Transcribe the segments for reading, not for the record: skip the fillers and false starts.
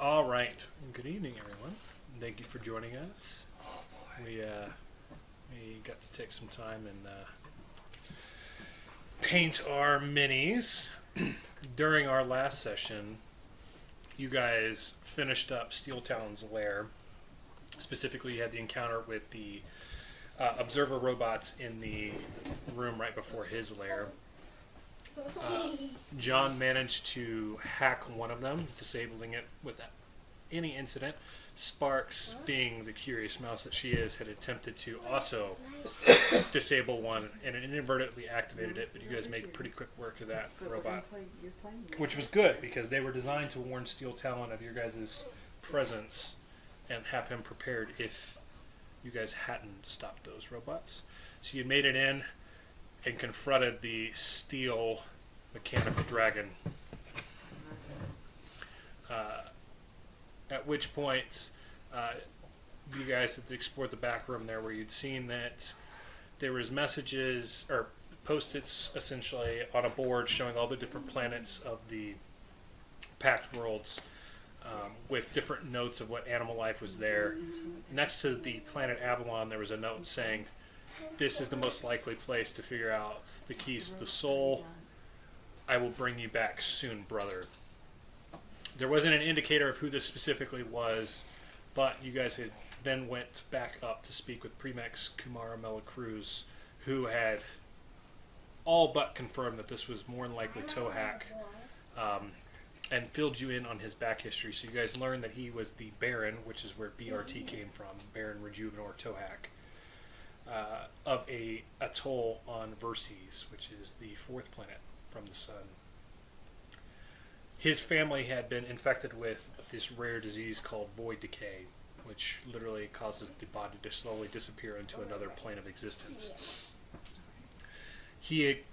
All right. Good evening, everyone. Thank you for joining us. Oh boy. We got to take some time and paint our minis. During our last session, you guys finished up Steel Talon's lair. Specifically, you had the encounter with the observer robots in the room right before his lair. John managed to hack one of them, disabling it without any incident. Sparks, being the curious mouse that she is, had attempted to also disable one and it inadvertently activated it, but you guys made pretty quick work of that robot. Which was good, because they were designed to warn Steel Talon of your guys' presence and have him prepared if you guys hadn't stopped those robots. So you made it in and confronted the steel mechanical dragon. At which point, you guys had explored the back room there, where you'd seen that there was messages or post-its essentially on a board showing all the different planets of the Pact worlds, with different notes of what animal life was there. Next to the planet Aballon, there was a note saying, "This is the most likely place to figure out the keys to the soul. I will bring you back soon, brother." There wasn't an indicator of who this specifically was, but you guys had then went back up to speak with Premex Kumara Melacruz, who had all but confirmed that this was more than likely Tohaak, and filled you in on his back history. So you guys learned that he was the Baron, which is where BRT came from, Baron Rejuvenor Tohaak, of a atoll on Verces, which is the fourth planet from the sun. His family had been infected with this rare disease called void decay, which literally causes the body to slowly disappear into another plane of existence. He had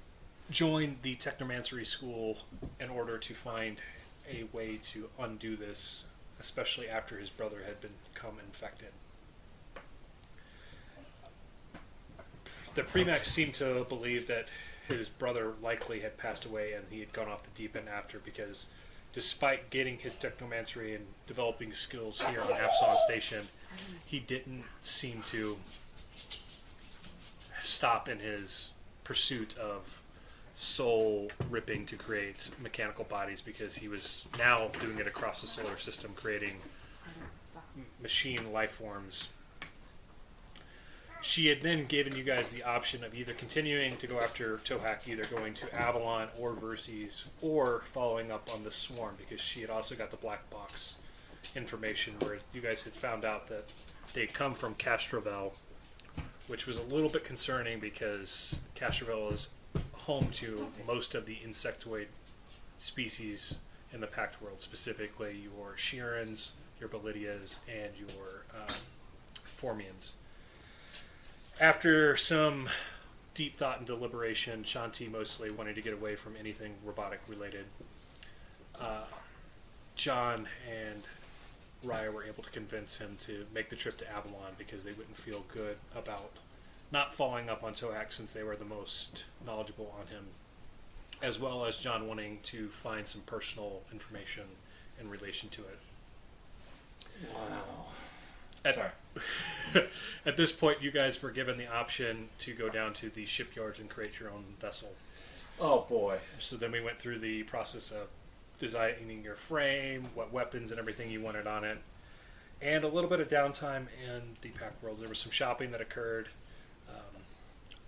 joined the technomancery school in order to find a way to undo this, especially after his brother had become infected. The Premex seemed to believe that his brother likely had passed away and he had gone off the deep end after, because despite getting his technomancery and developing skills here on Aballon Station, he didn't seem to stop in his pursuit of soul ripping to create mechanical bodies, because he was now doing it across the solar system, creating machine life forms. She had then given you guys the option of either continuing to go after Tohaak, either going to Aballon or Verces, or following up on the swarm, because she had also got the black box information where you guys had found out that they'd come from Castrovel, which was a little bit concerning because Castrovel is home to most of the insectoid species in the Pact world, specifically your Sheerans, your Bolidias, and your Formians. After some deep thought and deliberation, Shanti mostly wanted to get away from anything robotic related, John and Raya were able to convince him to make the trip to Aballon, because they wouldn't feel good about not following up on Tohaak, since they were the most knowledgeable on him, as well as John wanting to find some personal information in relation to it. Wow. Sorry. At this point, you guys were given the option to go down to the shipyards and create your own vessel. Oh boy. So then we went through the process of designing your frame, what weapons and everything you wanted on it, and a little bit of downtime in the Pact world. There was some shopping that occurred,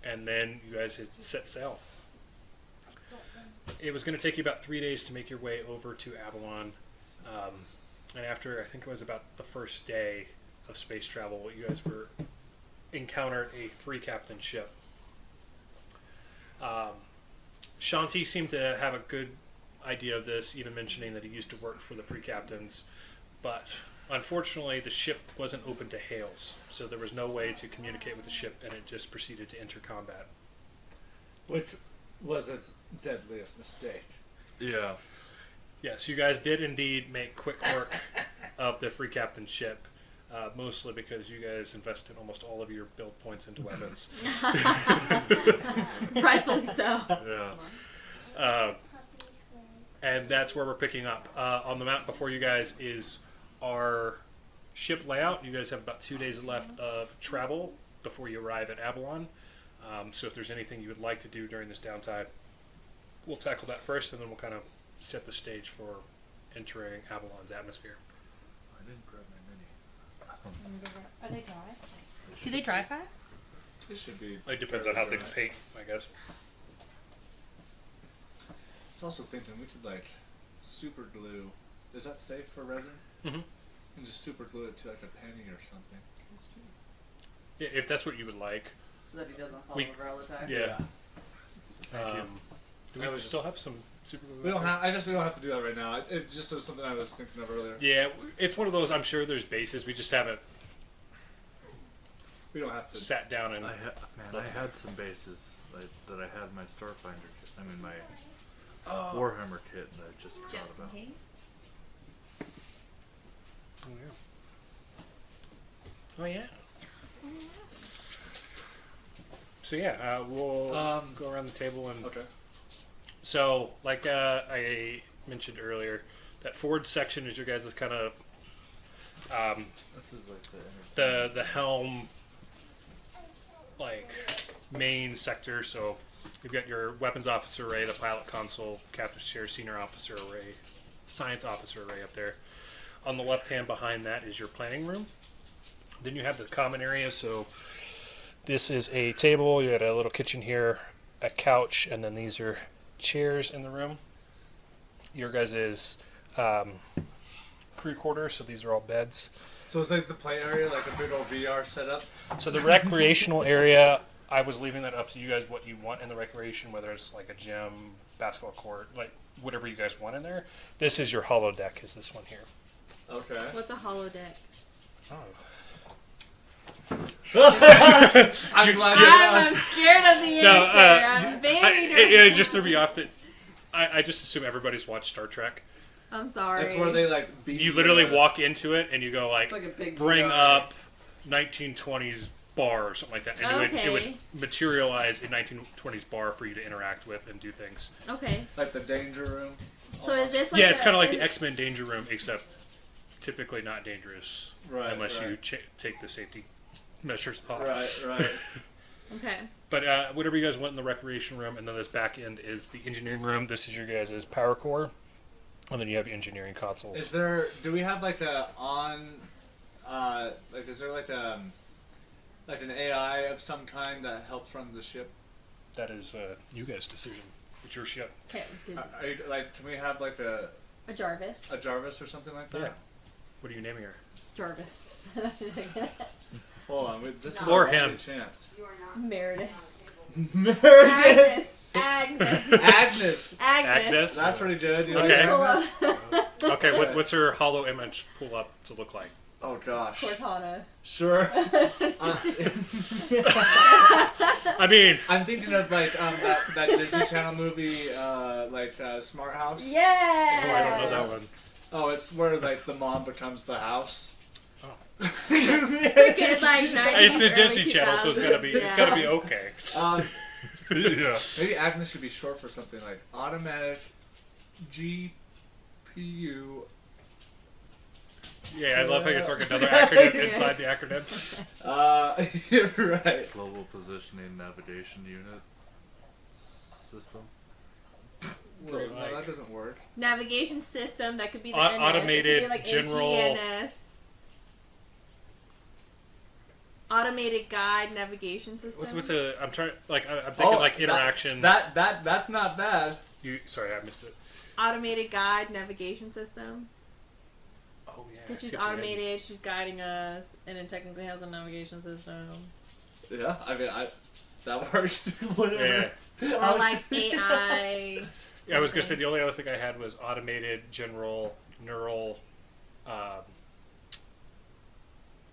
and then you guys had set sail. It was going to take you about 3 days to make your way over to Aballon, and after, I think it was about the first day of space travel, you guys encountered a free captain ship. Shanti seemed to have a good idea of this, even mentioning that he used to work for the free captains, but unfortunately the ship wasn't open to hails, so there was no way to communicate with the ship, and it just proceeded to enter combat. Which was its deadliest mistake. Yeah. Yes, you guys did indeed make quick work of the free captain ship, mostly because you guys invested almost all of your build points into weapons. Rightfully so. Yeah. And that's where we're picking up. On the map before you guys is our ship layout. You guys have about 2 days left of travel before you arrive at Aballon. So if there's anything you would like to do during this downtime, we'll tackle that first, and then we'll kind of set the stage for entering Aballon's atmosphere. I didn't grab my mini. Are they dry? Do they dry fast? It should be. It depends on how things paint, I guess. It's also thinking we could like super glue. Is that safe for resin? Mm-hmm. And just super glue it to like a penny or something. Yeah, if that's what you would like. So that he doesn't fall We- over all the time. Yeah. Thank you. Do I we was still just- have some super glue? We don't out there? have. We don't have to do that right now. It just was something I was thinking of earlier. Yeah, it's one of those. I'm sure there's bases. We just haven't We don't have to. sat down and. I had some bases that I had my Starfinder kit. I mean my Warhammer kit that I just forgot Just in about. case. Oh yeah. So yeah, we'll go around the table and. Okay. So, like I mentioned earlier, that forward section is your guys' kind of This is like the the helm, like main sector. So you've got your weapons officer array, the pilot console, captain's chair, senior officer array, science officer array up there. On the left hand behind that is your planning room. Then you have the common area. So this is a table. You got a little kitchen here, a couch, and then these are chairs in the room. Your guys' crew quarters. So these are all beds. So it's like the play area, like a big old VR setup. So the recreational area, I was leaving that up to you guys what you want in the recreation, whether it's like a gym, basketball court, like whatever you guys want in there. This is your holodeck, is this one here. Okay. What's a holodeck? Oh. I'm glad I'm scared of the No, answer. I'm very it just threw me off that I just assume everybody's watched Star Trek. I'm sorry. It's where they like beat You literally walk into it and you go like, It's like a big bring VR. up 1920s bar or something like that. And it would Okay. materialize a 1920s bar for you to interact with and do things. Okay. like the danger room. So is this like Yeah, it's kind of like is- the X-Men Danger Room, except typically not dangerous Right, unless you right. take the safety measures off. Right. Okay. But whatever you guys want in the recreation room, and then this back end is the engineering room. This is your guys' power core, and then you have engineering consoles. Is there? Do we have like a on? Like, is there like like an AI of some kind that helps run the ship? That is you guys' decision. It's your ship. Okay. Are you, like, can we have like A Jarvis. a Jarvis or something like that? Yeah. What are you naming her? Jarvis. Hold on, this is Or our him. only chance. You are not. Meredith. Meredith. Agnes. Agnes. Agnes? That's pretty good. You Okay. like Agnes? Okay, what's her hollow image pull up to look like? Oh gosh. Cortana. Sure. I mean, I'm thinking of like that Disney Channel movie, Smart House. Yeah. oh, I don't know that one. Oh, it's where like the mom becomes the house. It's like 90s, It's a early Disney Channel, so it's gotta be Yeah. okay. Um, Yeah. maybe Agnes should be short for something like automatic GPU. Yeah, I love how you're throwing another acronym inside the acronym. You're right. global positioning navigation unit system. Well, no, Like- that doesn't work. Navigation system, that could be the Au- NS. automated it could be like general- AGNS. Automated guide navigation system. What's a? I'm trying. Like I'm thinking like interaction. That's not bad. You sorry, I missed it. Automated guide navigation system. Oh yeah. Because she's skipped ahead. automated, she's guiding us, and it technically has a navigation system. Yeah, I mean, that works. Whatever. Yeah. Or like AI. Yeah, I was gonna say the only other thing I had was automated general neural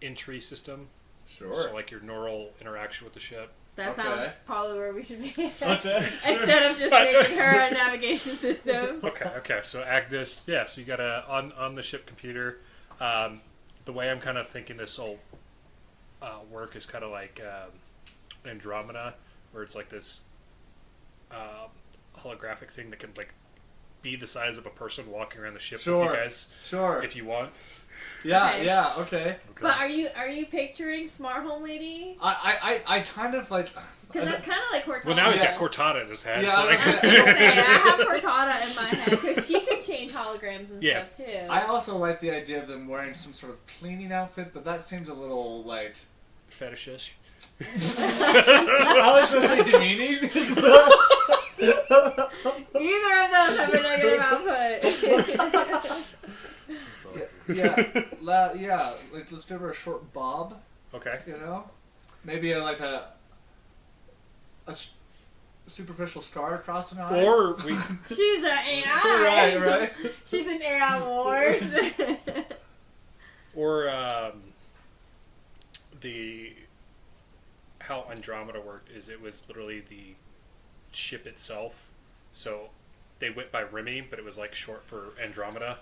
entry system. Sure. So like your neural interaction with the ship. That Okay. sounds probably where we should be. Okay, Instead of just making her a navigation system. Okay. So Agnes, yeah. So you got a on the ship computer. The way I'm kind of thinking this will work is kind of like Andromeda, where it's like this holographic thing that can like be the size of a person walking around the ship Sure. with you guys, Sure. if you want. Yeah, Okay. yeah, okay. Okay. But are you picturing Smart Home Lady? I kind of like. Because that's kind of like Cortana. Well, now he's Yeah. got Cortana in his head. Yeah, so I like, was I was gonna say, I have Cortana in my head because she can change holograms and Yeah. stuff too. I also like the idea of them wearing some sort of cleaning outfit, but that seems a little like. fetishish. I was going to say demeaning. Either of those have a negative output. Yeah. Like, let's give her a short bob. Okay. You know, maybe a superficial scar across an eye. Or we. She's an AI. right. She's an AI Wars. Or how Andromeda worked is it was literally the ship itself. So they went by Remy, but it was like short for Andromeda.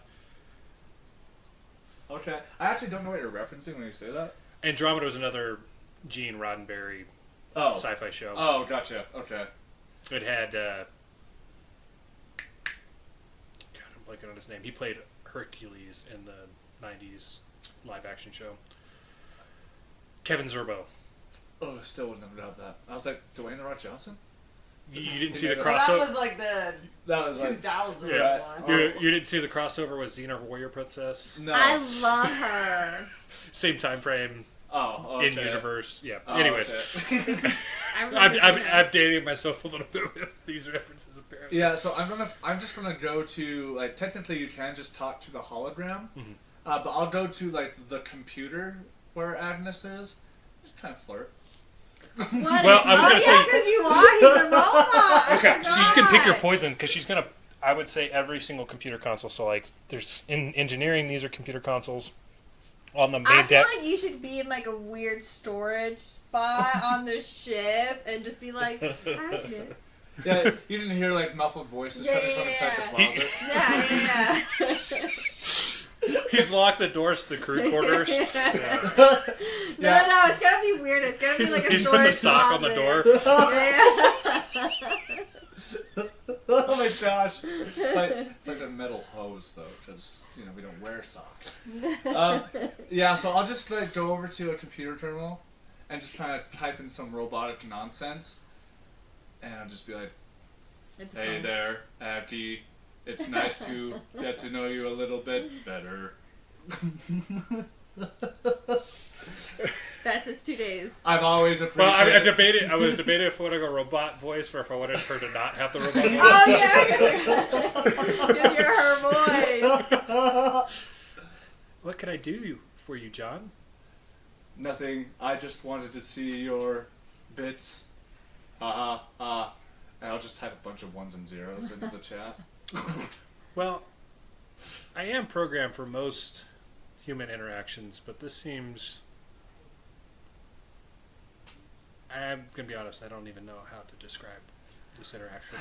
Okay, I actually don't know what you're referencing when you say that. Andromeda was another Gene Roddenberry Oh. sci-fi show. Oh, gotcha. Okay. It had God, I'm blanking on his name. He played Hercules in the '90s live-action show. Kevin Zerbo. Oh, still wouldn't have known that. I was like, Dwayne The Rock Johnson? You didn't see the Well, Well, crossover. that was like the That was like 2000 Yeah. one. You didn't see the crossover with Xena Warrior Princess. no. I love her. Same time frame Oh, okay. in universe. Yeah. Oh, Anyways, okay. I remember I'm seeing her. dating myself a little bit with these references apparently. Yeah, so I'm just gonna go to like technically you can just talk to the hologram, but I'll go to like the computer where Agnes is. Just kind of flirt. What? Well, I was oh, gonna yeah, say- because you are. He's a robot. I Okay, so you can pick your forgot. poison because she's gonna. I would say every single computer console. So like, there's in engineering, these are computer consoles. On the I main feel deck, like you should be in like a weird storage spot on the ship and just be like, Agnes. Yeah, you didn't hear like muffled voices coming from inside the Yeah. closet. Yeah. he's locked the doors to the crew quarters. No, Yeah. no, it's gotta be weird. It's gotta be like a He's put storage the sock on the closet. door. Yeah. Oh my gosh! It's like a metal hose though, because we don't wear socks. Yeah, so I'll just like go over to a computer terminal and just kind of type in some robotic nonsense, and I'll just be like, It's "Hey fun. there, Abby. It's nice to get to know you a little bit better." That's his 2 days. I've always Well, appreciated. I was debating if I wanted a robot voice or if I wanted her to not have the robot voice. Oh yeah, because you're her voice. What can I do for you, John? Nothing. I just wanted to see your bits. And I'll just type a bunch of ones and zeros into the chat. Well, I am programmed for most human interactions, but this seems... I'm going to be honest, I don't even know how to describe this interaction.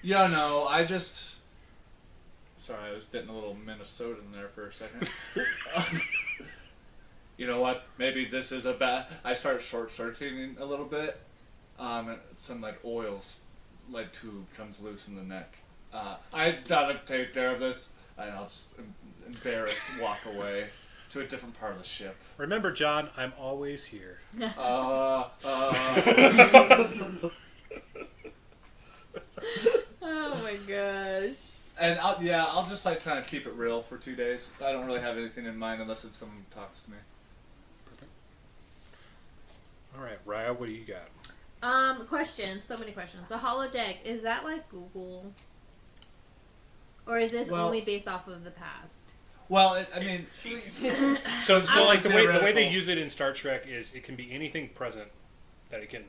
Yeah, no, I just... Sorry, I was getting a little Minnesotan there for a second. You know what? Maybe this is a bad... I start short-circuiting a little bit. Some, like, oil tube comes loose in the neck. I gotta take care of this. And I'll just, embarrassed, walk away to a different part of the ship. Remember, John, I'm always here. Oh my gosh. And I'll just like try to keep it real for 2 days. I don't really have anything in mind unless if someone talks to me. Perfect. All right, Raya, what do you got? Questions. So many questions. So holodeck, is that like Google? Or is this Well- only based off of the past? Well, I mean, So like the way they Theoretical. use it in Star Trek is it can be anything present that it can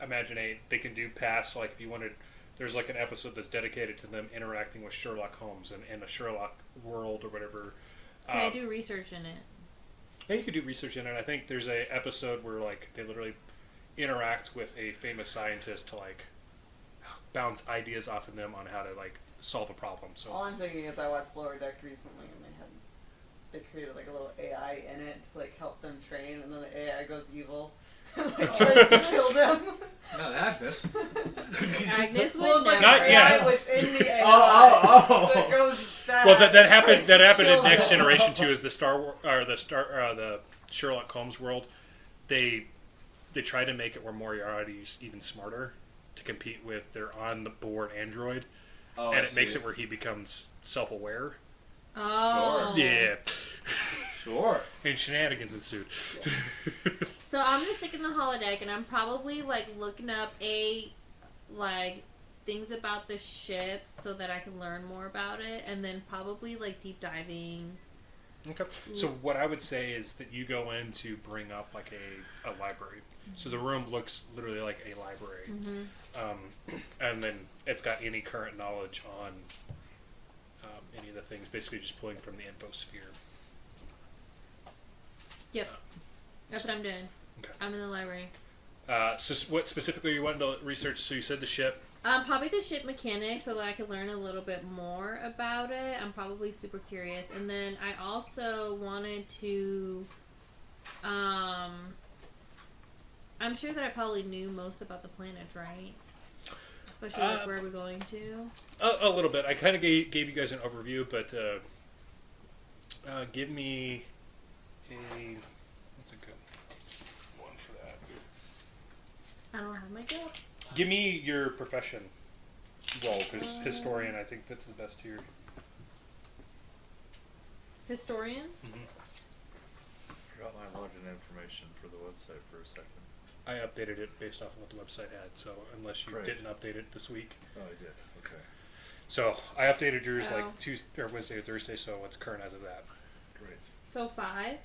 imaginate. They can do past, like if you wanted, there's like an episode that's dedicated to them interacting with Sherlock Holmes and in a Sherlock world or whatever. Can I do research in it? Yeah, you could do research in it. I think there's a episode where like they literally interact with a famous scientist to like bounce ideas off of them on how to like solve a problem. So All I'm thinking is I watched Lower Deck recently, and they created like a little AI in it to like help them train, and then the AI goes evil, Tries to kill them. Not Agnes. Agnes would Well, it's like Not AI yet. within the AI. Oh. That goes bad. Well, that happened. That happened in Kill Next them. Generation too. Is the the Sherlock Holmes world? They try to make it where Moriarty's even smarter to compete with their on the board android, Oh, and I it makes see. it where he becomes self-aware. Oh. Yeah, Sure. and shenanigans ensued. So I'm gonna stick in the holodeck, and I'm probably like looking up like things about the ship so that I can learn more about it, and then probably like deep diving. Okay. So what I would say is that you go in to bring up like a library. So the room looks literally like a library, and then it's got any current knowledge on any of the things. Basically, just pulling from the infosphere. Yep, that's what I'm doing. Okay. I'm in the library. So what specifically you wanted to research? So you said the ship. Probably the ship mechanics so that I can learn a little bit more about it. I'm probably super curious. And then I also wanted to, I'm sure that I probably knew most about the planet, right? Especially like where we're going to. A little bit. I kind of gave you guys an overview, but give me a. What's a good one for that? I don't have my job. Give me your profession role, because historian I think fits the best here. Historian? Forgot my login information for the website for a second. I updated it based off of what the website had, so unless you Great. didn't update it this week. Oh, I did. Okay. So I updated yours Oh. like Tuesday or Wednesday or Thursday, so it's current as of that. Great. So 5.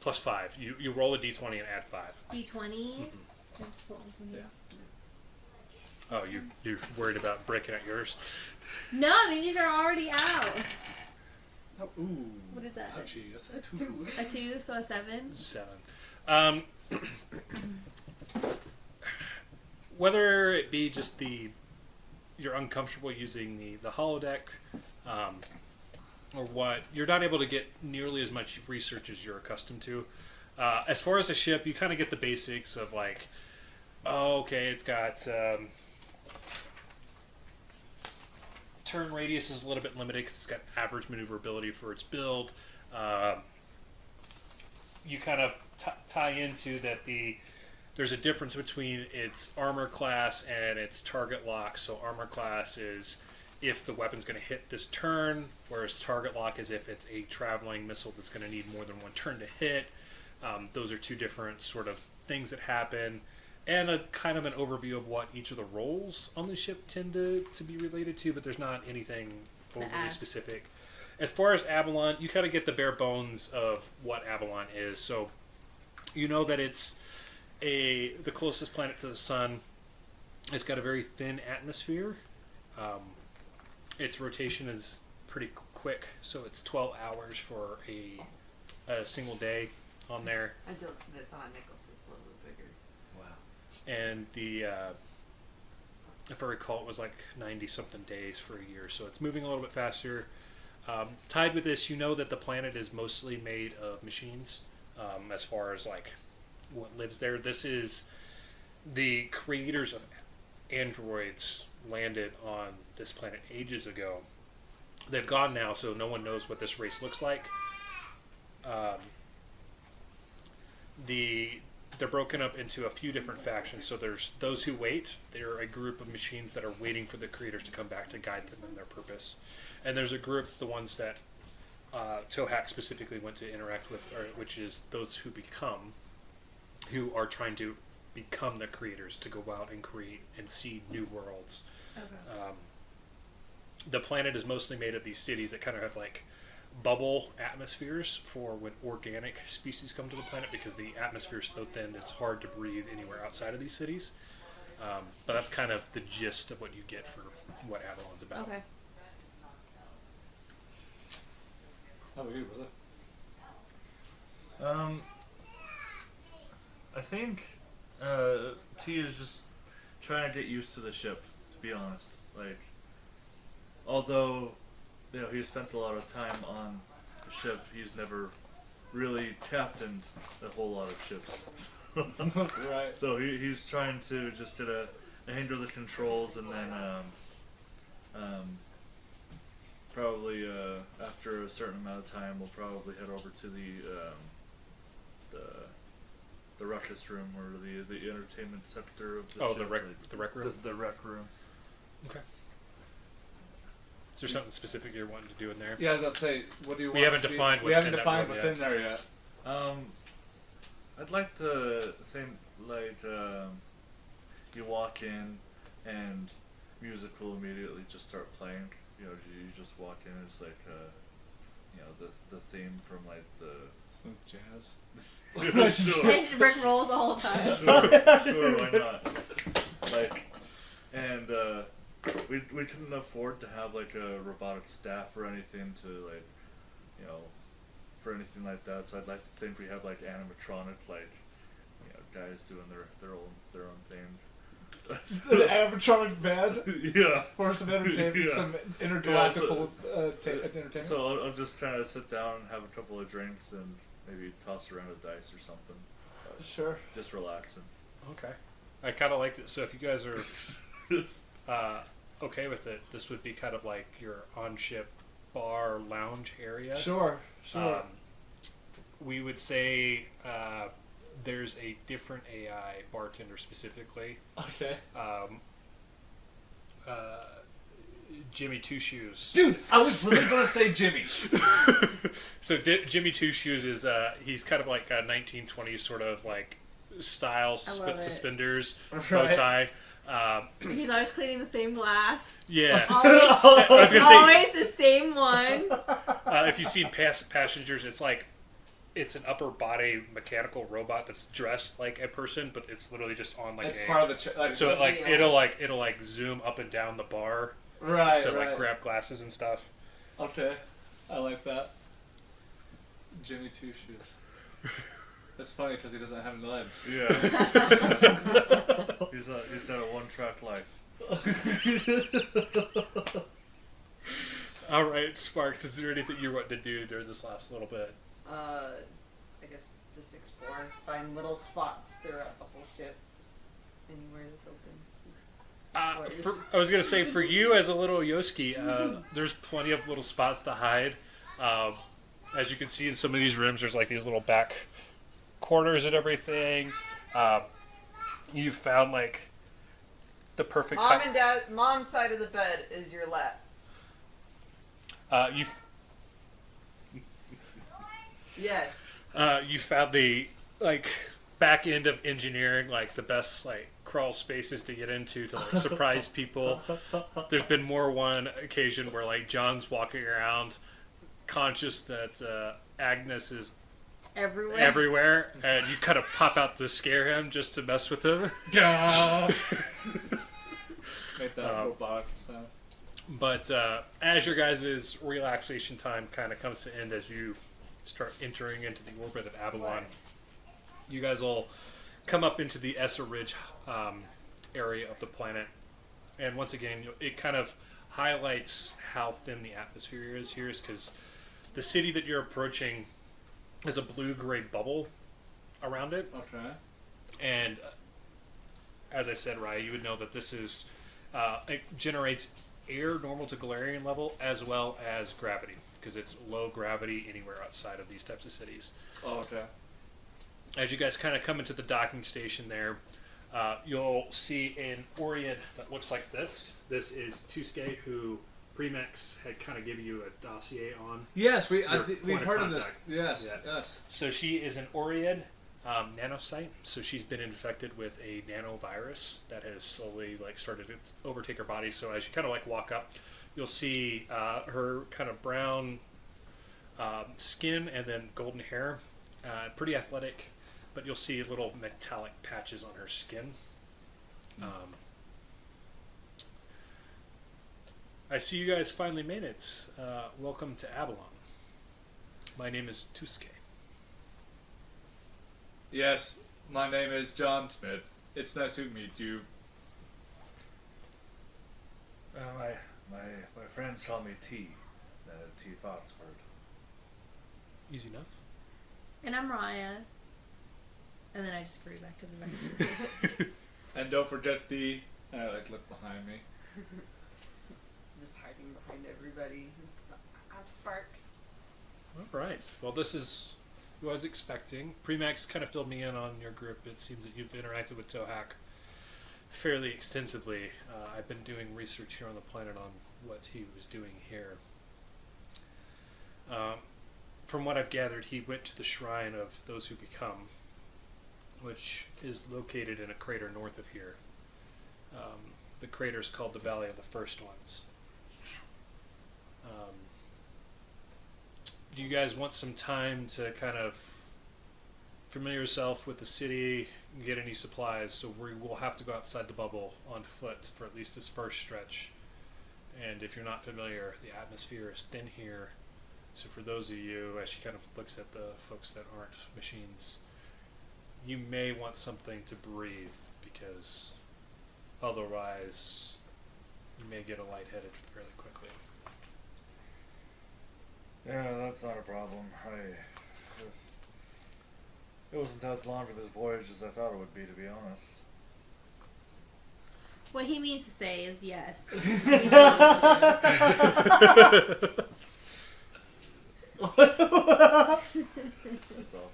Plus 5. You roll a d20 and add 5. D20. I'm just pulling from here. Oh, you're worried about breaking out yours? No, I mean these are already out. Oh, ooh. What is that? Ouchie, that's a 2. A 2, so a 7. 7. Whether it be just you're uncomfortable using the holodeck, or what, you're not able to get nearly as much research as you're accustomed to. As far as the ship, you kind of get the basics of like, oh, okay, it's got turn radius is a little bit limited because it's got average maneuverability for its build. You kind of tie into that there's a difference between its armor class and its target lock. So armor class is if the weapon's going to hit this turn, whereas target lock is if it's a traveling missile that's going to need more than one turn to hit. Those are two different sort of things that happen, and a kind of an overview of what each of the roles on the ship tend to be related to, but there's not anything overly specific. As far as Aballon, you kind of get the bare bones of what Aballon is. So you know that it's the closest planet to the sun. It's got a very thin atmosphere. Its rotation is pretty quick, so it's 12 hours for a single day on there. I don't. That's on a nickel, so it's a little bit bigger. Wow. And if I recall, it was like 90-something days for a year, so it's moving a little bit faster. Tied with this, you know that the planet is mostly made of machines, as far as like what lives there. This is the creators of androids landed on this planet ages ago. They've gone now, so no one knows what this race looks like. They're broken up into a few different factions. So there's those who wait. They're a group of machines that are waiting for the creators to come back to guide them in their purpose. And there's a group, the ones that Tohaak specifically went to interact with, which is those who are trying to become the creators to go out and create and see new worlds. Okay. The planet is mostly made of these cities that kind of have like bubble atmospheres for when organic species come to the planet, because the atmosphere is so thin it's hard to breathe anywhere outside of these cities. But that's kind of the gist of what you get for what Aballon's about. Okay. How about you, brother? I think T is just trying to get used to the ship, to be honest. Like, although, he's spent a lot of time on the ship, he's never really captained a whole lot of ships. Right. So he's trying to just get a handle of the controls, and then probably after a certain amount of time, we'll probably head over to the ruckus room, or the entertainment sector of the Oh, ship, the rec room. The rec room. Okay. Is there something specific you're wanting to do in there? Yeah, I was gonna say, what do you We want? haven't to be- defined We what's haven't in that defined room what's yet. in there yet. I'd like to think like you walk in and music will immediately just start playing. You know, you just walk in, it's like you know, the theme from like the Smooth jazz. sure, I should brick rolls the whole time. sure, why not? Like, and we couldn't afford to have like a robotic staff or anything to like, you know, for anything like that. So I'd like to think we have like animatronic, like, you know, guys doing their own thing. The animatronic band Yeah. for some entertainment, Yeah. some intergalactical Yeah, entertainment. So I'll just kind of sit down and have a couple of drinks and maybe toss around a dice or something. Sure. Just relaxing. Okay. I kind of like it. So if you guys are okay with it, this would be kind of like your on-ship bar lounge area. Sure. Sure. We would say there's a different AI bartender specifically. Okay. Jimmy Two Shoes. Dude, I was really gonna say Jimmy. So Jimmy Two Shoes is he's kind of like a 1920s sort of like style, I love it. suspenders, bow Right. tie. He's always cleaning the same glass. Yeah. Always, I was gonna say, always the same one. if you've seen passengers, it's like it's an upper body mechanical robot that's dressed like a person, but it's literally just on like It's a. part of the So it, like Yeah. it'll like zoom up and down the bar right. to right. like grab glasses and stuff. Okay, I like that. Jimmy Two Shoes. That's funny because he doesn't have any legs. Yeah. he's got a one-track life. All right, Sparks. Is there anything you want to do during this last little bit? I guess just explore, find little spots throughout the whole ship, just anywhere that's open. I was gonna say for you as a little Yoski, there's plenty of little spots to hide. As you can see in some of these rooms, there's like these little back corners and everything. You found like the perfect. Mom and Dad, Mom's side of the bed is your left. You Yes. you found the like back end of engineering, like the best like crawl spaces to get into to like surprise people. There's been more one occasion where like John's walking around conscious that Agnes is everywhere, and you kind of pop out to scare him just to mess with him. Make that robotic sound. But as your guys' relaxation time kind of comes to end, as you start entering into the orbit of Aballon, you guys will come up into the Essa Ridge area of the planet. And once again, it kind of highlights how thin the atmosphere is here, because the city that you're approaching is a blue-gray bubble around it. Okay. And as I said, Ryan, you would know that this is it generates air normal to Galarian level as well as gravity, because it's low gravity anywhere outside of these types of cities. Oh, okay. As you guys kind of come into the docking station there, you'll see an Oread that looks like this. This is Tuske, who Premex had kind of given you a dossier on. Yes, Your we've point of heard of this. contact. Yes, Yeah. yes. So she is an Oread nanocyte. So she's been infected with a nanovirus that has slowly like started to overtake her body. So as you kind of like walk up, you'll see her kind of brown skin and then golden hair. Pretty athletic, but you'll see little metallic patches on her skin. I see you guys finally made it. Welcome to Aballon. My name is Tuske. Yes, my name is John Smith. It's nice to meet you. My friends call me T. T. Foxford. Easy enough. And I'm Raya. And then I just scurry back to the back. And don't forget the. And I like look behind me. Just hiding behind everybody. I'm Sparks. All right. Well, this is who I was expecting. Premax kind of filled me in on your group. It seems that you've interacted with Tohaak fairly extensively. I've been doing research here on the planet on what he was doing here. From what I've gathered, he went to the Shrine of Those Who Become, which is located in a crater north of here. The crater is called the Valley of the First Ones. Do you guys want some time to kind of familiar yourself with the city and get any supplies? So we will have to go outside the bubble on foot for at least this first stretch. And if you're not familiar, the atmosphere is thin here. So for those of you, as she kind of looks at the folks that aren't machines, you may want something to breathe, because otherwise you may get a lightheaded fairly quickly. Yeah, that's not a problem. It wasn't as long for this voyage as I thought it would be, to be honest. What he means to say is yes. That's awesome.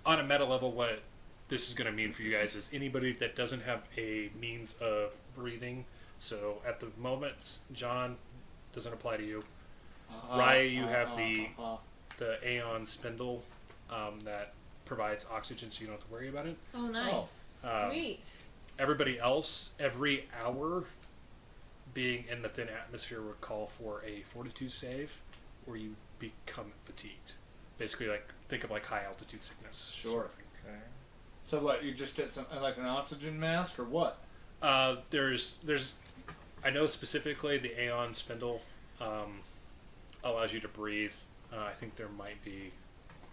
On a meta level, what this is going to mean for you guys is anybody that doesn't have a means of breathing. So at the moment, John, doesn't apply to you. Raya, you have the Aeon spindle that provides oxygen, so you don't have to worry about it. Oh, nice. Sweet. Everybody else, every hour being in the thin atmosphere would call for a fortitude save, or you become fatigued. Basically, like think of like high altitude sickness. Sure. Sort of thing. Okay. So what? You just get some like an oxygen mask or what? There's I know specifically the Aeon spindle allows you to breathe. I think there might be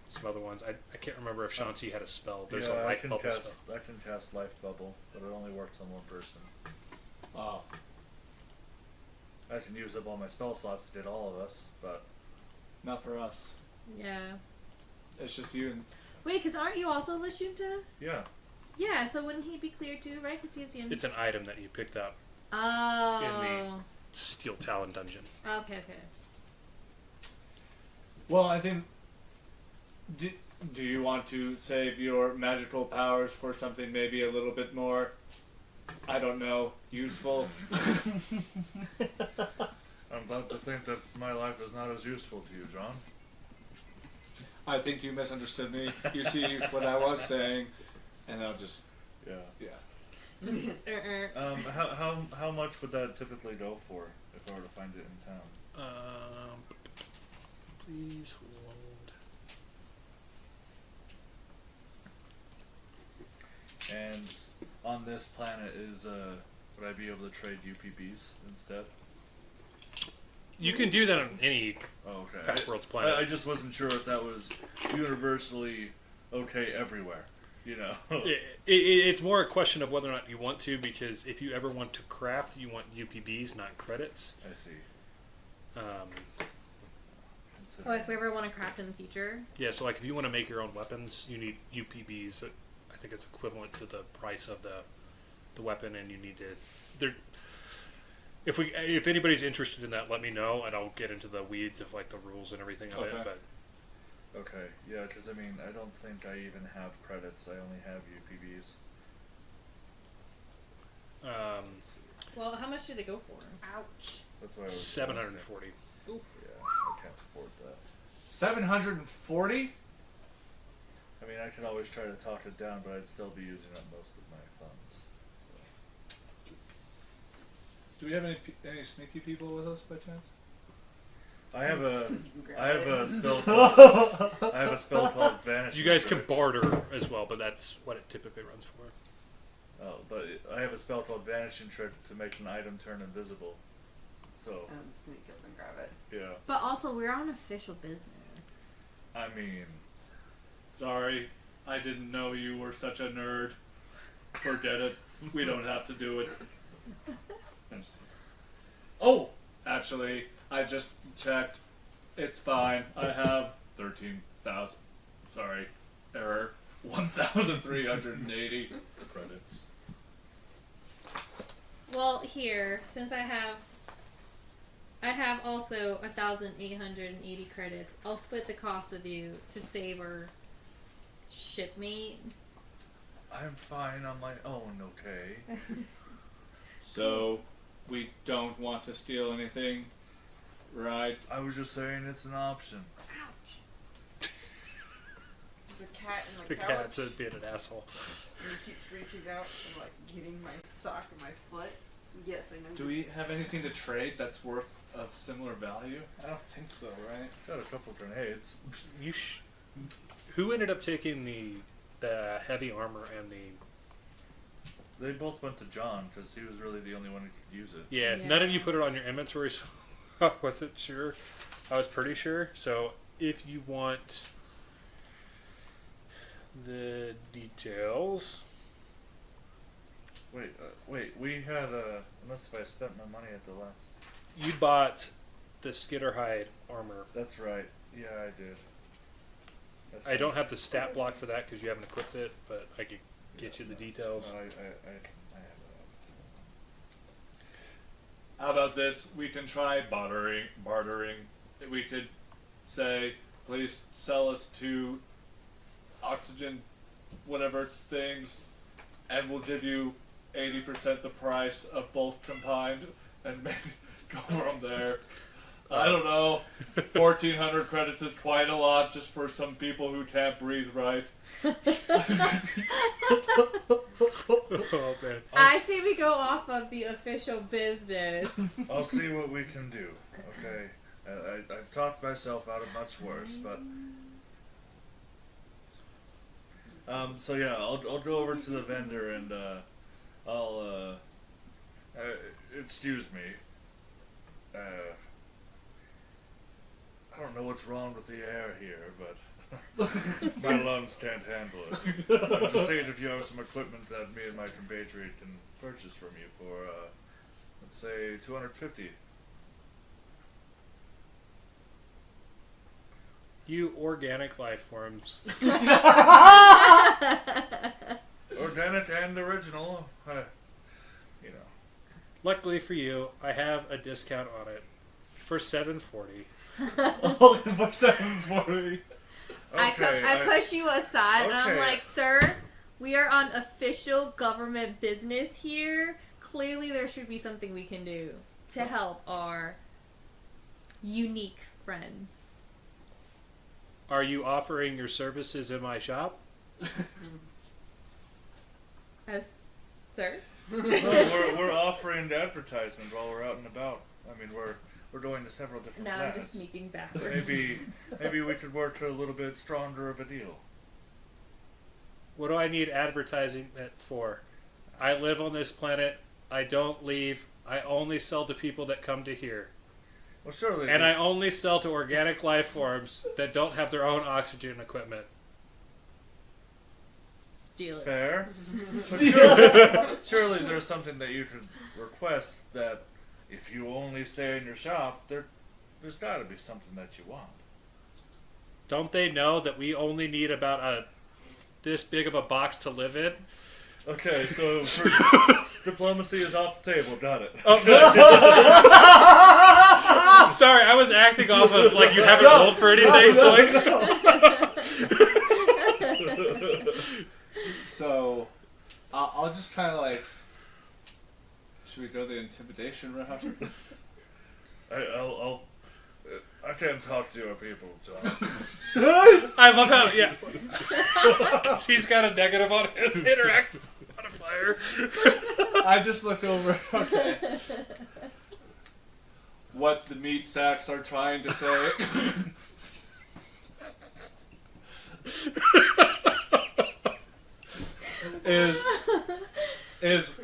some other ones. I can't remember if Shanti had a spell. There's a life bubble spell. I can cast life bubble, but it only works on one person. Oh. I can use up all my spell slots to get all of us, but Not for us. Yeah. It's just you and. Wait, because aren't you also Lashunta? yeah. Yeah, so wouldn't he be clear too, right? Because he has the... It's an item that you picked up Oh. Steel Talon dungeon. Okay. Well, I think. Do you want to save your magical powers for something maybe a little bit more, I don't know, useful? I'm glad to think that my life is not as useful to you, John. I think you misunderstood me. You see what I was saying, and I'll just Yeah. Just, How much would that typically go for if I were to find it in town? Please hold. And on this planet is would I be able to trade UPBs instead? You can do that on any Oh, okay. Pact World's planet. I just wasn't sure if that was universally okay everywhere. You know. It's more a question of whether or not you want to, because if you ever want to craft, you want UPBs, not credits. I see. oh, if we ever want to craft in the future? Yeah, so like if you want to make your own weapons, you need UPBs. I think it's equivalent to the price of the weapon, and you need to. If anybody's interested in that, let me know, and I'll get into the weeds of like the rules and everything of it. Okay. But Okay, yeah, because I mean, I don't think I even have credits. I only have UPBs. Well, how much do they go for? Ouch. That's why I was 740. Yeah, I can't afford that. 740. I mean, I could always try to talk it down, but I'd still be using up most of my funds. Do we have any sneaky people with us by chance? I have a spell. I have a spell called Vanish. You guys can barter as well, but that's what it typically runs for. Oh, but I have a spell called Vanishing Trick to make an item turn invisible. So And sneak up and grab it. yeah, But also, we're on official business. I mean, Sorry, I didn't know you were such a nerd. Forget it. We don't have to do it. Oh, actually, I just checked. It's fine. I have 13 1,000. Sorry, error. 1,380 credits. Well, here, since I have also 1,880 credits. I'll split the cost with you to save our shipmate. I'm fine on my own, okay? So, we don't want to steal anything, right? I was just saying it's an option. Ouch. The cat in The the cat's couch. being an asshole. And he keeps reaching out and like getting my sock and my foot. Yes, I know. Do we have anything to trade that's worth of similar value? I don't think so, right? Got a couple grenades. Who ended up taking the heavy armor and the? They both went to John because he was really the only one who could use it. Yeah, Yeah. none of you put it on your inventory. So I wasn't sure. I was pretty sure. So if you want the details, Wait, we had unless if I spent my money at the last. you bought the Skitterhide armor. That's right. Yeah, I did. That's I don't have the stat block for that because you haven't equipped it, but I could get you the details. I have How about this? We can try bartering. We could say, please sell us 2 oxygen, whatever things, and we'll give you 80% the price of both combined, and maybe go from there. I don't know. 1,400 credits is quite a lot just for some people who can't breathe right. Oh man. I say we go off of the official business. I'll see what we can do. Okay, I've talked myself out of much worse, but so yeah, I'll go over to the vendor and I'll excuse me. I don't know what's wrong with the air here, but my lungs can't handle it. I'm just saying if you have some equipment that me and my compatriot can purchase from you for, let's say, 250. You organic life forms. Organic and original, you know. Luckily for you, I have a discount on it for $740. Oh, for 740. I Okay, push you aside and I'm okay. like, sir, we are on official government business here. Clearly there should be something we can do to help our unique friends. Are you offering your services in my shop? As sir? No, we're offering advertisement while we're out and about. I mean, we're going to several different Now I'm planets. just sneaking backwards. Maybe we could work a little bit stronger of a deal. What do I need advertising for? I live on this planet. I don't leave. I only sell to people that come to here. Well, surely. And I there's- only sell to organic life forms that don't have their own oxygen equipment. Steal it. Fair. But surely there's something that you could request that if you only stay in your shop, there's got to be something that you want. Don't they know that we only need about this big of a box to live in? Okay, so diplomacy is off the table. Got it. Oh, I'm sorry, I was acting off of like you haven't rolled for anything, so like. So, I'll just kind of like. Should we go the intimidation route? I can't talk to your people, John. I love how she's got a negative on his interact modifier. I just looked over. Okay. What the meat sacks are trying to say. is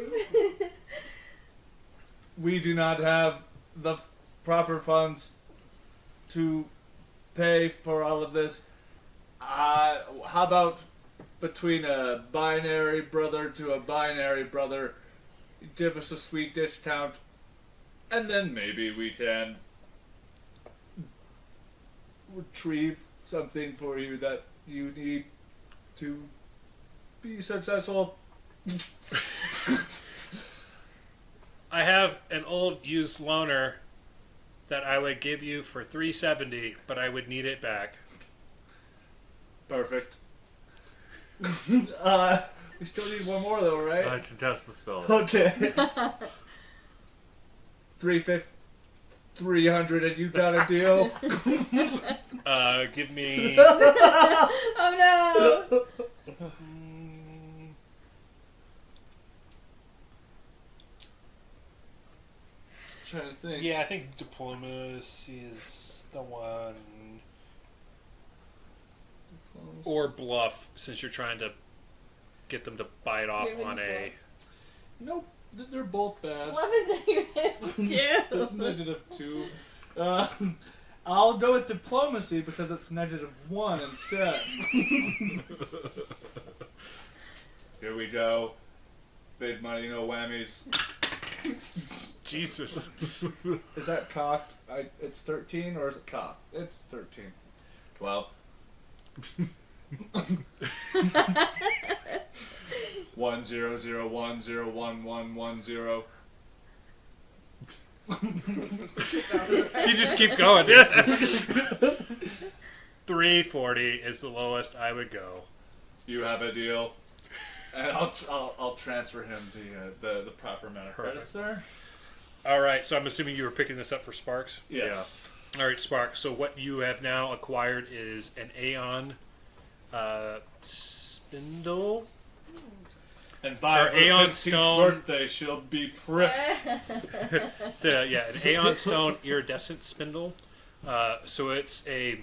we do not have the proper funds to pay for all of this. How about between a binary brother to a binary brother, give us a sweet discount, and then maybe we can retrieve something for you that you need to be successful. I have an old used loaner that I would give you for $370, but I would need it back. Perfect. We still need one more though, right? To test the spell. Okay. 300 and you got a deal? Give me. Oh no! Trying to think. Yeah, I think diplomacy is the one. Or bluff, since you're trying to get them to bite off you have on any a. Nope, they're both bad. Love is negative That's two. -2. I'll go with diplomacy because it's -1 instead. Here we go. Big money, no whammies. Jesus. Is that cocked? It's 13 or is it cocked? It's 13. 12. 100101110. You just keep going. 340 is the lowest I would go. You have a deal. And I'll transfer him the proper amount of Perfect. credits there. All right, so I'm assuming you were picking this up for Sparks. Yes. All right, Sparks. So what you have now acquired is an Aeon spindle. And by Or her Aeon 16th Stone. birthday, she'll be pricked. So yeah, an Aeon Stone iridescent spindle. So it's a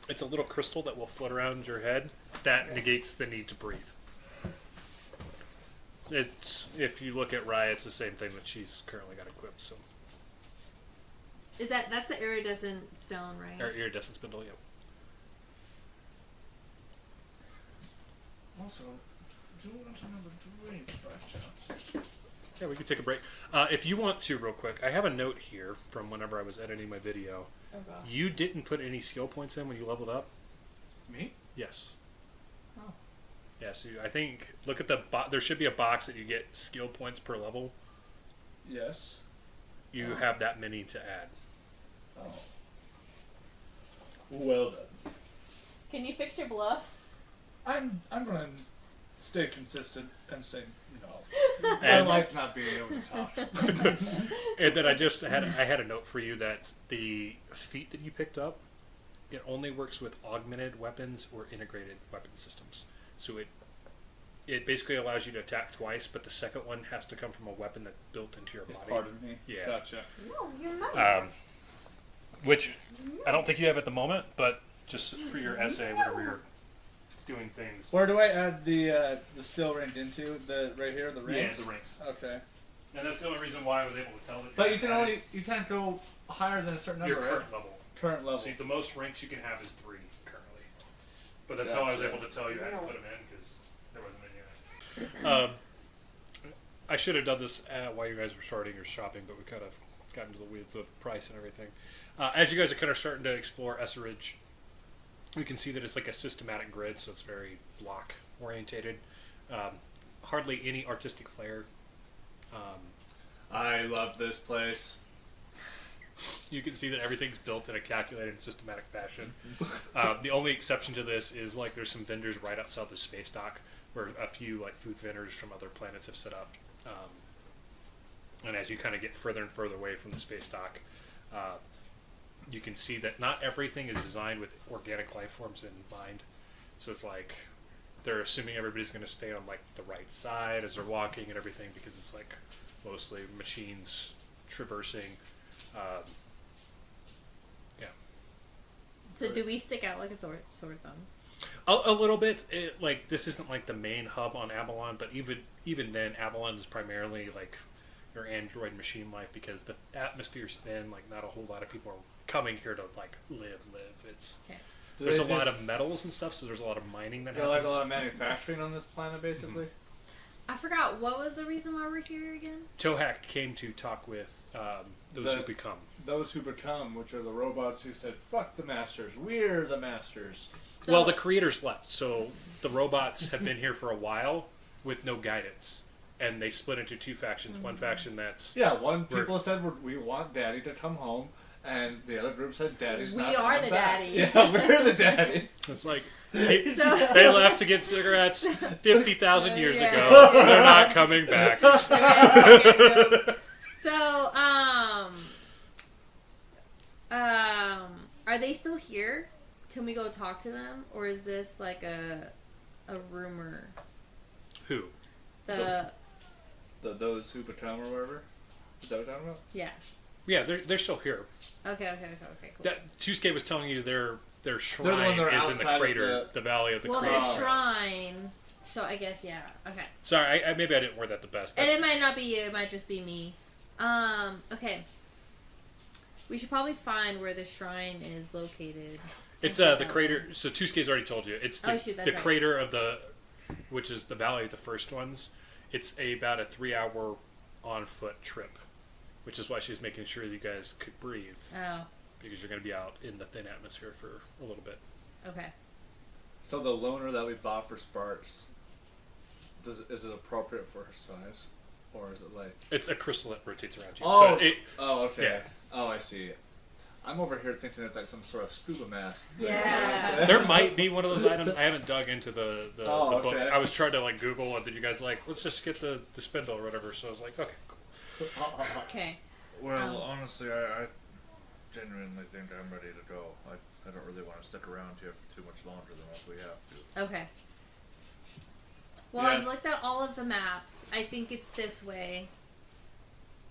little crystal that will float around your head. That negates the need to breathe. It's if you look at Raya, it's the same thing that she's currently got equipped. So That's an iridescent stone, right? or iridescent spindle, yeah. Also, do you want another drink by chance? Yeah, we could take a break. If you want to, real quick, I have a note here from whenever I was editing my video. Oh, gosh. You didn't put any skill points in when you leveled up? Me? Yes. Oh. Yeah, so I think, look at the there should be a box that you get skill points per level. Yes. You have that many to add. Oh. Well then. Can you fix your bluff? I'm gonna stay consistent and say no. I And, like not being able to talk. and then I had a note for you that the feat that you picked up, it only works with augmented weapons or integrated weapon systems. So it basically allows you to attack twice, but the second one has to come from a weapon that's built into your It's body. part of me. Yeah. Gotcha. No, you're not. Which I don't think you have at the moment, but just for your essay, whenever you're doing things. Where do I add the skill rank into? The right here, the Yeah, ranks? the ranks. Okay. And that's the only reason why I was able to tell that. But you can't go higher than a certain your number, current right? level. Current level. See, the most ranks you can have is 3 currently. But that's how I was Gotcha. able to tell you I had to put them in because there wasn't any in it. I should have done this while you guys were starting your shopping, but we kind of got into the weeds of price and everything. As you guys are kind of starting to explore Esseridge, you can see that it's like a systematic grid, so it's very block orientated. Hardly any artistic flair. I love this place. You can see that everything's built in a calculated and systematic fashion. The only exception to this is like there's some vendors right outside the space dock where a few like food vendors from other planets have set up. And as you kind of get further and further away from the space dock, you can see that not everything is designed with organic life forms in mind. So it's like they're assuming everybody's going to stay on like the right side as they're walking and everything because it's like mostly machines traversing. Yeah. So do we stick out like a sore thumb? A little bit. Like this isn't like the main hub on Aballon, but even then, Aballon is primarily like your android machine life because the atmosphere's thin. Like not a whole lot of people are coming here to like live. It's Okay. there's a lot of metals and stuff, so there's a lot of mining that Is there happens. like a lot of manufacturing on this planet, basically? I forgot, what was the reason why we're here again? Tohaak came to talk with Those who become. Those who become, which are the robots who said, "Fuck the masters, we're the masters." So, Well, the creators left, so the robots have been here for a while with no guidance, and they split into two factions. One faction that's Yeah, people said we want Daddy to come home, and the other group said Daddy's We not are coming the back. daddy. Yeah, we're the daddy. it's like So- they left to get cigarettes 50,000 years Yeah. ago. They're not coming back. So, are they still here? Can we go talk to them, or is this like a rumor? Who? Those who become or whatever. Is that what you're talking about? Yeah. Yeah, they're still here. Okay, cool. That Tusuke was telling you their shrine the one that are is in outside the of crater, the valley of the Well, crater. their shrine. So I guess yeah. Okay. Sorry, maybe I didn't word that the best. And it might not be you. It might just be me. Okay. We should probably find where the shrine is located. It's and the take crater. So Tusuke's already told you. It's the, Oh, shoot, that's the right. crater of which is the valley of the first ones. It's about a 3-hour on foot trip, which is why she's making sure you guys could breathe, Oh. because you're going to be out in the thin atmosphere for a little bit. Okay. So the loner that we bought for Sparks, is it appropriate for her size, or is it like? It's a crystal that rotates around you. Oh, So okay. yeah. Oh, I see. I'm over here thinking it's like some sort of scuba mask thing. Yeah. there might be one of those items. I haven't dug into the Oh, book. okay. I was trying to like Google, and then you guys like, let's just get the spindle or whatever. So I was like, okay, cool. Okay. Well, honestly, I genuinely think I'm ready to go. I don't really want to stick around here for too much longer than what we have to. Okay. Well, Yes. I've looked at all of the maps. I think it's this way.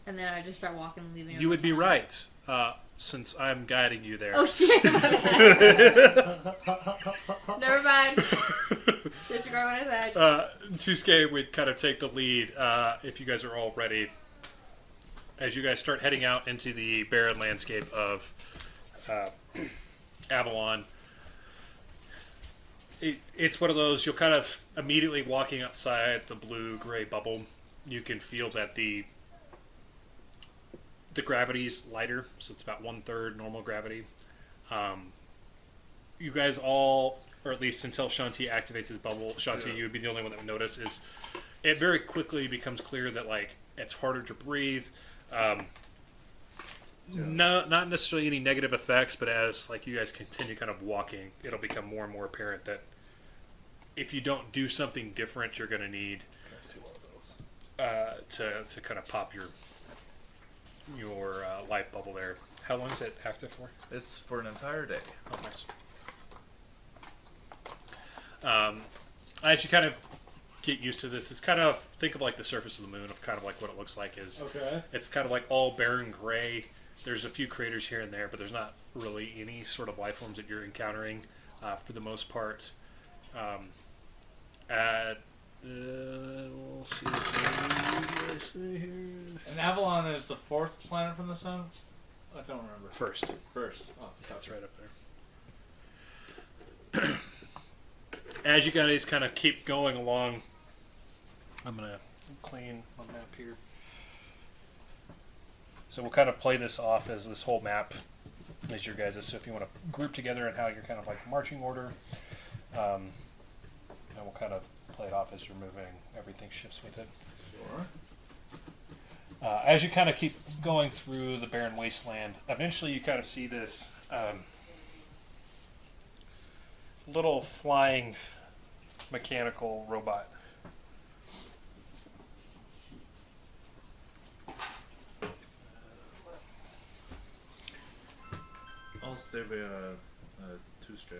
And then I just start walking and leaving. You would be everyone right, since I'm guiding you there. behind. Oh shit! Never mind. Disregard what I said. Tusuke would kind of take the lead if you guys are all ready. As you guys start heading out into the barren landscape of Aballon, it's one of those, you'll kind of immediately walking outside the blue-gray bubble, you can feel that the gravity's lighter, so it's about 1/3 normal gravity. You guys all, or at least until Shanti activates his bubble, Shanti, you would be the only one that would notice, is it very quickly becomes clear that like it's harder to breathe. No, not necessarily any negative effects, but as like you guys continue kind of walking, it'll become more and more apparent that if you don't do something different, you're going to need to kind of pop your light bubble there. How long is it active for? It's for an entire day. Oh, nice. As you kind of get used to this, it's kind of, think of like the surface of the moon, of kind of like what it looks like is. Okay. It's kind of like all barren gray. There's a few craters here and there, but there's not really any sort of life forms that you're encountering for the most part. We'll see what I see here. And Aballon is the 4th planet from the sun? I don't remember. First. First. Oh, That's right up there. As you guys kind of keep going along, I'm going to clean my map here. So we'll kind of play this off as this whole map is your guys'. So if you want to group together and how you're kind of like marching order, and we'll kind of play it off as you're moving. Everything shifts with it. Sure. As you kind of keep going through the barren wasteland, eventually you kind of see this little flying mechanical robot. I'll stay by Tuesday.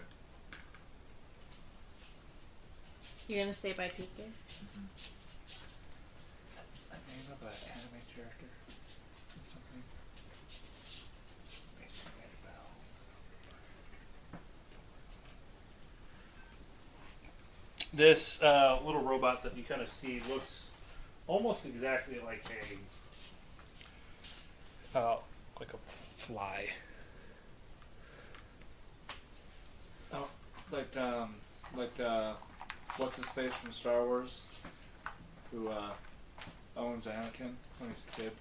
You're gonna stay by Tuesday? A name of an anime character. Something. Makes me ring a bell. This little robot that you kind of see looks almost exactly like a fly. Oh, what's his face from Star Wars? Who owns Anakin when he's a kid?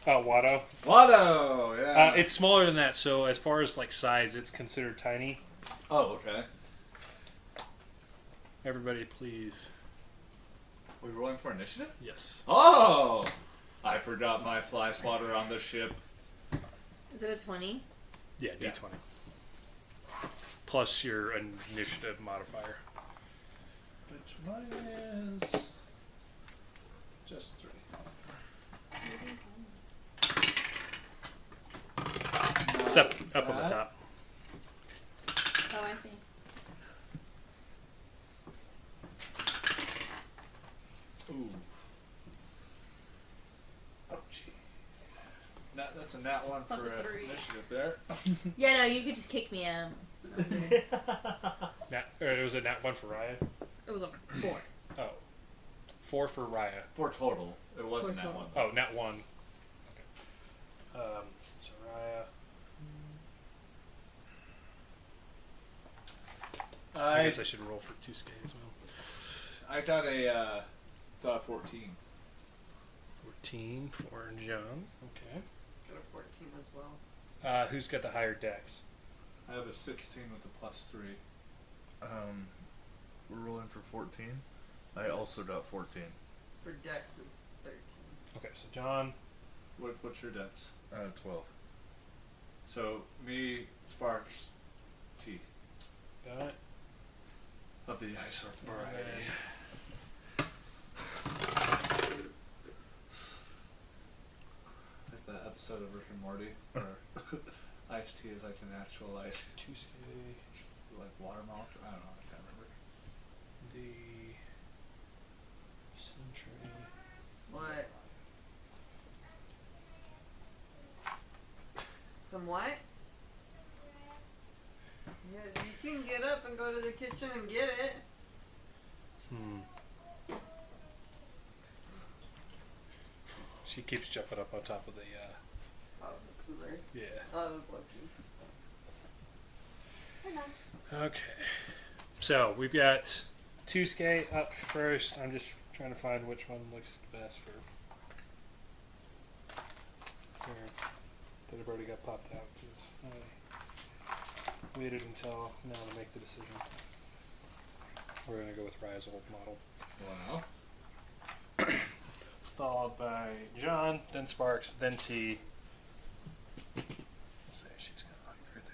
Watto. Watto, yeah. It's smaller than that, so as far as like size, it's considered tiny. Oh, okay. Everybody, please. We're rolling for initiative? Yes. Oh! I forgot my fly swatter on the ship. Is it a 20? Yeah, Yeah. D20. Plus your initiative modifier. Which mine is just 3. It's up on the top. Oh, I see. Ooh. Ouchie. That's a nat 1 Plus for a 3. initiative there. Yeah, no, you could just kick me out. It was a nat 1 for Raya. It was a 4. Oh. 4 for Raya. 4 total. It wasn't Four nat 1. Oh, nat 1. Okay. So Raya. I guess I should roll for 2K as well. I got a 14. 14 for John. Okay. Got a 14 as well. Who's got the higher dex? I have a 16 with a +3. We're rolling for 14. I also got 14. For Dex is 13. Okay, so John. What's your dex? 12. So me, Sparks, T Got it. of the Ice Earth variety. Like that episode of Rick and Morty where iced tea is like an actual ice, 2K. like water molecule. I don't know. I can't remember. The Sentry. What? Some what? Yeah, you can get up and go to the kitchen and get it. She keeps jumping up on top of the, Oh, the cooler. yeah. Oh, I was lucky. Okay. So, we've got 2K up first. I'm just trying to find which one looks the best for here. That have already got popped out because I waited until now to make the decision. We're going to go with Raya's old model. Wow. Followed by John, then Sparks, then T. Let's say she's got right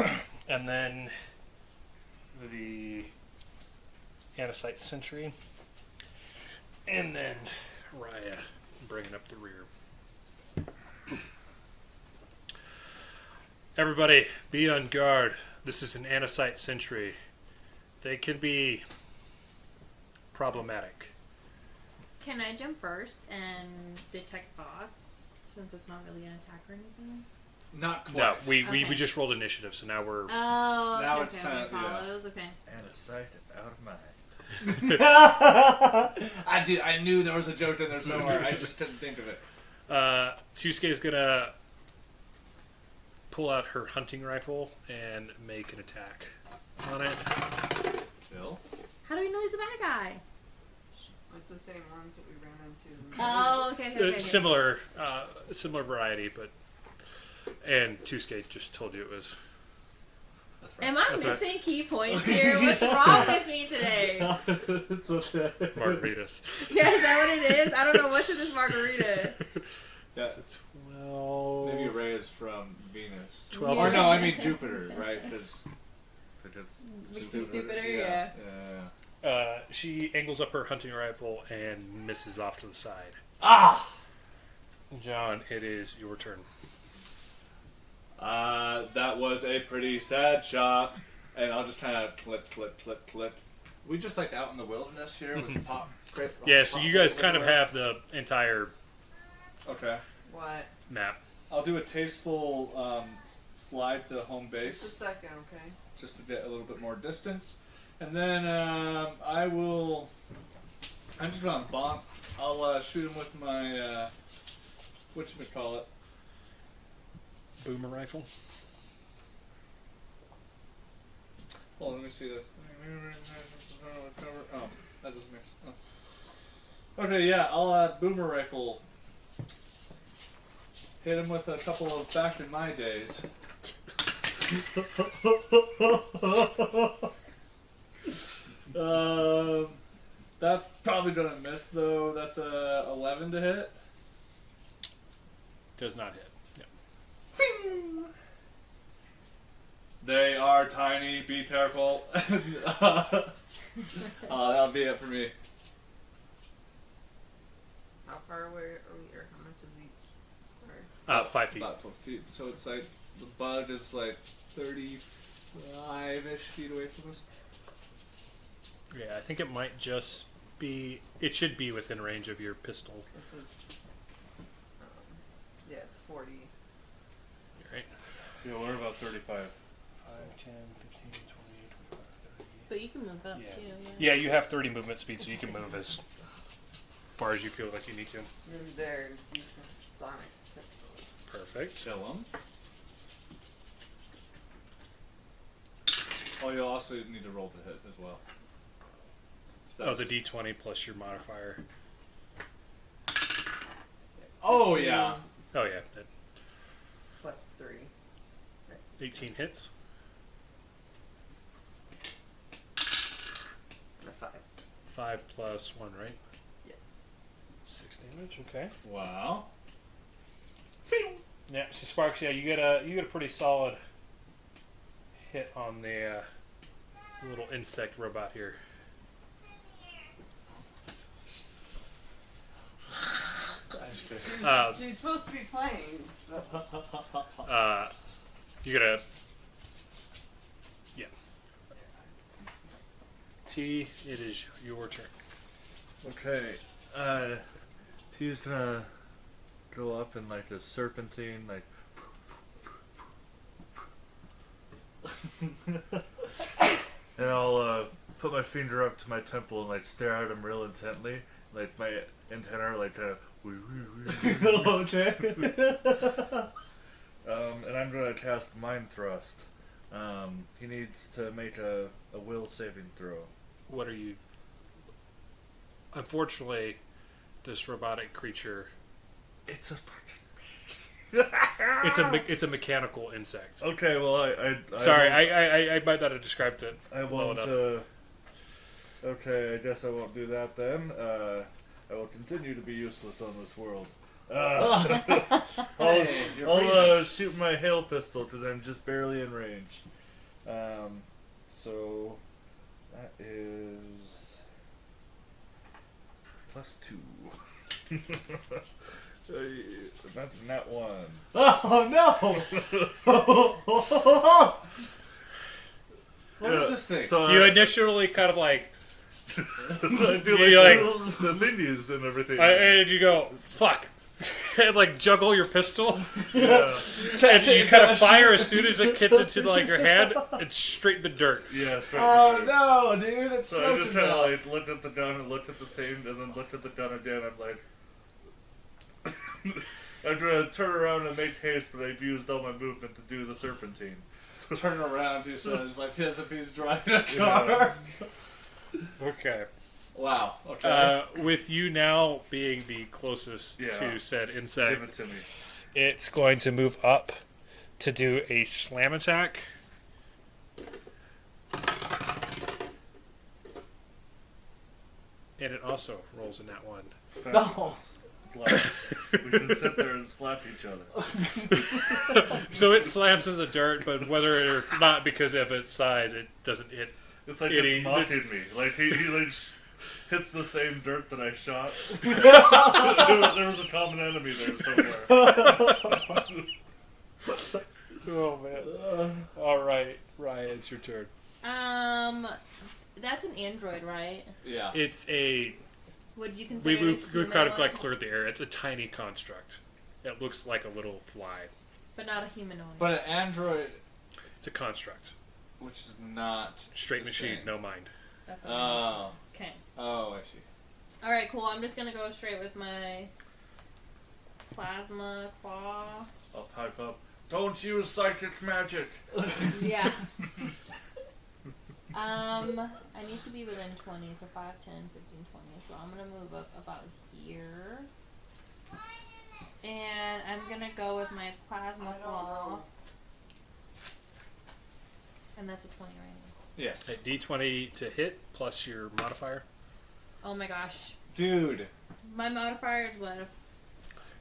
there. And then the Andesite Sentry. And then Raya bringing up the rear. Everybody, be on guard. This is an Andesite Sentry. They can be problematic. Can I jump first and detect thoughts, since it's not really an attack or anything? Not quite. No, we Okay. just rolled initiative, so now we're... Oh, Now okay, it's okay, kinda- yeah. follows, okay. And a sight out of mind. I knew there was a joke in there somewhere. I just couldn't think of it. Tusuke is gonna pull out her hunting rifle and make an attack on it. Kill. How do we know he's the bad guy? It's the same ones that we ran into. Oh, okay. Similar variety, but and Tusuke just told you it was. That's right. Am I That's right. missing key points here? What's wrong with me today? It's okay. Margaritas. Yeah, is that what it is? I don't know what's in this margarita. Yeah. It's 12. Maybe Ray is from Venus. 12. Or no, I mean Jupiter, right? Because Makes you stupider, yeah. She angles up her hunting rifle and misses off to the side. Ah! John, it is your turn. That was a pretty sad shot. And I'll just kind of click. We just like out in the wilderness here with pop. Yeah, so you guys kind of have the entire Okay. What? map. I'll do a tasteful slide to home Just a base second, okay? just to get a little bit more distance. And then I will. I'm just gonna bonk. I'll shoot him with my. Whatchamacallit? Boomer rifle. Hold on, let me see this. Oh, that doesn't make sense. Okay, yeah, I'll boomer rifle. Hit him with a couple of back in my days. That's probably gonna miss though. That's a 11 to hit. Does not hit. Yep. They are tiny. Be careful. That'll be it for me. How far away are we, or how much is each square? 5 feet. About 4 feet. So it's like the bug is like 35-ish feet away from us. Yeah, I think it might just be. It should be within range of your pistol. This is, yeah, it's 40. Right? Yeah, we're about 35. 5, 10, 15, 20, 25, 30. But you can move up Yeah. too. Yeah, you have 30 movement speed, so you can move as far as you feel like you need to. Then their sonic pistol. Perfect. Kill him. Oh, you'll also need to roll to hit as well. So Oh, the D20 plus your modifier. Oh, yeah. Oh, yeah. That Plus 3. 18 hits. A 5. 5 plus 1, right? Yeah. 6 damage, okay. Wow. Yeah, so Sparks, yeah, you get a pretty solid hit on the little insect robot here. She was supposed to be playing, so. You get a yeah. T, it is your turn. Okay. T's gonna go up in like a serpentine, like. And I'll put my finger up to my temple and like stare at him real intently. Like my antenna are like a. Okay. And I'm gonna cast Mind Thrust. He needs to make a will saving throw. What are you? Unfortunately, this robotic creature. It's a. It's a mechanical insect. Okay, well I Sorry, won't- I might not have described it I well won't. enough. Okay, I guess I won't do that then. I will continue to be useless on this world. Hey, you're I'll shoot my hail pistol because I'm just barely in range. So that is +2. That's not 1. Oh no! What is this thing? So You initially kind of like, I do you like like- the menus and everything. and you go, fuck. And like juggle your pistol. Yeah, And you kind of fire as soon as it gets into like your hand. It's straight in the dirt. yeah. Oh no, dude! It's So I just smoking kind of now. like looked at the gun and looked at the thing and then looked at the gun again. I'm like, I'm gonna turn around and make haste, but I've used all my movement to do the serpentine. So, Turn around, he says, like as if he's driving a car. Okay. Wow. Okay. With you now being the closest Yeah. to said give insect, it to me. it's going to move up to do a slam attack. And it also rolls in that one. No. Like, we can sit there and slap each other. So it slams in the dirt, but whether or not because of its size, it doesn't hit. It's like Itty. it's mocking me. Like he like hits the same dirt that I shot. there was a common enemy there somewhere. Oh man! All right, Ryan, it's your turn. That's an android, right? Yeah. It's a Would you consider we've kind of humanoid? like cleared the air. It's a tiny construct. It looks like a little fly. But not a humanoid. But an android, It's a construct. which is not Straight the machine, same. no mind. That's what I meant. Okay. Oh, I see. Alright, cool. I'm just gonna go straight with my plasma claw. I'll pipe up. Don't use psychic magic. Yeah. I need to be within 20, so 5, 10, 15, 20. So I'm gonna move up about here. And I'm gonna go with my plasma claw. And that's a 20, right? Yes. A D20 to hit plus your modifier. Oh my gosh. Dude. My modifier is what?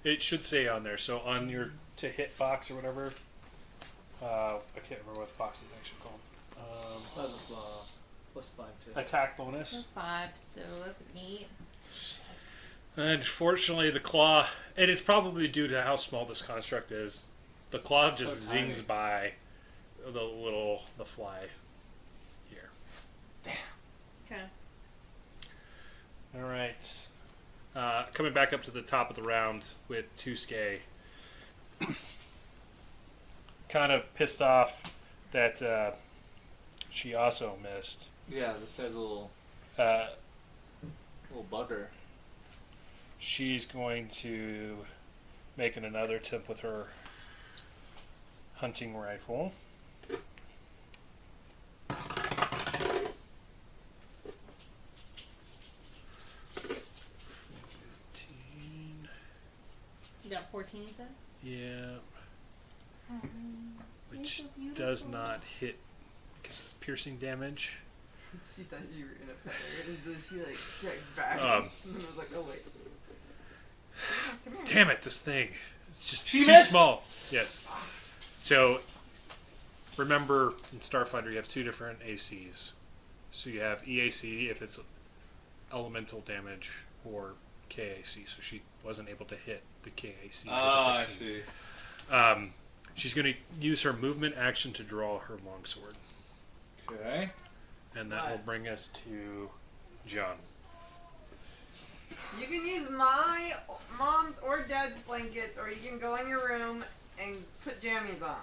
It should say on there. So on your to hit box or whatever. I can't remember what the box is actually called. +5 to Attack That's bonus. 5, so that's an 8. Unfortunately, the claw, and it's probably due to how small this construct is. The claw just So tiny. zings by the fly here. Okay. All right. Coming back up to the top of the round with Tuskay. Kind of pissed off that she also missed. Yeah, this guy's a little bugger. She's going to make another attempt with her hunting rifle. You got 14, you said? Yeah, which so does beautiful. not hit because it's piercing damage. She thought you were gonna pet her, and then she like checked back. Um. And was like, oh wait. Come here. Damn it, this thing. It's just She too missed! small. Yes. So, remember, in Starfinder, you have two different ACs. So you have EAC if it's elemental damage, or KAC. So she wasn't able to hit the KAC. with the Ah, I 15. see. She's going to use her movement action to draw her longsword. Okay. And that will Right. bring us to John. You can use my mom's or dad's blankets, or you can go in your room and put jammies on.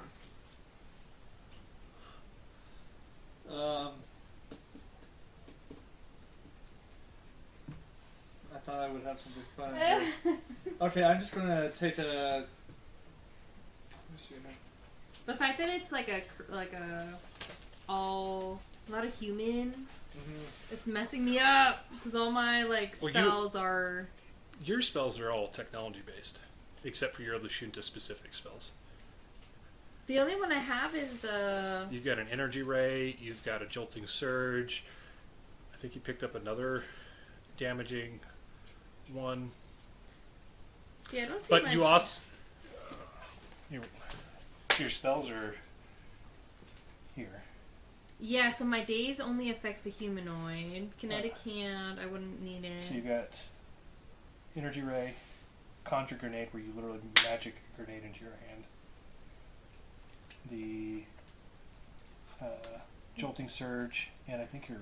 I thought I would have something fun. Here. Okay, I'm just gonna take a. Let me see. The fact that it's like a all not a human, it's messing me up because all my like Well, spells are. Your spells are all technology based, except for your able to shoot into specific spells. The only one I have is the. You've got an energy ray, you've got a jolting surge. I think you picked up another damaging one. See, I don't see But my you also. Your spells are here. Yeah, so my daze only affects a humanoid. Kinetic hand, I wouldn't need it. So you got energy ray, conjure grenade, where you literally magic a grenade into your hand. The jolting surge, and I think your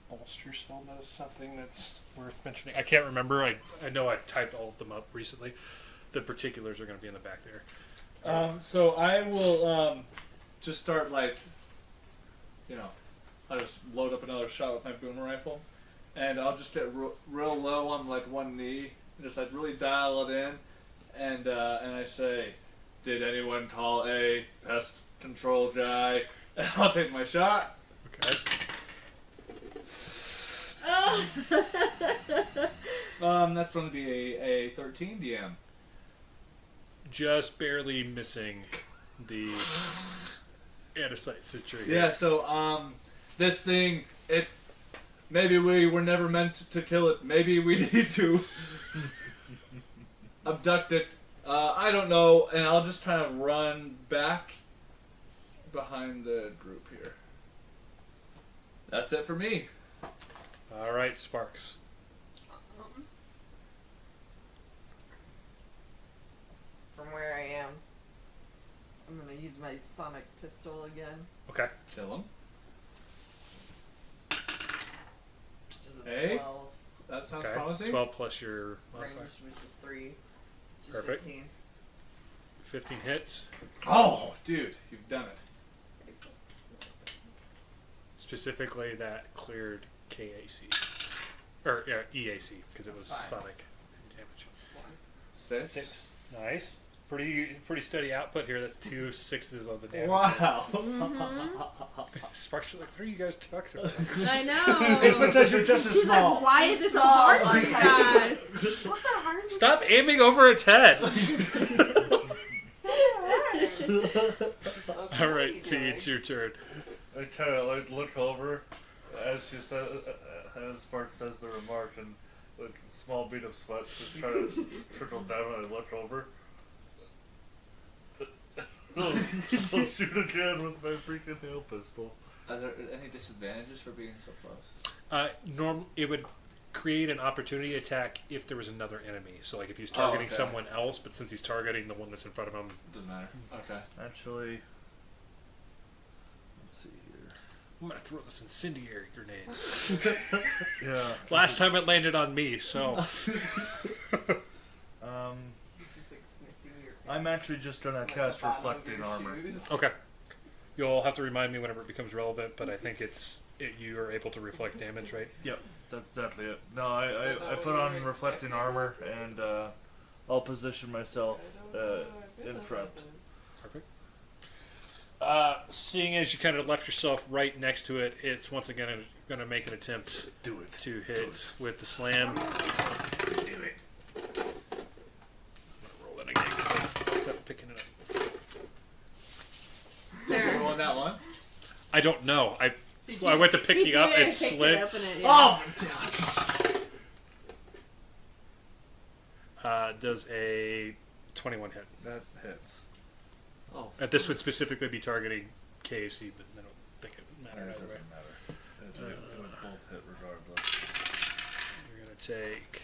bolster spell does something that's worth mentioning. I can't remember. I know I typed all of them up recently. The particulars are going to be in the back there. So I will just start like, I'll just load up another shot with my boomer rifle, and I'll just get real low on like one knee, and just like really dial it in, and I say, "Did anyone call a pest control guy?" And I'll take my shot. Okay. That's going to be a 13 DM. Just barely missing the anti-sight situation. Yeah, so this thing, maybe we were never meant to kill it. Maybe we need to abduct it. I don't know, and I'll just kind of run back behind the group here. That's it for me. All right, Sparks. From where I am, I'm gonna use my sonic pistol again, Okay. Kill him. which is a Hey. 12 That sounds Okay. promising. 12 plus your range, modifier. which is 3. Which is Perfect. 15. 15 hits. Oh, dude, you've done it. Specifically, that cleared KAC. Or EAC, because it was Five. sonic damage. 1. 6. 6. Nice. pretty steady output here. That's 2 6s on the damage. Wow. Sparks is like, what are you guys talking about? I know. It's because you're just as small. Why is this so hard for you guys? What the hard? Stop aiming over its head. All right, T, it's your turn. I kind of like look over as she says, as Spark says the remark, and like a small bead of sweat just try to trickle down. And I look over. I'll shoot again with my freaking hail pistol. Are there any disadvantages for being so close? It would create an opportunity attack if there was another enemy. So, like, if he's targeting okay. someone else, but since he's targeting the one that's in front of him, Doesn't matter. Okay. Actually, let's see here. I'm gonna throw this incendiary grenade. Yeah. Last time it landed on me, so Just like sniffing your I'm actually just gonna like cast the bottom of reflecting your armor. shoes. okay. You'll have to remind me whenever it becomes relevant, but I think you are able to reflect damage, right? Yep, that's exactly it. No, I put on reflecting armor and I'll position myself in front. Perfect. Seeing as you kind of left yourself right next to it, it's once again going to make an attempt Do it. to hit with the slam. Do it. I'm going to roll it again because I fucked up picking it up. You rolling that one? I don't know. I went to pick you up and slid. Oh my god! Does a 21 hit. That hits. Oh. This would specifically be targeting KAC, but I don't think it It matters either way. doesn't matter. It would both hit regardless. You're going to take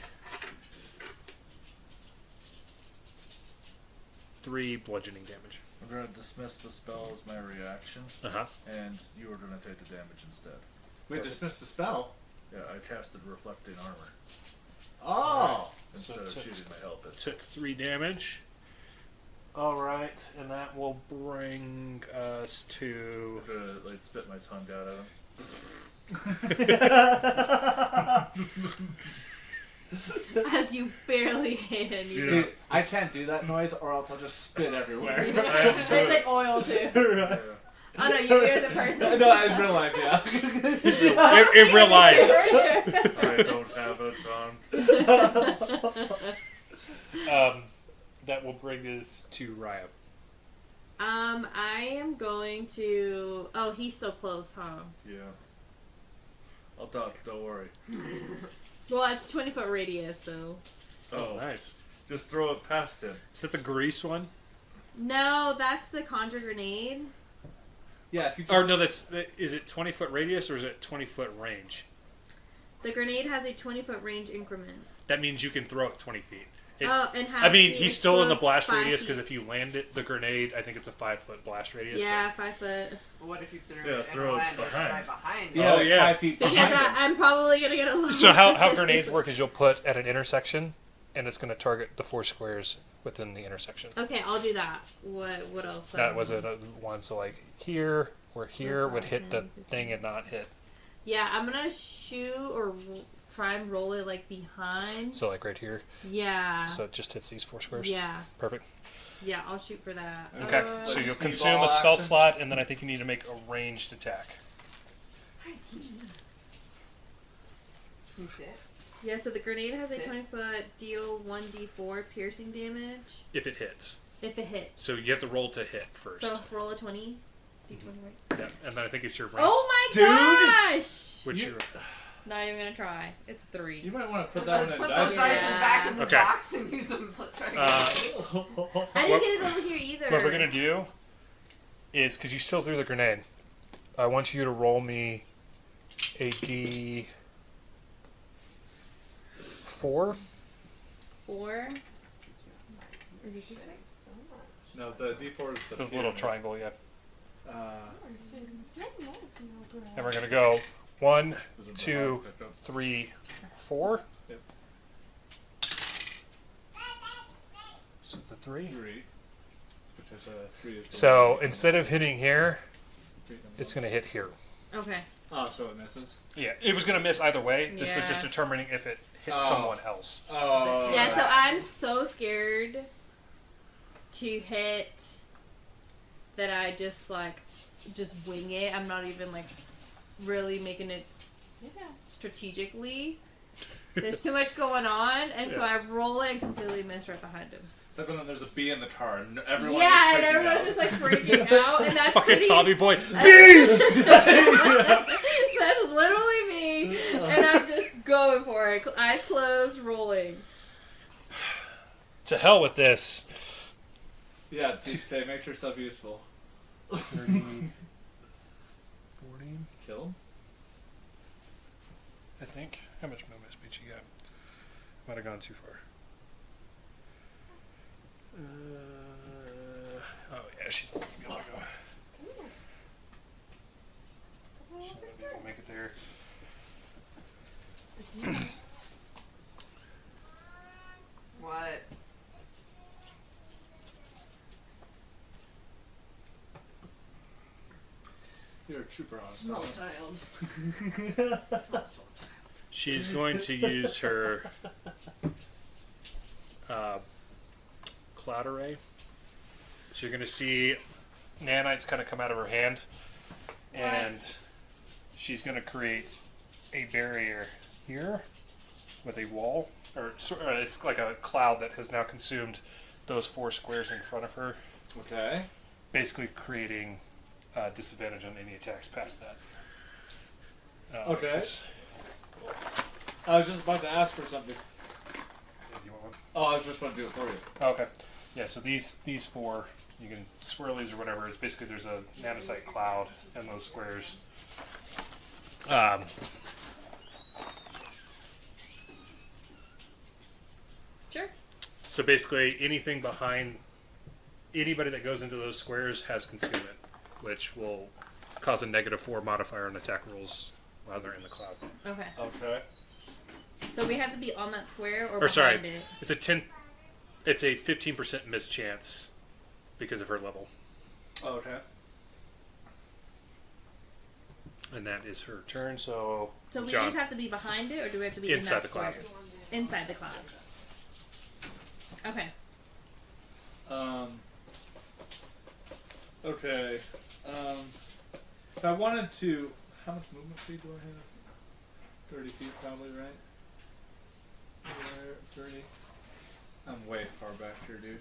3 bludgeoning damage. I'm going to dismiss the spell as my reaction, Uh-huh. and you are going to take the damage instead. Wait, dismiss the spell. Yeah, I casted reflecting armor Oh. instead of shooting my help. Took 3 damage. Alright, and that will bring us to... I'm going to like spit my tongue out at him. As you barely hit and you. Dude, I can't do that noise, or else I'll just spit everywhere. It's like oil too. Yeah. Oh no, you as a person. No, in real life, yeah. in real life. I don't have it on. That will bring us to Raya. I am going to. Oh, he's still close, huh? Yeah. I'll duck, don't worry. Well, it's 20-foot radius, so. Oh, nice. Just throw it past him. Is that the grease one? No, that's the conjure grenade. Yeah, if you just... Or no, is it 20-foot radius or is it 20-foot range? The grenade has a 20-foot range increment. That means you can throw it 20 feet. And I mean, he's still in the blast 5 radius feet. because if you land it, the grenade, I think it's a 5-foot blast radius. Yeah, 5 foot. What if you threw Yeah, it and throw it landed behind. right behind Yeah, Oh, like yeah. 5 feet Because behind him. I'm probably gonna get a little. So how grenades work is you'll put at an intersection, and it's going to target the 4 squares within the intersection. Okay, I'll do that. What else? That was a one. So like here or here would hit the thing and not hit. Yeah, I'm gonna shoot or try and roll it like behind. So like right here. Yeah. So it just hits these 4 squares. Yeah. Perfect. Yeah, I'll shoot for that. Okay. Like So you'll speedball consume a spell action? slot, and then I think you need to make a ranged attack. You sit. Yeah, so the grenade has a Sit. 20-foot deal 1d4 piercing damage If it hits. if it hits. So you have to roll to hit first. So roll a 20. D20, right? Yeah. And then I think it's your range. Oh my Dude! gosh! Which You- you're... Not even gonna try. It's 3. You might want to put that in a Put dice those roll. dice Yeah. back in the Okay. box and use them to try to get I didn't get it over here either. What we're going to do is, because you still threw the grenade, I want you to roll me a D4. 4. Or is it 6? No, the D4 is It's the a little pyramid. triangle, yeah. Uh, And we're going to go 1, those are 2, the pickup. 3, 4. Yep. So it's a 3. 3. Because 3 is the So one. instead of hitting here, 3 comes it's up. going to hit here. Okay. Oh, so it misses? Yeah, it was going to miss either way. This was Yeah. just determining if it hit Oh. someone else. Oh. Yeah, so I'm so scared. to hit that I just wing it. I'm not even like really making it strategically. There's too much going on, and so I roll it and completely miss right behind him. Except when there's a bee in the car and everyone Yeah, is and freaking everyone's out. just like freaking out, and that's Fucking pretty. Tommy Boy. That's literally me, and I'm just going for it. Eyes closed, rolling. To hell with this. Yeah, Tuesday, make yourself useful. 30, 40, Kill him? I think. How much movement speed you got? Might have gone too far. Oh yeah, she's not gonna be able to go. She's not gonna be able to make it there. What? You're a trooper on Small stuff. child. Small child. She's going to use her cloud array. So you're going to see nanites kind of come out of her hand, and she's going to create a barrier here with a wall, or it's like a cloud that has now consumed those 4 squares in front of her, Okay. basically creating disadvantage on any attacks past that. Okay. it's- I was just about to ask for something. You want one? Oh, I was just going to do it for you. Okay. Yeah, so these 4, you can swirlies or whatever. It's basically there's a nanosite cloud in those squares. Sure. So basically anything behind anybody that goes into those squares has concealment, which will cause a -4 modifier on attack rolls while they're in the cloud. Okay. Okay. So we have to be on that square or Or behind sorry, it. it's a 15% miss chance because of her level, Okay. and that is her turn. So So we John, just have to be behind it, or do we have to be Inside in that the cloud. square? Inside the cloud. Okay. Okay. If I wanted to, how much movement speed do I have? 30 feet, probably, right? 30. I'm way far back here, dude.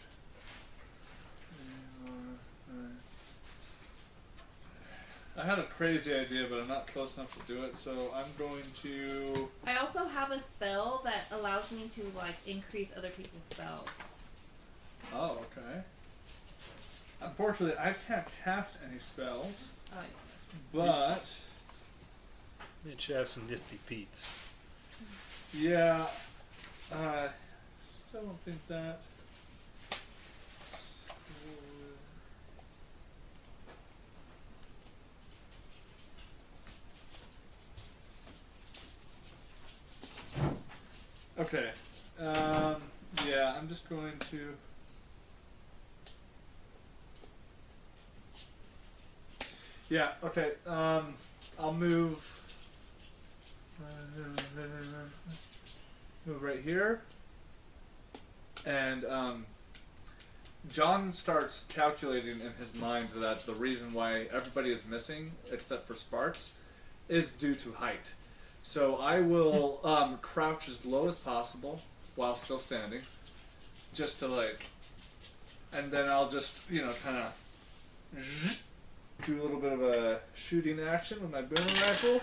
I had a crazy idea, but I'm not close enough to do it, so I'm going to. I also have a spell that allows me to increase other people's spells. Oh, okay. Unfortunately, I can't cast any spells, Oh, but it should have some nifty feats. yeah, still don't think that. Okay. Yeah, I'm just going to. Yeah, okay. I'll move right here. And John starts calculating in his mind that the reason why everybody is missing, except for Sparks, is due to height. So I will crouch as low as possible while still standing, just to and then I'll just kind of do a little bit of a shooting action with my booming rifle.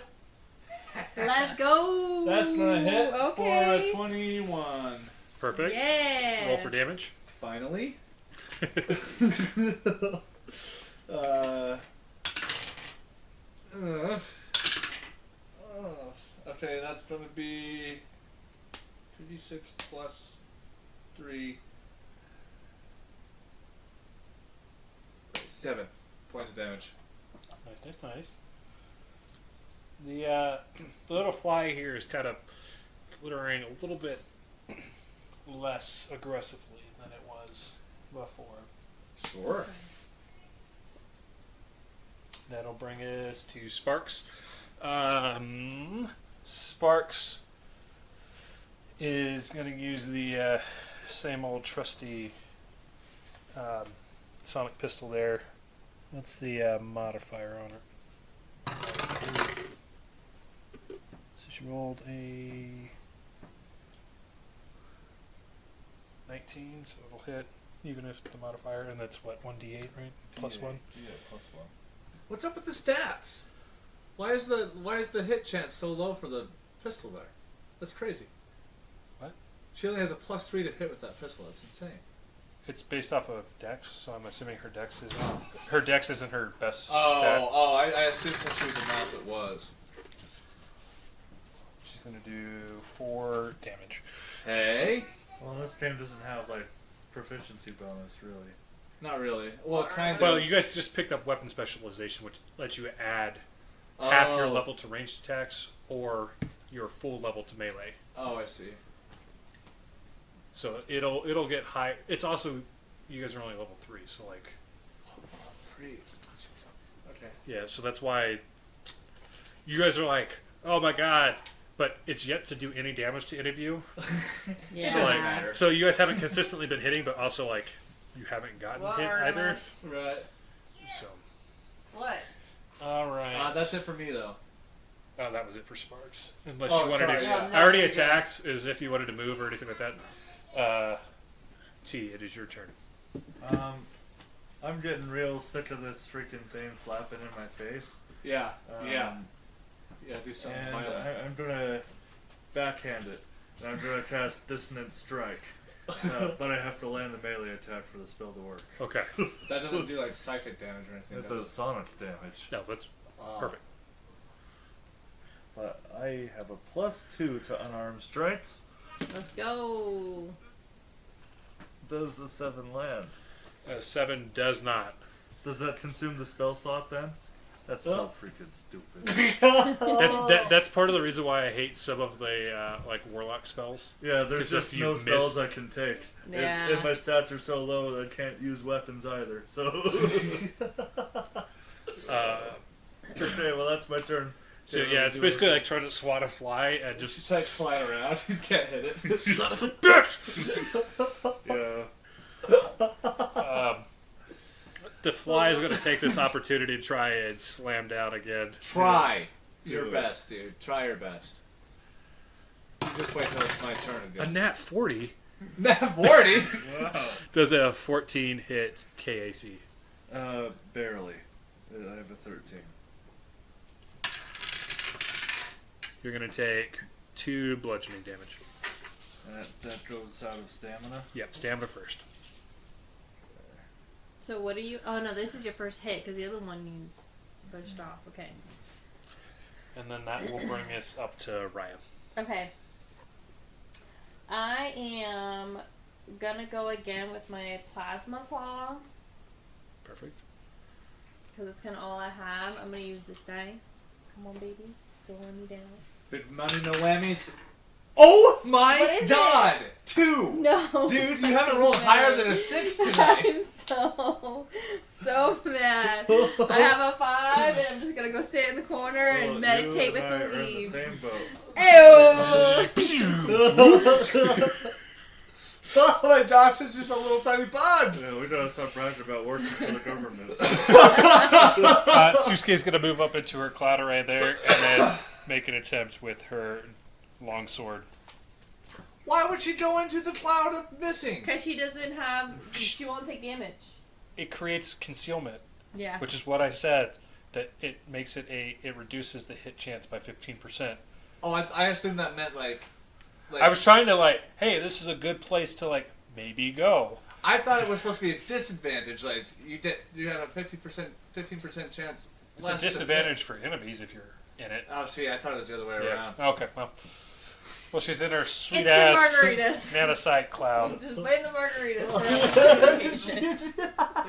let's go. That's gonna hit Okay. for a 21. Perfect. Yeah. Roll for damage. Finally. Okay, that's going to be 2d6 plus 3. 7 points of damage. Nice. The little fly here is kind of flittering a little bit less aggressively than it was before. Sure. That'll bring us to Sparks. Sparks is going to use the same old trusty sonic pistol there. What's the modifier on it? So she rolled a 19, so it'll hit even if the modifier, and that's what, 1d8, right? Plus 1? Yeah, plus 1. What's up with the stats? Why is the hit chance so low for the pistol there? That's crazy. What? She only has a +3 to hit with that pistol. That's insane. It's based off of Dex, so I'm assuming her Dex isn't her Dex isn't her best stat. I assumed since she was a mouse it was. She's gonna do 4 damage. Hey, Well, this game doesn't have like proficiency bonus really. not really. Well, kind of. Well, you guys just picked up weapon specialization, which lets you add half your Oh. level to ranged attacks or your full level to melee. Oh, I see. So it'll get high. It's also, you guys are only level 3, so like 3. Okay. yeah. So that's why you guys are like, oh my god, but it's yet to do any damage to any of you. Yeah. So, like, matter. so you guys haven't consistently been hitting, but also like you haven't gotten What, hit either. Artemis? Right. So What? all right. That's it for me though. Oh, that was it for Sparks. Unless Oh, you wanted sorry, to. yeah. No, I already you're good. attacked. As if you wanted to move or anything like that. T, it is your turn. I'm getting real sick of this freaking thing flapping in my face. Yeah. Yeah. Um, Do something And violent. I'm gonna backhand it. And I'm gonna cast Dissonant Strike. But I have to land the melee attack for the spell to work. Okay. That doesn't do like psychic damage or anything. It does does sonic damage. No, that's Wow. perfect. But I have a +2 to unarmed strikes. Let's go. Does a 7 land? 7 does not. Does that consume the spell slot then? That's so freaking stupid. That's part of the reason why I hate some of the like warlock spells. Yeah, there's 'Cause if just you no miss- spells I can take. Yeah. And my stats are so low that I can't use weapons either. So. Okay, well that's my turn. So yeah, it's basically like trying to swat a fly and Just just like fly around. You can't hit it. son of a bitch. Yeah. The fly is going to take this opportunity to try and slam down again. Try your Do it. best, dude. Try your best. Just wait till it's my turn A again. nat 40 Nat 40? Wow. does a 14 hit KAC. Barely. I have a 13. You're going to take 2 bludgeoning damage. And that goes out of stamina. Yep, stamina first. So what do you? Oh no, this is your first hit because the other one you budged off. Okay. And then that will bring us up to Raya. Okay. I am gonna go again with my plasma claw Perfect. because that's kind of all I have. I'm gonna use this dice. Come on, baby, don't let me down. Big money, no whammies. Oh my What is god! 2! No, Dude, you haven't rolled higher than a 6 tonight. I'm so mad. I have a 5, and I'm just gonna go sit in the corner and Well, meditate you with and I the are in leaves. the same boat. Ew. Oh, my gosh, it's just a little tiny bug! Yeah, we gotta stop bragging about working for the government. Tsusuke's going to move up into her cloud array there and then make an attempt with her longsword. Why would she go into the cloud of missing? Because she doesn't have. She won't take damage. It creates concealment, Yeah. which is what I said, that it makes it it reduces the hit chance by 15%. Oh, I assumed that meant like I was trying to like, hey, this is a good place to like maybe go. I thought it was supposed to be a disadvantage. Like you have a 15% chance. It's less a disadvantage for enemies if you're in it. Oh, see, I thought it was the other way Yeah. around. Okay. Well, she's in her sweet It's the ass margaritas. nanosite cloud. Just wait the margaritas for location. It's a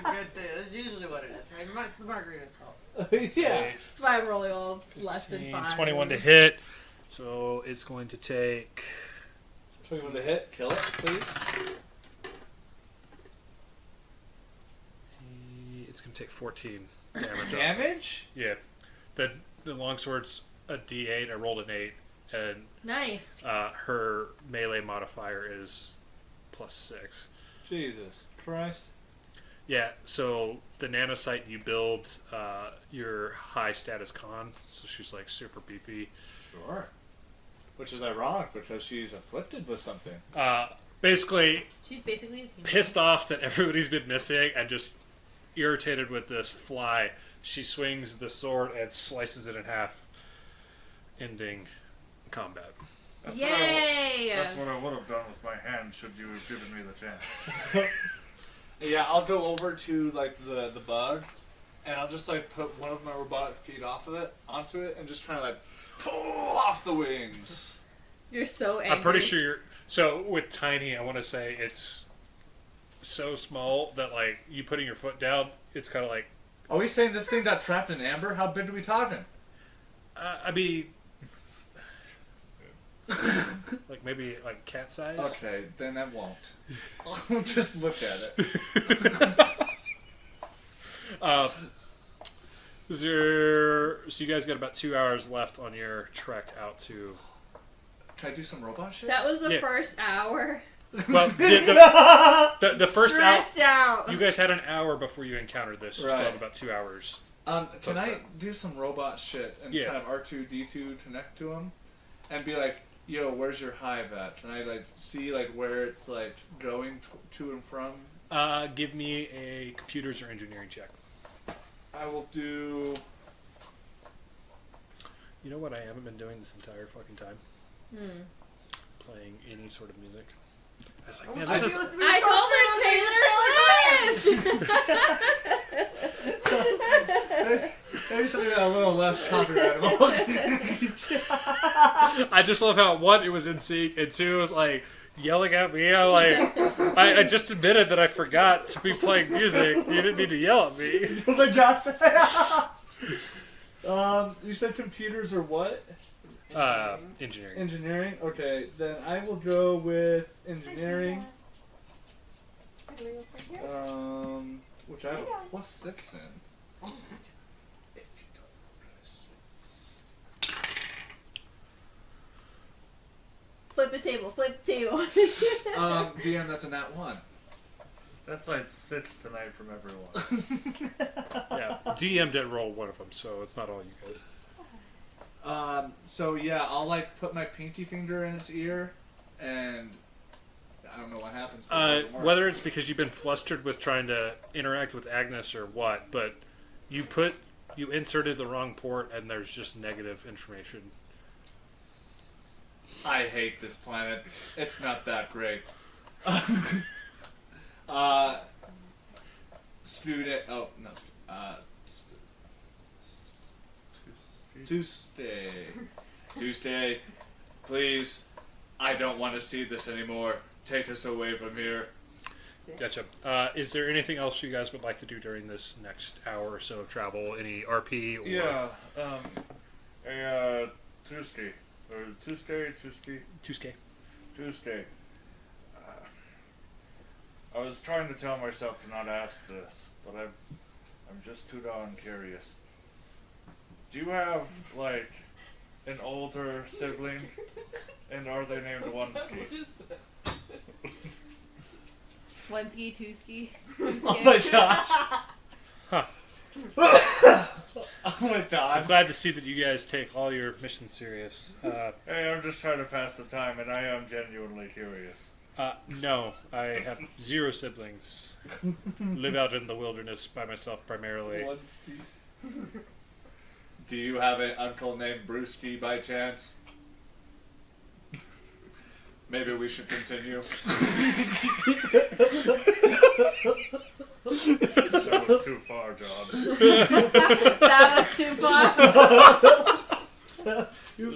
good thing. That's usually what it is, right? It's the margarita's fault. Yeah. That's why I'm rolling all less than 15, 5. 21 to hit. So it's going to take. 21 to hit. Kill it, please. It's going to take 14 damage. Damage? Yeah. The longsword's a D8. I rolled an 8. And Nice. her melee modifier is +6. Jesus Christ. Yeah, so the nanosite you build, your high status con, so she's like super beefy. Sure. Which is ironic because she's afflicted with something. Basically, She's basically a team. pissed off that everybody's been missing and just irritated with this fly, she swings the sword and slices it in half, ending combat. Yay! That's what I would have done with my hand should you have given me the chance. Yeah, I'll go over to like the bug, and I'll just like put one of my robotic feet onto it, and just kind of like pull off the wings. You're so angry. I'm pretty sure you're... So, with Tiny, I want to say it's so small that, like, you putting your foot down, it's kind of like... Are we saying this thing got trapped in amber? How big are we talking? I mean... like, maybe, like, cat size? Okay, then I won't. I'll just look at it. Is there... So you guys got about 2 hours left on your trek out to... Can I do some robot shit? That was the Yeah. first hour. Well, the first hour... Stressed out. You guys had an hour before you encountered this. You still Right. have about 2 hours. Can I do some robot shit and Yeah. kind of R2-D2 connect to him, and be like, "Yo, where's your hive at?" Can I like see like where it's like going to and from? Give me a computers or engineering check. I will do. You know what I haven't been doing this entire fucking time? Playing any sort of music. I was like, man, I this is... told her Taylor Swift! Maybe something a little less copyrightable. I just love how, one, it was in sync, and two, it was like yelling at me. I just admitted that I forgot to be playing music. You didn't need to yell at me. Oh my god. You said computers or what? Engineering. Engineering? Okay, then I will go with engineering. Which I have a +6 in. Flip the table, flip the table. DM, that's a nat 1. That's like 6 tonight from everyone. Yeah, DM did roll one of them, so it's not all you guys. So yeah, I'll like put my pinky finger in its ear, and I don't know what happens. But it doesn't work. Whether it's because you've been flustered with trying to interact with Agnes or what, but you inserted the wrong port and there's just negative information. I hate this planet. It's not that great. Student. Oh no. Tuesday, please. I don't want to see this anymore. Take us away from here. Gotcha. Is there anything else you guys would like to do during this next hour or so of travel? Any RP? Or... Yeah, Tuesday. Or Tuesday. I was trying to tell myself to not ask this, but I'm just too darn curious. Do you have, like, an older sibling, and are they named Oneski? One ski, two ski. Oh my gosh. Huh. Oh my I'm god. glad to see that you guys take all your missions serious. Hey, I'm just trying to pass the time, and I am genuinely curious. No, I have 0 siblings. Live out in the wilderness by myself primarily. Do you have an uncle named Brewski by chance? Maybe we should continue. That was too far, John. That was too far. That's too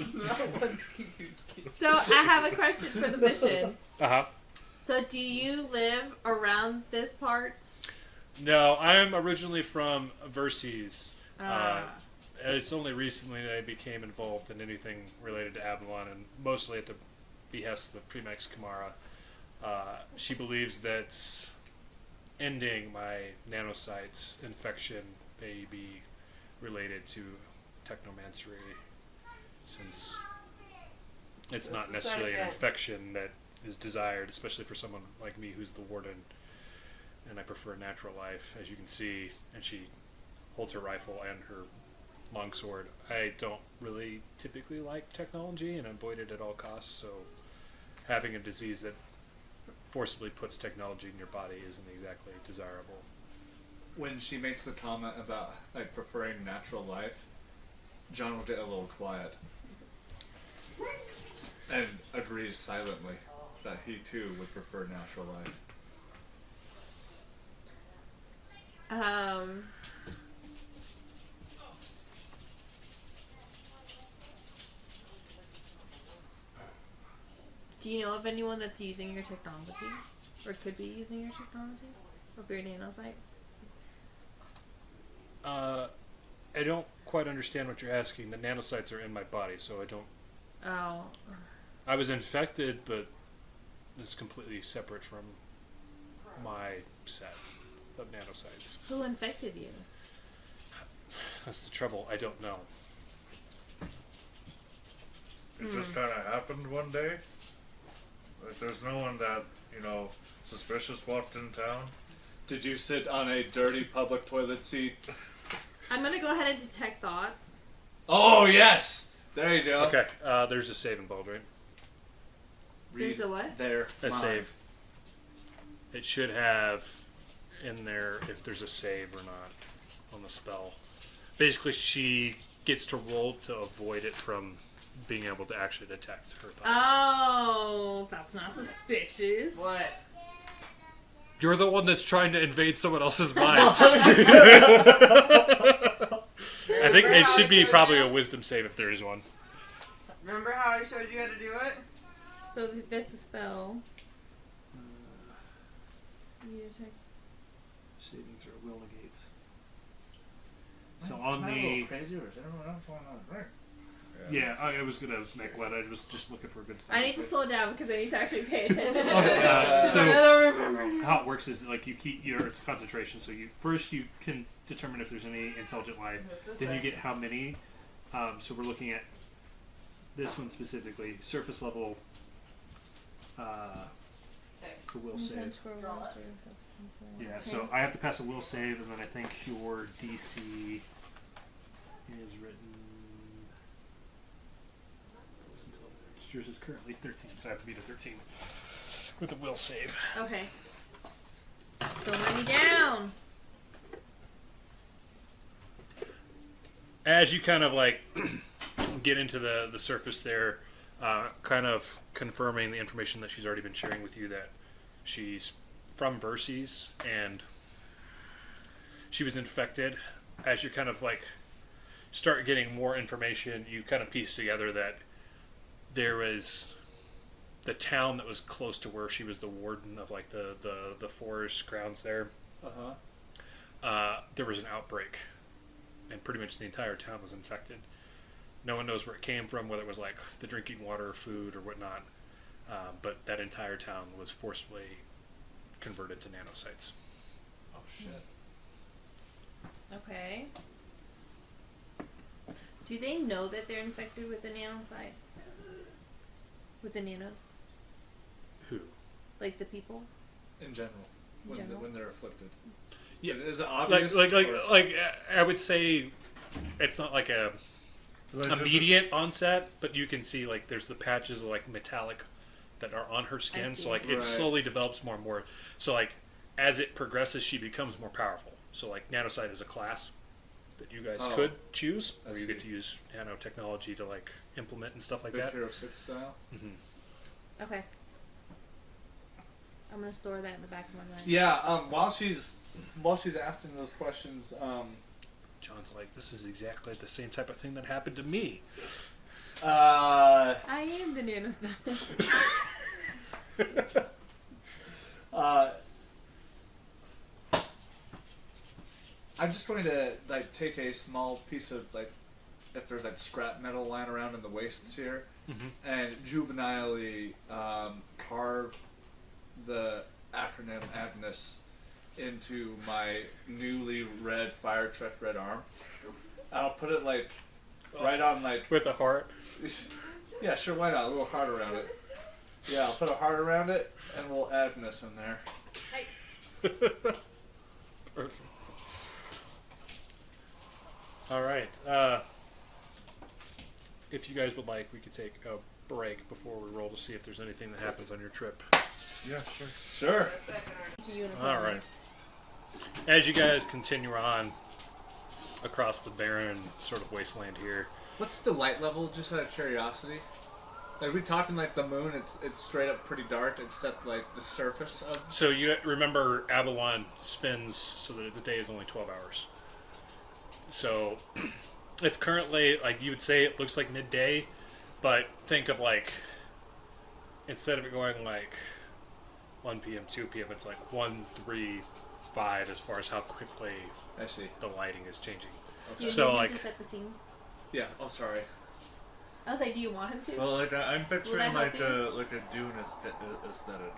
So I have a question for the mission. Uh-huh. So do you live around this part? No, I am originally from Verces. It's only recently that I became involved in anything related to Aballon, and mostly at the behest of Premex Kamara. She believes that ending my nanocytes infection may be related to technomancery, since it's not necessarily an infection that is desired, especially for someone like me who's the warden. and I prefer natural life, as you can see. And she holds her rifle and her longsword. I don't really typically like technology and avoid it at all costs, so having a disease that forcibly puts technology in your body isn't exactly desirable. When she makes the comment about like preferring natural life, John will get a little quiet and agrees silently that he too would prefer natural life. Do you know of anyone that's using your technology? Or could be using your technology? Of your nanosites? I don't quite understand what you're asking. The nanosites are in my body, so I don't... Oh. I was infected, but it's completely separate from my set of nanosites. Who infected you? That's the trouble. I don't know. It just kind of happened one day. Like, there's no one that, suspicious walked in town. Did you sit on a dirty public toilet seat? I'm gonna go ahead and detect thoughts. Oh yes! There you go. Okay, there's a save involved, right? There's a what? There. A save. It should have in there if there's a save or not on the spell. Basically, she gets to roll to avoid it from being able to actually detect her thoughts. Oh, that's not suspicious. What? You're the one that's trying to invade someone else's mind. I think it should be probably a wisdom save if there is one. Remember how I showed you how to do it? So that's a spell. You detect. Saving throw will negates. So on the... crazy, or is everyone else going on right? Yeah, I was going to make one. I was just looking for a good save. I need to slow down because I need to actually pay attention. Okay, I so don't remember. how it works is like you keep your it's concentration. So you can determine if there's any intelligent life. Then you get how many. So we're looking at this one specifically, surface level. The will save. Yeah, so I have to pass a will save, and then I think your DC is written. Yours is currently 13, so I have to beat a 13 with a will save. Okay. Don't let me down. As you kind of like get into the surface there, kind of confirming the information that she's already been sharing with you, that she's from Verces and she was infected. As you kind of like start getting more information, you kind of piece together that there was the town that was close to where she was the warden of like the forest grounds there. There was an outbreak, and pretty much the entire town was infected. No one knows where it came from, whether it was like the drinking water, food, or whatnot. But that entire town was forcibly converted to nanosites. Oh shit. Okay. Do they know that they're infected with the nanosites? With the nanos? Who? Like the people? In general, when they're afflicted. Yeah, is it obvious? like I would say, it's not like a immediate onset, but you can see like there's the patches of like metallic that are on her skin, so like it slowly develops more and more. So like as it progresses, she becomes more powerful. So like nanosite is a class that you guys could choose, or you get to use nanotechnology to like implement and stuff like Big that. Hero 6 style. Mm-hmm. Okay. I'm gonna store that in the back of my mind. Yeah. While she's asking those questions, John's like, this is exactly the same type of thing that happened to me. I am the nanosite. I'm just going to like take a small piece of like, if there's like scrap metal lying around in the wastes here, and juvenilely carve the acronym Agnes into my newly red Fire Trek red arm. I'll put it like right on like With a heart. yeah, sure, why not? A little heart around it. Yeah, I'll put a heart around it and a little Agnes in there. Perfect. All right. If you guys would like, we could take a break before we roll to see if there's anything that happens on your trip. Yeah, sure. Sure. All right. As you guys continue on across the barren sort of wasteland here, What's the light level? Just out of curiosity. Like we talking like the moon, it's straight up pretty dark except like the surface of. so you remember Aballon spins so that the day is only 12 hours. So it's currently, like you would say, it looks like midday, but think of like, instead of it going like 1 p.m., 2 p.m., it's like 1, 3, 5 as far as how quickly I see. the lighting is changing. Do you So, need him like- to set the scene? Yeah. Oh, sorry. I was like, do you want him to? Well, like I'm picturing that like help you? a Dune aesthetic,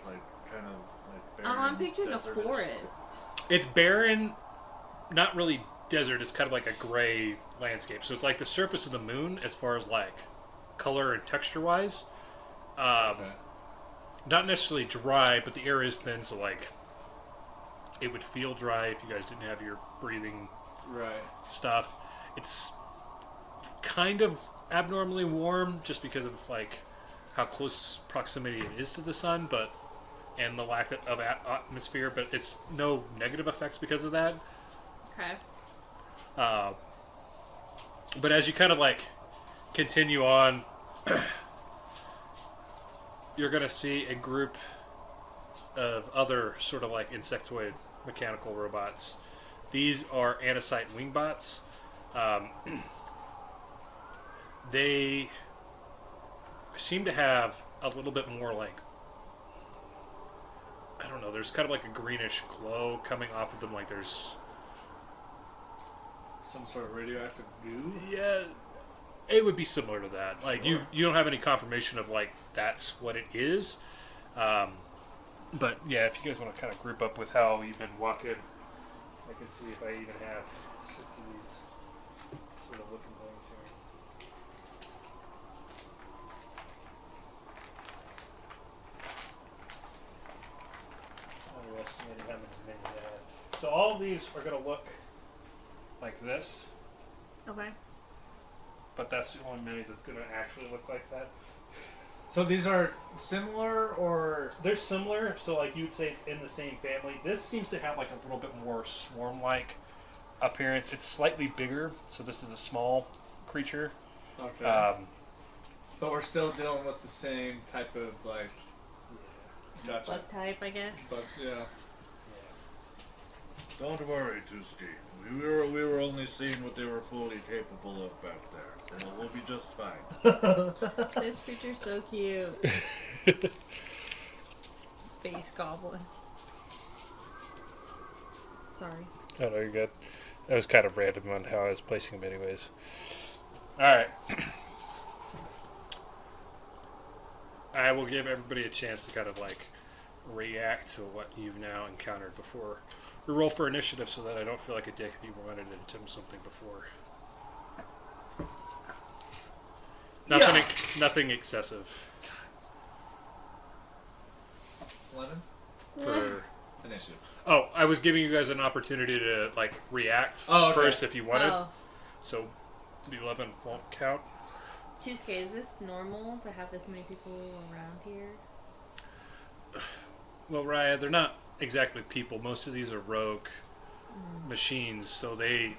like kind of like barren, I'm picturing a desert-ish. forest. It's barren, not really desert. It's kind of like a gray landscape. So it's like the surface of the moon as far as like color and texture wise. Okay. Not necessarily dry, but the air is thin, so like it would feel dry if you guys didn't have your breathing Right. stuff. It's kind of abnormally warm just because of like how close proximity it is to the sun, but and the lack of atmosphere. But it's no negative effects because of that. Okay. But as you kind of like continue on, you're gonna see a group of other sort of like insectoid mechanical robots. These are Anacite wingbots. They seem to have a little bit more like, I don't know, there's kind of like a greenish glow coming off of them, like there's, Some sort of radioactive goo. yeah, it would be similar to that. Like Sure. you don't have any confirmation of like that's what it is. But yeah, if you guys want to kind of group up with how you've been walking, I can see if I even have 6 of these sort of looking things here. Underestimating how many I have. So all of these are going to look like this, Okay. but that's the only mini that's going to actually look like that. So these are similar, or They're similar, so like you'd say it's in the same family. This seems to have like a little bit more swarm-like appearance. It's slightly bigger, so this is a small creature. okay, but we're still dealing with the same type of like. Gotcha. Bug type, I guess. But yeah. Don't worry, Tuski. We were only seeing what they were fully capable of back there. So we'll be just fine. This creature's so cute. Space goblin. Sorry. Oh no, you're good. That was kind of random on how I was placing them, anyways. All right. I will give everybody a chance to kind of like react to what you've now encountered before we roll for initiative, so that I don't feel like a dick if you wanted to attempt something before. Nothing excessive 11 for. initiative. Oh, I was giving you guys an opportunity to like react first if you wanted. Oh. So the 11 won't count. Tuesday, is this normal to have this many people around here? Well, Raya, they're not exactly people. Most of these are rogue machines, so they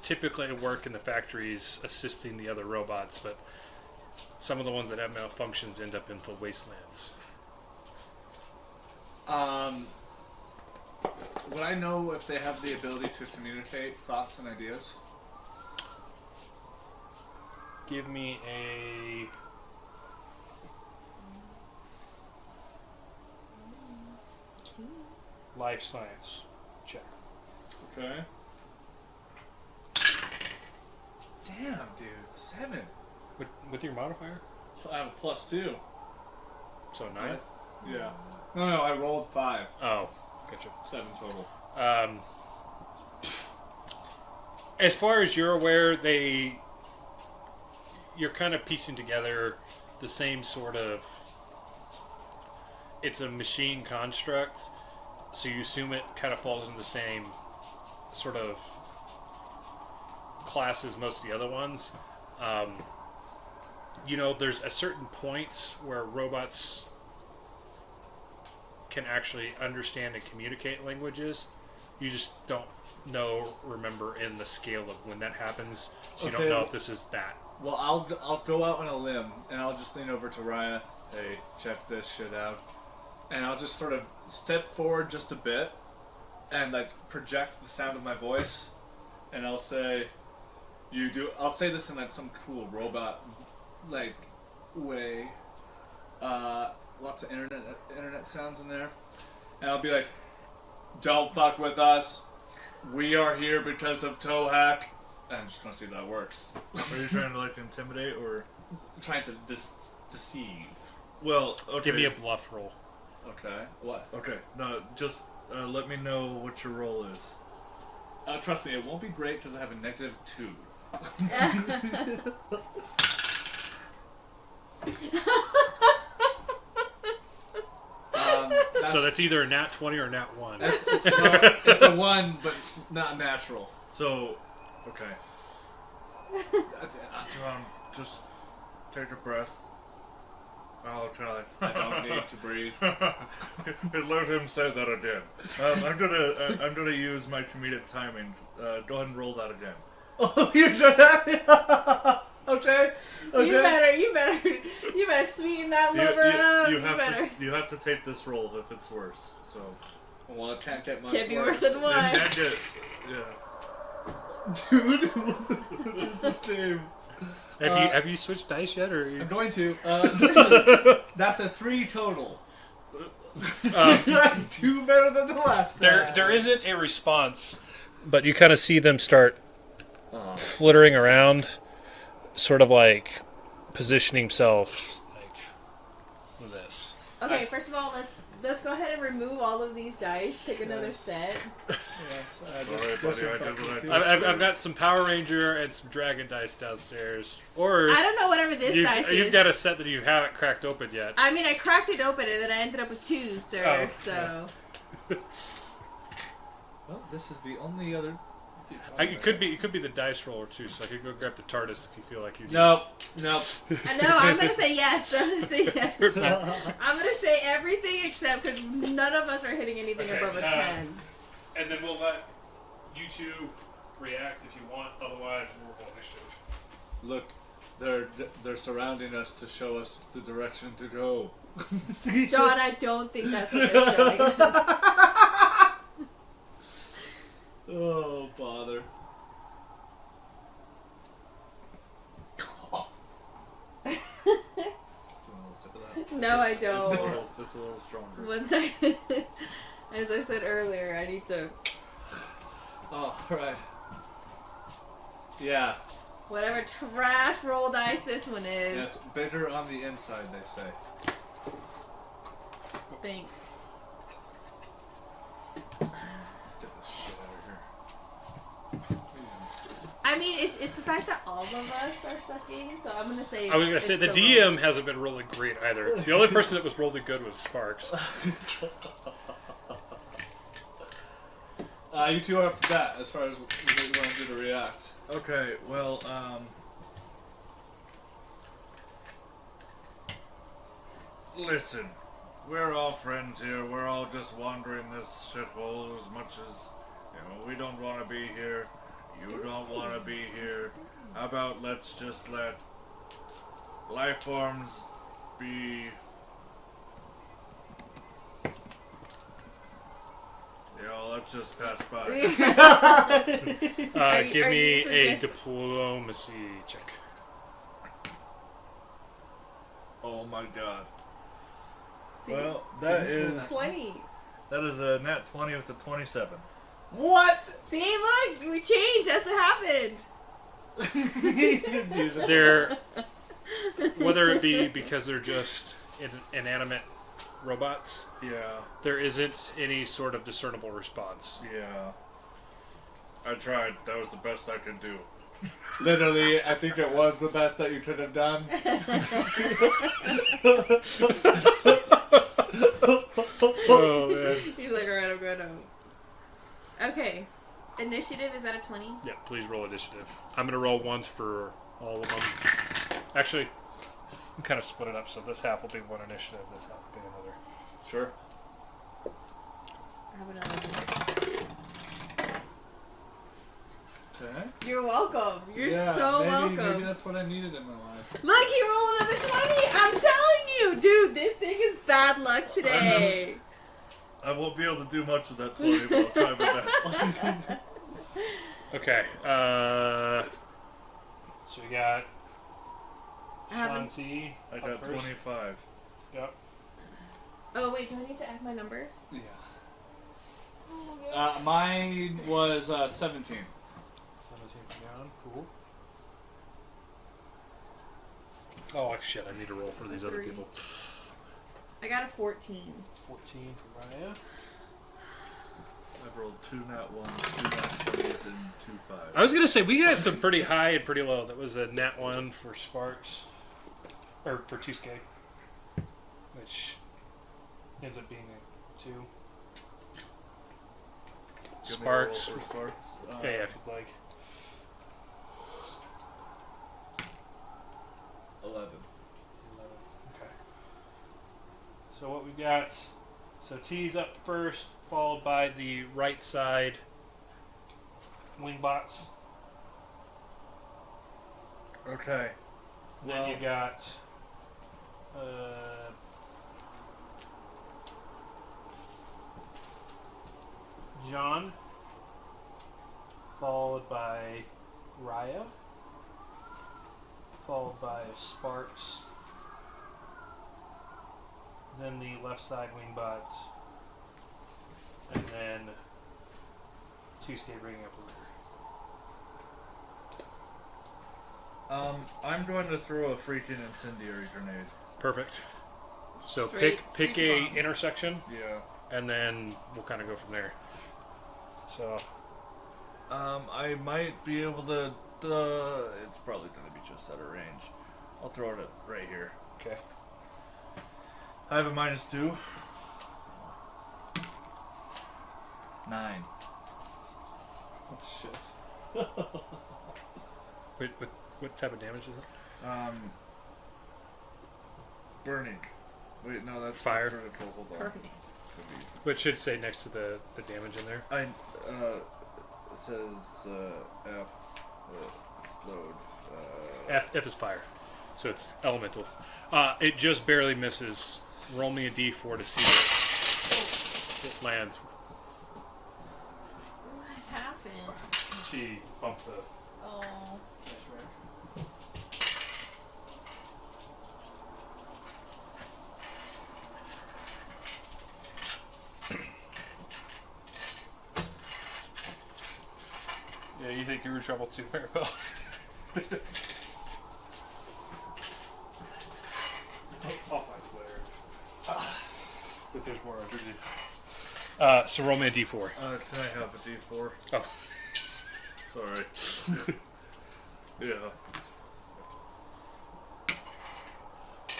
typically work in the factories assisting the other robots, but some of the ones that have malfunctions end up in the wastelands. Would I know if they have the ability to communicate thoughts and ideas? Give me a life science check. Okay. Damn, dude, 7. With your modifier? I have a +2. So 9? Yeah. No, I rolled 5. Oh, gotcha. 7 total. As far as you're aware, you're kind of piecing together the same sort of. It's a machine construct, so you assume it kind of falls in the same sort of class as most of the other ones. There's a certain point where robots can actually understand and communicate languages. You just don't remember in the scale of when that happens. So you don't know if this is that. Well, I'll go out on a limb, and I'll just lean over to Raya. Hey, check this shit out. And I'll just sort of step forward just a bit, and like project the sound of my voice, and I'll say, I'll say this in like some cool robot like way. Lots of internet sounds in there, and I'll be like, "Don't fuck with us. We are here because of Tohaak." And I'm just gonna see if that works. Are you trying to like intimidate or Trying to deceive. Well, okay. Give me a bluff roll. Okay. What? Okay. No, just let me know what your role is. Trust me, it won't be great because I have a -2. So that's either a nat 20 or a nat 1. It's a 1, but not natural. So, okay. John, just take a breath. I'll try. I don't need to breathe. Let him say that again. I'm gonna use my comedic timing. Go ahead and roll that again. Oh, you're trying. Okay. You better sweeten that liver up. You have to take this roll if it's worse. So. Well, it can't get much Can't be worse than one. It can't get. Yeah. Dude, what is this game? Have you switched dice yet, or? I'm going to. That's a 3 total. 2 better than the last time. There isn't a response, but you kind of see them start flittering around, sort of like positioning themselves like this. Okay, first of all, let's go ahead and remove all of these dice. Pick another set. Yes, Sorry, buddy, I did what I did. I've got some Power Ranger and some Dragon dice downstairs. Or I don't know whatever this dice is. You've got a set that you haven't cracked open yet. I mean, I cracked it open and then I ended up with 2, sir. So. Well, this is the only other. It could be the dice roller too, so I could go grab the TARDIS if you feel like you need. Nope. No, I'm gonna say yes. I'm gonna say yes. I'm gonna say everything except because none of us are hitting anything Okay, above a 10. And then we'll let you two react if you want. Otherwise, we'll roll initiative. Look, they're surrounding us to show us the direction to go. John, I don't think that's what they're showing us. Oh, bother. No, I don't. It's a little stronger. One second. As I said earlier, I need to. Oh, right. Yeah. Whatever trash roll dice this one is. Yeah, it's bigger on the inside, they say. Thanks. Get this shit out of here. I mean, it's the fact that all of us are sucking, so I'm gonna say. I was gonna say the DM hasn't been rolling great either. The only person that was rolling good was Sparks. You two are up to bat as far as what you want to do to react. Okay, well, listen, we're all friends here. We're all just wandering this shithole as much as, we don't want to be here. You don't want to be here. How about let's just let life forms be... let's just pass by. Give me a diplomacy check. Oh my god. See? Well, that is 20. That is a nat 20 with a 27. What? See, look, we changed. That's what happened. They're, whether it be because they're just inanimate robots, Yeah. there isn't any sort of discernible response. Yeah. I tried. That was the best I could do. Literally, I think it was the best that you could have done. Oh man. He's like, alright, I'm going home. Okay. Initiative is at a 20. Yeah, please roll initiative. I'm gonna roll once for all of them. Actually, we kind of split it up, so this half will be one initiative, this half will be another. Sure. I have another. Okay. You're welcome. You're Yeah, so maybe, welcome. Maybe that's what I needed in my life. Look, he rolled another 20! I'm telling you! Dude, this thing is bad luck today. I won't be able to do much with that 20, but I'll try my best. Okay, so we got I haven't- Shanti. I got first. 25. Yep. Oh, wait, do I need to add my number? Yeah. Mine was 17. 17 down. Cool. Oh shit! I need to roll for these other 3. people. I got a 14. 14 for Raya. I've rolled 2 nat 1s, 2 nat 20s, and 2 5s. I was gonna say we got some pretty high and pretty low. That was a nat 1 for Sparks, or for Tuesday, which ends up being a 2. Give me a roll Sparks. for Sparks. Okay, yeah, if you'd like. 11. 11. Okay. So what we got? So T's up first, followed by the right side wingbots. Okay. Then you got John, followed by Raya, followed by Sparks, then the left side wingbots, and then Tuesday bringing up the rear. I'm going to throw a freaking incendiary grenade. Perfect. So Straight pick street a bomb. intersection, Yeah. and then we'll kind of go from there. So I might be able to. It's probably going to be just out of range. I'll throw it right here. okay. I have a -2. 9. Shit. Wait, what type of damage is it? Burning. Wait, no, that's Fire. critical. Hold on. Perfect. But it should say next to the damage in there. It says F explode. F is fire, so it's elemental. It just barely misses. Roll me a d4 to see if it lands. What happened? She bumped the. Oh. Yeah, you think you're in trouble too, Maribel? I'll find Claire. If there's more underneath. So roll me a d4. Can I have a D4? Oh. Sorry. Yeah.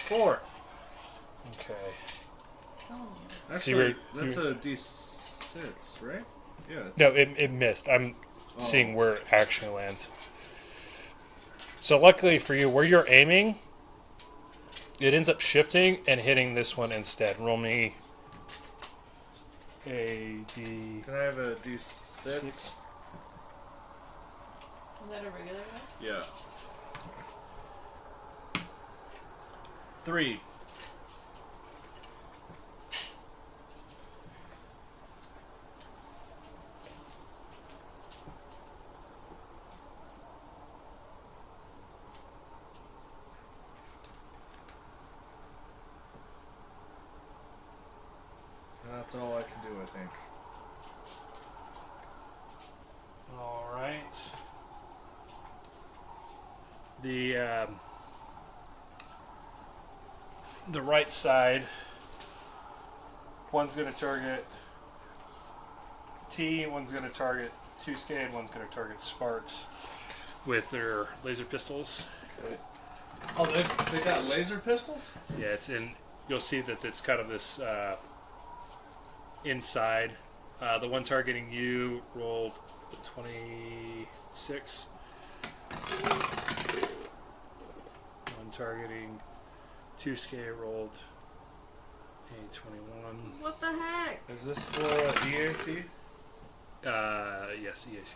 4. Okay. Actually, See where that's you- a D6, right? Yeah. No, it missed. I'm Oh. seeing where it actually lands. So luckily for you, where you're aiming, it ends up shifting and hitting this one instead. Roll me a D6. Can I have a D6? Is that a regular one? Yeah. 3. That's all I can do, I think. All right. The right side. One's going to target T. One's going to target Tuesday. And one's going to target Sparks with their laser pistols. Oh, they got laser pistols? Yeah, it's in you'll see that it's kind of this inside. The one targeting you rolled a 26. One targeting 2K rolled a 21. What the heck? Is this for EAC? Yes, EAC.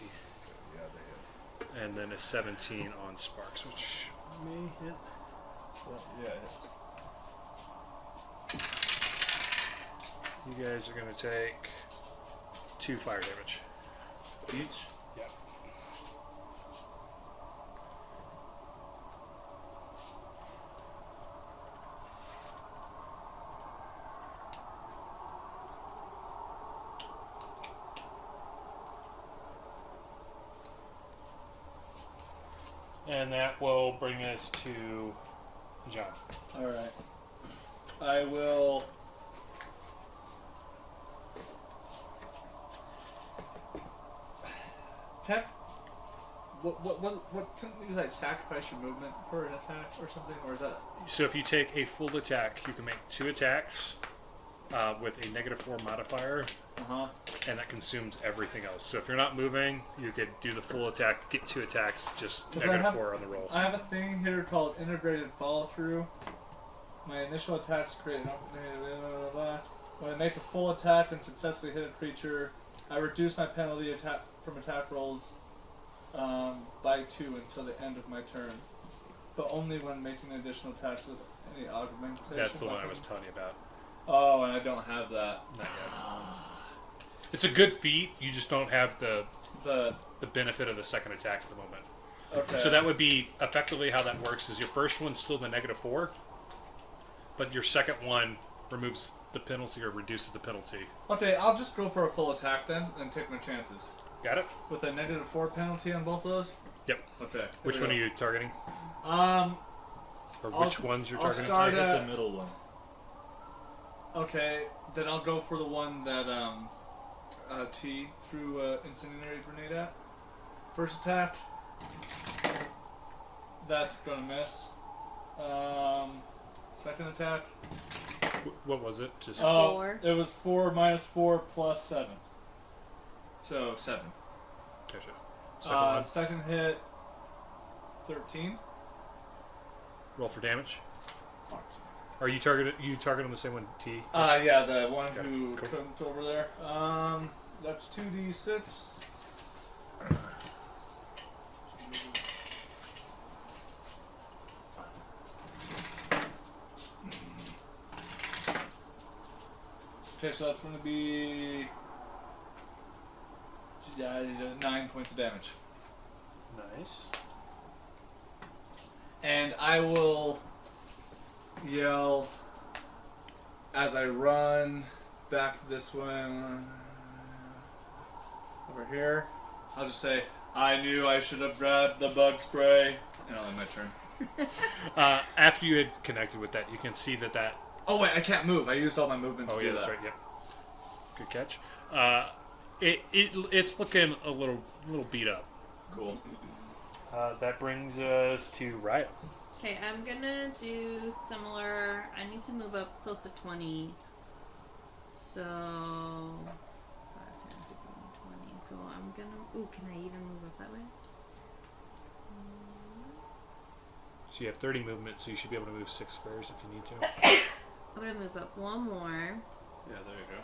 Yeah, they hit. And then a 17 on Sparks, which may hit. Well, yeah, it's. You guys are going to take 2 fire damage. Each? Yeah. And that will bring us to John. Alright. I will. Attack. What couldn't you like sacrifice your movement for an attack or something, or is that? So if you take a full attack, you can make 2 attacks with a -4 modifier, and that consumes everything else. So if you're not moving, you could do the full attack, get 2 attacks, just 'Cause I have- -4 on the roll. I have a thing here called integrated follow through. My initial attacks create an when I make a full attack and successfully hit a creature, I reduce my penalty attack from attack rolls by 2 until the end of my turn, but only when making additional attacks with any augmentation. That's the one I weapon. was telling you about. Oh, and I don't have that. Not yet. It's a good feat. You just don't have the The benefit of the second attack at the moment. okay. So that would be effectively how that works. Is your first one's still the -4, but your second one removes the penalty or reduces the penalty. Okay, I'll just go for a full attack then and take my chances Got it? with a -4 penalty on both of those. Yep. Okay. Which one are you targeting? Or Or I'll- which ones you're I'll targeting? start I hit at- the middle one. Okay, then I'll go for the one that T threw incendiary grenade at. First attack. That's gonna miss. Second attack. What was it? Just Oh, 4. it was 4 minus 4 plus 7. So 7. Gotcha. Second one. Second hit. 13. Roll for damage. Are you targeting the same one, T? Yeah, the one Okay, who cool. couldn't over there. That's 2d6. Okay, so that's going to be 9 points of damage. Nice. And I will yell as I run back this way over here. I'll just say, I knew I should have grabbed the bug spray. And I'll end my turn. After you had connected with that, you can see that. Oh wait, I can't move. I used all my movement to Oh do yeah, that. that's right. Yep. Good catch. It's looking a little beat up. Cool. That brings us to Riot. Okay, I'm gonna do similar. I need to move up close to 20. So 5, 10, 15, 20. So I'm gonna. Ooh, can I even move up that way? So you have 30 movement, so you should be able to move 6 squares if you need to. I'm gonna move up one more. Yeah, there you go.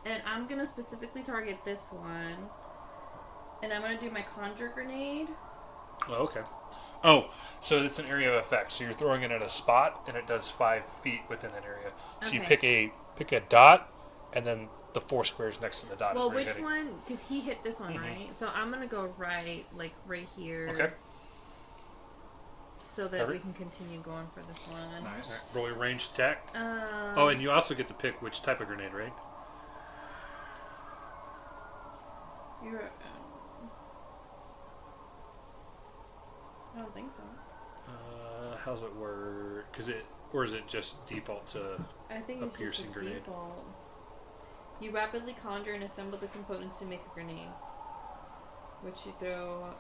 And I'm gonna specifically target this one. And I'm gonna do my conjure grenade. Oh, okay. Oh, so it's an area of effect. So you're throwing it at a spot, and it does 5 feet within that area. So you Okay. pick a dot, and then the 4 squares next to the dot. Well, is where you're which hitting. one? Because he hit this one, Mhm. right? So I'm gonna go right here. Okay. So that we Perfect. can continue going for this one. Nice. Alright, roll your ranged attack. Um, Oh, and you also get to pick which type of grenade, right? You're, I don't think so. How's it work? Or is it just default to? I think A it's just piercing the grenade. default. You rapidly conjure and assemble the components to make a grenade, which you throw.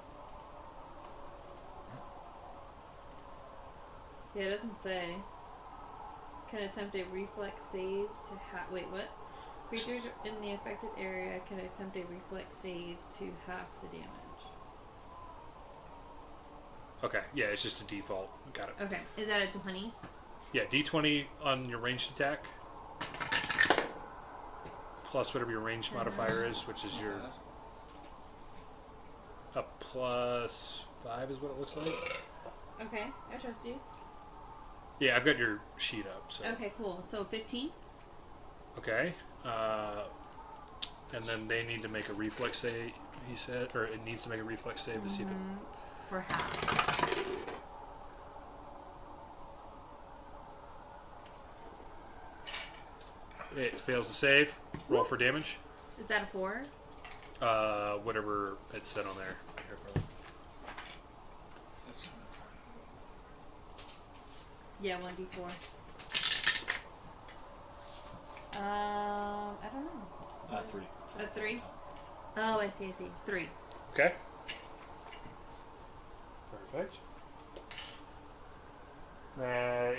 Yeah, it doesn't say. can attempt a reflex save to wait, what? Creatures in the affected area can attempt a reflex save to half the damage. Okay, yeah, it's just a default. Got it. Okay, is that a 20? Yeah, D20 on your ranged attack. Plus whatever your ranged modifier is, which is your... A plus 5 is what it looks like. Okay, I trust you. Yeah, I've got your sheet up. So. Okay, cool. So 15? Okay. And then they need to make a reflex save, he said, or it needs to make a reflex save to see if it... For half. It fails to save. Roll for damage. Is that a 4? Whatever it said on there. Here, brother. Yeah, 1d4. I don't know. 3. A 3? Oh, I see. 3. Okay. Perfect.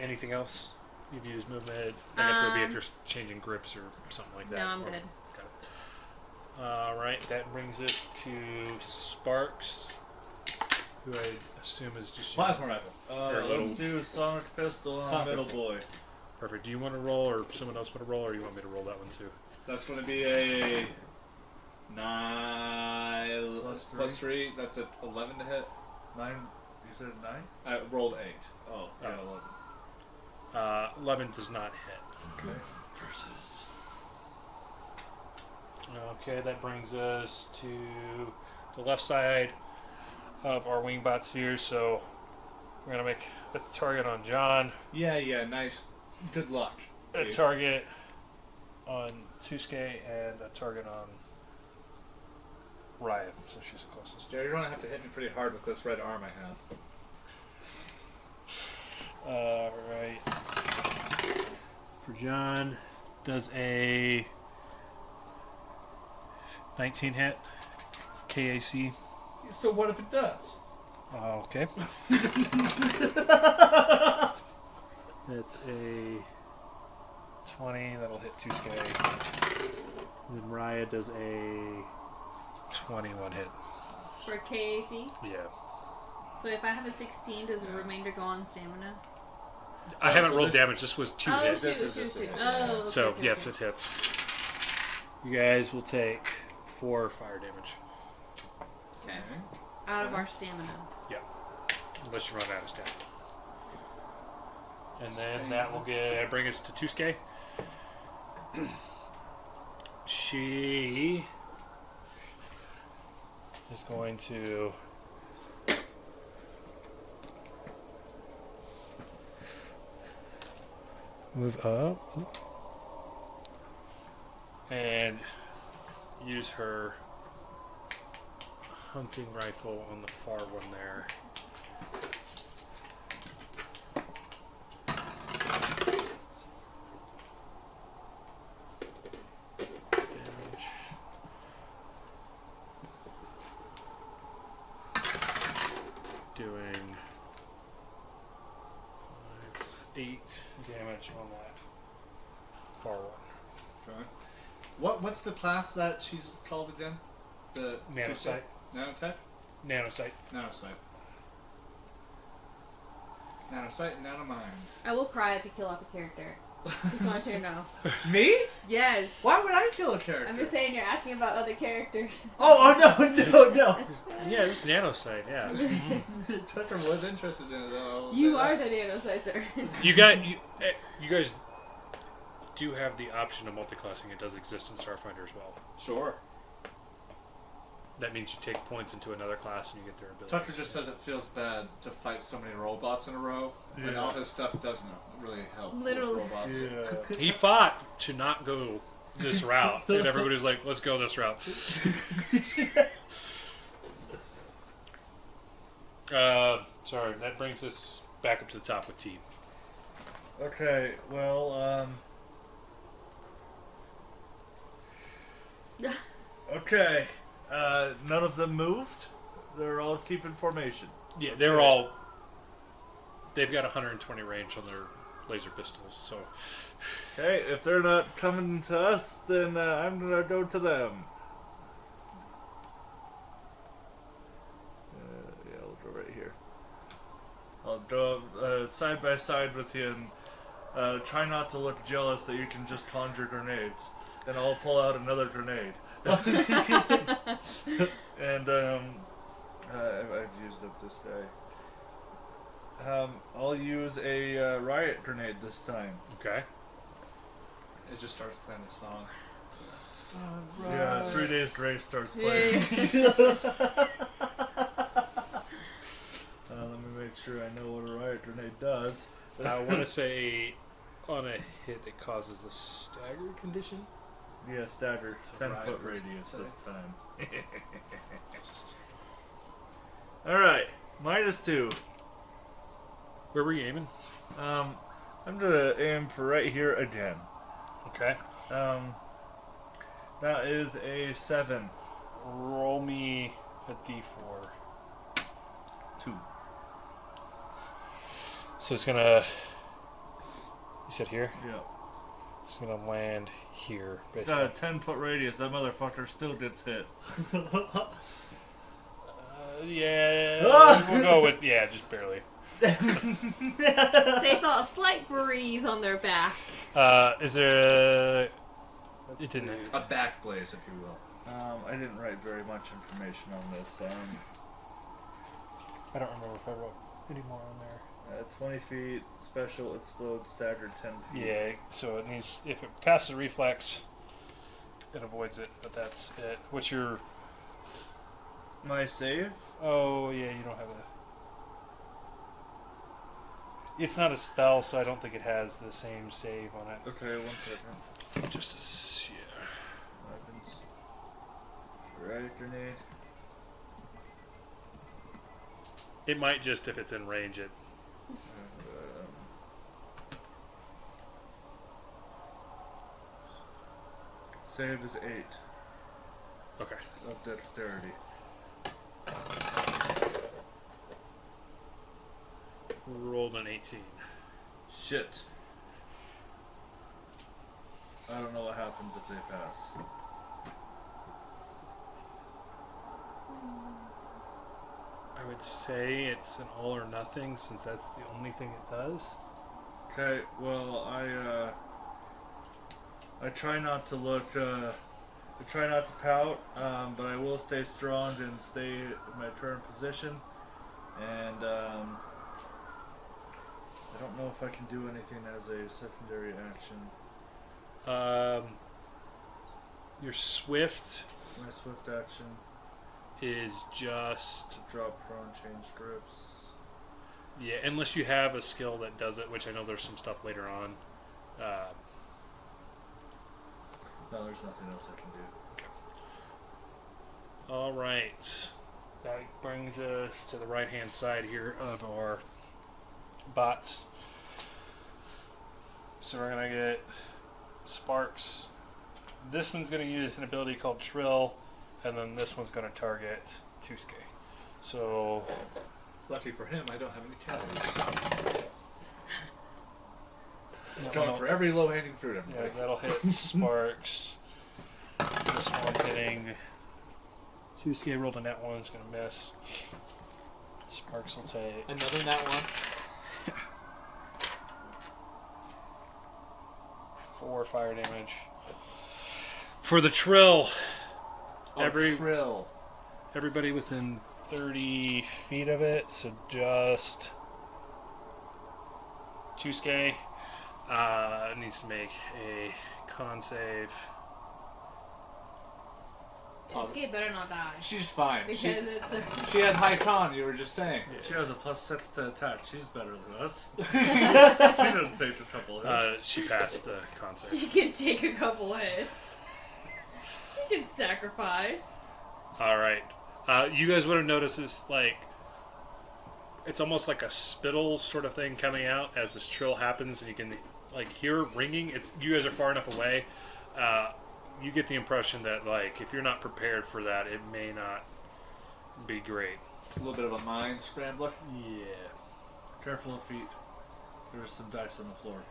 Anything else? You'd use movement. I guess it would be if you're changing grips or something like that. No, I'm Or- good. Got it. Alright, that brings us to Sparks, who I assume is just... Plasma rifle. Let's do sonic pistol on Sonic middle pistol. boy. Perfect. Do you want to roll, or someone else want to roll, or you want me to roll that one too? That's going to be a 9 plus 3. That's a 11 to hit. 9. You said 9? I rolled 8. Oh, yeah, 11. 11 does not hit. Okay. Versus. Okay, that brings us to the left side of our wingbots here, so we're going to make a target on John, Yeah, nice. Good luck. a dude. target on Tusuke, and a target on Raya, so she's the closest. Jerry, you're going to have to hit me pretty hard with this red arm I have. Alright. For John, does a 19 hit? KAC. So what if it does? Okay. That's a 20. That'll hit Tusuke. And then Raya does a 21 hit. For KAC? Yeah. So if I have a 16, does the remainder go on stamina? I haven't so rolled this- damage. This was 2 Oh, hits. shoot, This is shoot, just a shoot. hit. Oh, okay, So, okay, yes, okay. it hits. You guys will take 4 fire damage. Okay. Out of our stamina. Unless you run out of stamina. And then that will bring us to Tusuke. She is going to move up. Oop. And use her hunting rifle on the far one there. Damage. Doing 8 damage on that far one. Okay. What's the class that she's called again? The Nanosight. Nanotech? Nanosight. Nanosight. Nanosight and Nanomind. I will cry if you kill off a character. Just want you to know. Me? Yes. Why would I kill a character? I'm just saying you're asking about other characters. Oh no! Yeah, this is Nanosight, yeah. Tucker was interested in it though. You are the nanocyter. You guys do have the option of multi-classing. It does exist in Starfinder as well. Sure. That means you take points into another class and you get their abilities. Tucker just says it feels bad to fight so many robots in a row when Yeah. all his stuff doesn't really help with Literally. robots. Yeah. He fought to not go this route, and everybody's like, let's go this route. Sorry, that brings us back up to the top with T. Okay, well, okay. None of them moved. They're all keeping formation. Yeah, they're all... They've got 120 range on their laser pistols. So Okay, if they're not coming to us, then I'm gonna go to them. Yeah, we'll go right here. I'll go side by side with you and try not to look jealous that you can just conjure grenades. And I'll pull out another grenade. And I've used up this guy. I'll use a riot grenade this time. okay. It just starts playing a song. Yeah, 3 Days Grace starts playing. Let me make sure I know what a riot grenade does. I want to say on a hit it causes a stagger condition. Yeah, stagger. 10-foot Riot radius sorry. this time. Alright, -2. Where were you aiming? I'm gonna aim for right here again. Okay. That is a 7. Roll me a d4. 2. So it's gonna. You said here. Yeah. It's gonna land here. It's Based got a on, 10-foot radius. That motherfucker still gets hit. yeah. We'll go with just barely. They felt a slight breeze on their back. Is there? It didn't. A back blaze, if you will. I didn't write very much information on this. I don't remember if I wrote any more on there. 20 feet, special, explode, staggered 10 feet. Yeah. So it needs. If it passes reflex, it avoids it. But that's it. What's your? My save? Oh yeah, you don't have a. It's not a spell, so I don't think it has the same save on it. Okay, 1 second. Just Weapons. Riot grenade. It might just if it's in range. It. Save is 8 Okay. of dexterity. Rolled an 18. Shit. I don't know what happens if they pass. I would say it's an all or nothing since that's the only thing it does. Okay, well, I try not to look, I try not to pout, but I will stay strong and stay in my current position. And, I don't know if I can do anything as a secondary action. Your swift My swift action, is just drop prone, change grips. unless you have a skill that does it, which I know there's some stuff later on. No, there's nothing else I can do. All right, that brings us to the right hand side here of our bots. So we're gonna get Sparks. This one's gonna use an ability called Trill, and then this one's gonna target Tuske. So Lucky for him, I don't have any calories. that Going one- for every low-hanging fruit, yeah, everybody. that'll hit Sparks. This one hitting Tuske. Rolled a net one, it's gonna miss. Sparks will take Another nat one. 4 fire damage. For the Trill, Oh, Every- Trill. everybody within 30 feet of it, so just Tuske needs to make a con save. Tuske better not die. She's fine. Because She it's a... has high con, you were just saying. She has a +6 to attack. She's better than us. She doesn't take a couple hits. She passed the con save. She can take a couple hits. She can sacrifice. All right. You guys would have noticed this, like, it's almost like a spittle sort of thing coming out as this trill happens, and you can, like, hear it ringing. It's you guys are far enough away. You get the impression that, like, if you're not prepared for that, it may not be great. A little bit of a mind scrambler. Yeah. Careful of feet. There's some dice on the floor.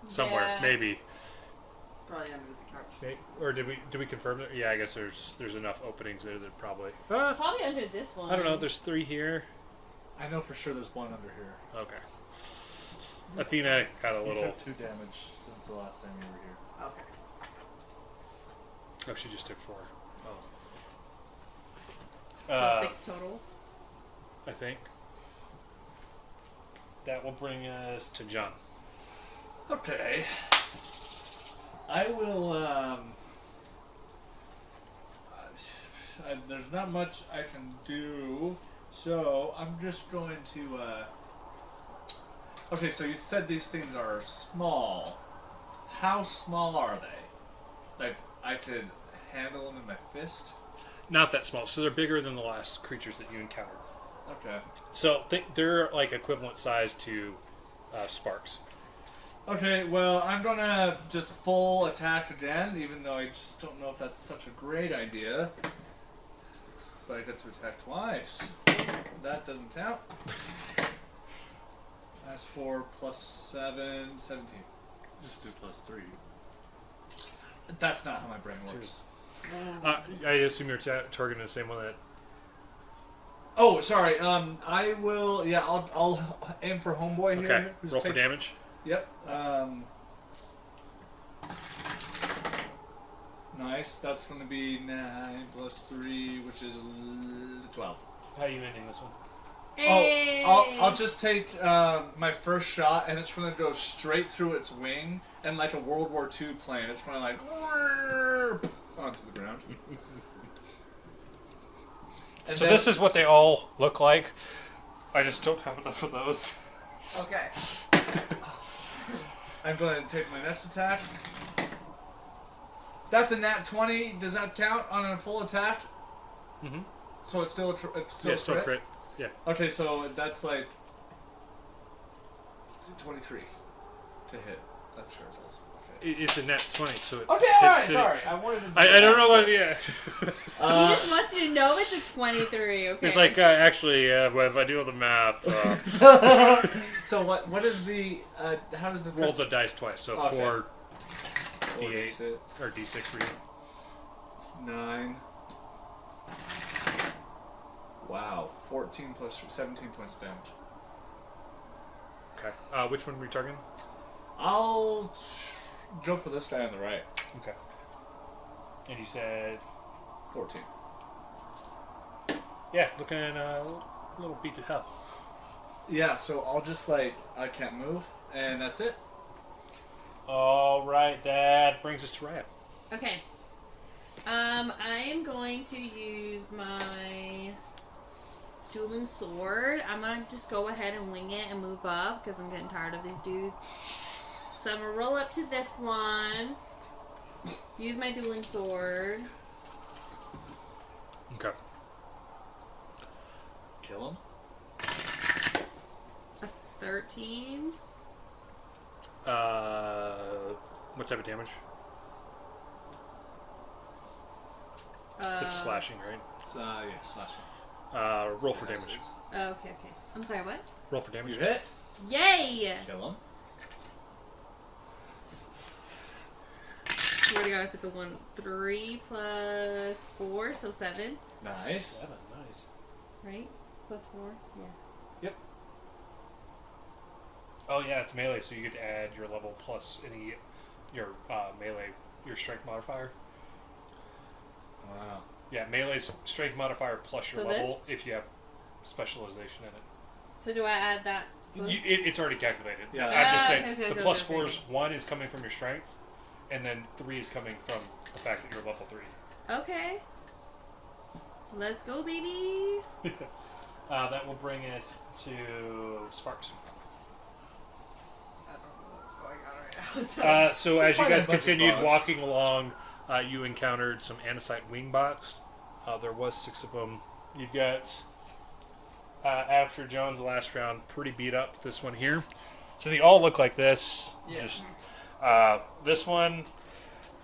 Somewhere, Yeah. maybe. Probably under the couch. Or did we confirm that? Yeah, I guess there's enough openings there that probably. Probably under this one. I don't know. There's 3 here. I know for sure there's one under here. Okay. Athena got a You little. took 2 damage since the last time you were here. Okay. Oh, she just took 4. So Oh. 6 total. I think. That will bring us to John. Okay. I will, there's not much I can do, so I'm just going to, okay, so you said these things are small. How small are they? Like, I could handle them in my fist? Not that small, so they're bigger than the last creatures that you encountered. Okay. So they're like equivalent size to sparks. Okay, well, I'm gonna just full attack again, even though I just don't know if that's such a great idea. But I get to attack twice. That doesn't count. That's 4 plus 7, 17. Just do +3. That's not how my brain works. I assume you're targeting the same one that. Oh, sorry. I will. Yeah, I'll aim for homeboy Okay. here. Roll for damage. Yep. Nice. That's going to be 9 plus 3, which is 12. How are you ending this one? Hey! Oh, I'll just take my first shot, and it's going to go straight through its wing, and like a World War II plane, it's going to like onto the ground. And So then- this is what they all look like. I just don't have enough of those. Okay. I'm going to take my next attack. That's a nat 20. Does that count on a full attack? Mm-hmm. So it's still it's still Yeah, still crit? crit. Yeah. Okay, so that's like 23 to hit. I'm sure it does. Okay. It's a nat 20, so it. Okay, hits alright, it. sorry. I wanted to do I don't know what. that. Yeah. He just wants you to know it's a 23, okay? It's like actually, well, if I do the math, So what is the how does the roll the dice twice. So Okay. 4 4 D8 6, or D6 for you. 9. Wow, 14 plus 17 points of damage. Okay. Which one were you targeting? I'll go for this guy on the right. Okay. And you said 14. yeah, looking a little beat to hell. Yeah, so I'll just like I can't move, and that's it. All right, that brings us to Raya. Okay. I'm going to use my dueling sword. I'm gonna just go ahead and wing it and move up because I'm getting tired of these dudes. So I'm gonna roll up to this one. Use my dueling sword. Okay. Kill him. 13. What type of damage? Uh, It's slashing, right? It's yeah, slashing. Roll for Yes, damage. it is. Oh, okay. I'm sorry, what? Roll for damage. You hit. Yay! Kill him. Swear to God, if it's a 1, 3 plus 4, so 7, Nice. 7, nice. right? Plus 4, yeah. Oh yeah, it's melee, so you get to add your level plus your melee, your strength modifier. Wow. Yeah, melee's strength modifier plus your So level if you have specialization in it. So do I add that? plus- It's already calculated. Yeah. I'm just Ah, saying okay, the okay, plus okay, 4's 1 is coming from your strength, and then 3 is coming from the fact that you're level 3. Okay. Let's go, baby. That will bring us to Sparks. I don't know what's going on right now. So as you find a guys bunch of continued bugs. walking along, you encountered some andesite wing bots. There was 6 of them. You've got, after Jones' last round, pretty beat up. This one here. So they all look like this. Yeah. Just this one,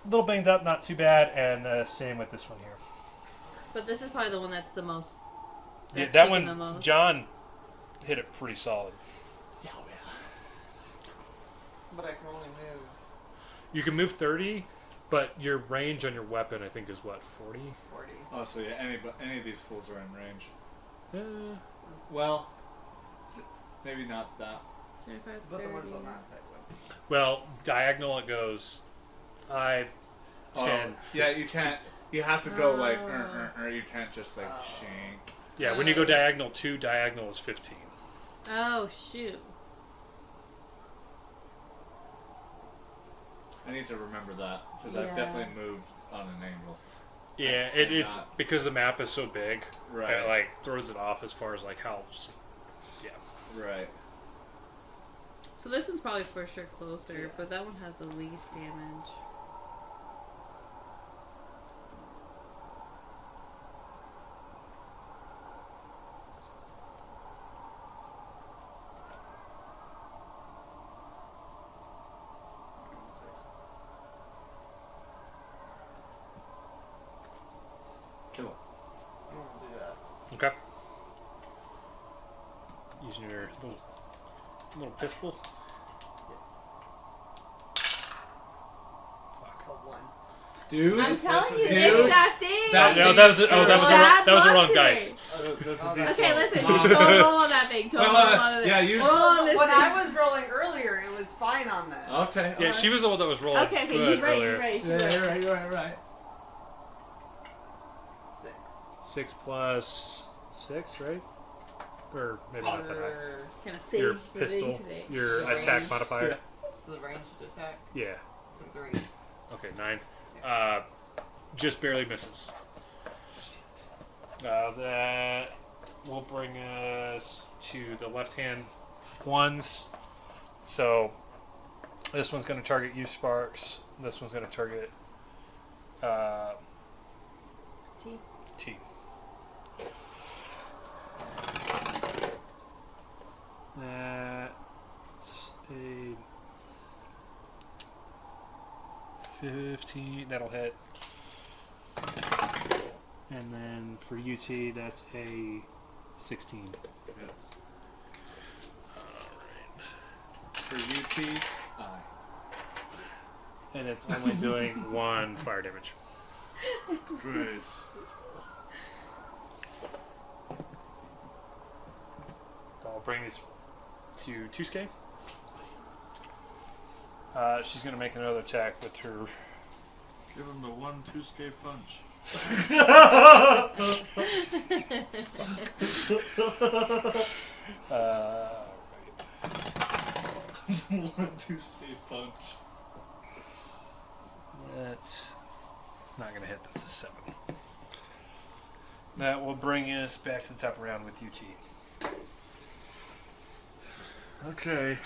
a little banged up, not too bad, and same with this one here. But this is probably the one that's the most. Yeah, that's that taken one, the most. John hit it pretty solid. Yeah, oh, yeah. But I can only move. You can move 30, but your range on your weapon, I think, is what, 40? 40. Oh, so yeah, any of these fools are in range. Well, Maybe not that. 25, But the ones 30. on that side would. well, diagonal it goes 5, 10. Yeah, you can't. You have to go like, Oh. you can't just like Oh. shank. Yeah, when you go diagonal 2, diagonal is 15. Oh, shoot. I need to remember that because Yeah. I've definitely moved on an angle. Yeah, it's because the map is so big. Right. It like throws it off as far as like how. Yeah. Right. So this one's probably for sure closer, but that one has the least damage. Kill him. You won't do that. Okay. Using your little pistol. Yes. Fuck. But one. Dude. I'm telling you, Dude, it's that thing. that- That was that was the wrong Bad dice. That's Oh, a that's- Okay, listen. Mom. Don't roll on that thing. Don't Wait, roll wait, on that yeah, thing. you. Roll on this When thing. I was rolling earlier, it was fine on this. Okay. Yeah, alright. she was the one that was rolling Okay, good he's right. earlier. He's right. He's Yeah, right. you're right. You're right. Right. 6. 6 plus 6, right? Or maybe not that high. Or- Kind of Your sage the thing pistol, today. your Range. attack modifier. So the ranged attack. Yeah. It's a 3. Okay, 9. Just barely misses. That will bring us to the left-hand ones. So this one's going to target you, Sparks. This one's going to target T. T. That's a 15. That'll hit. And then for UT, that's a 16. Hits. Alright. For UT, And it's only doing 1 fire damage. Great. I'll bring this to Tusuke. She's going to make another attack with her. Give him the 1 2-skate punch. Right. 1 2-state punch. That's not going to hit. That's a 7. That will bring us back to the top of the round with UT. Okay.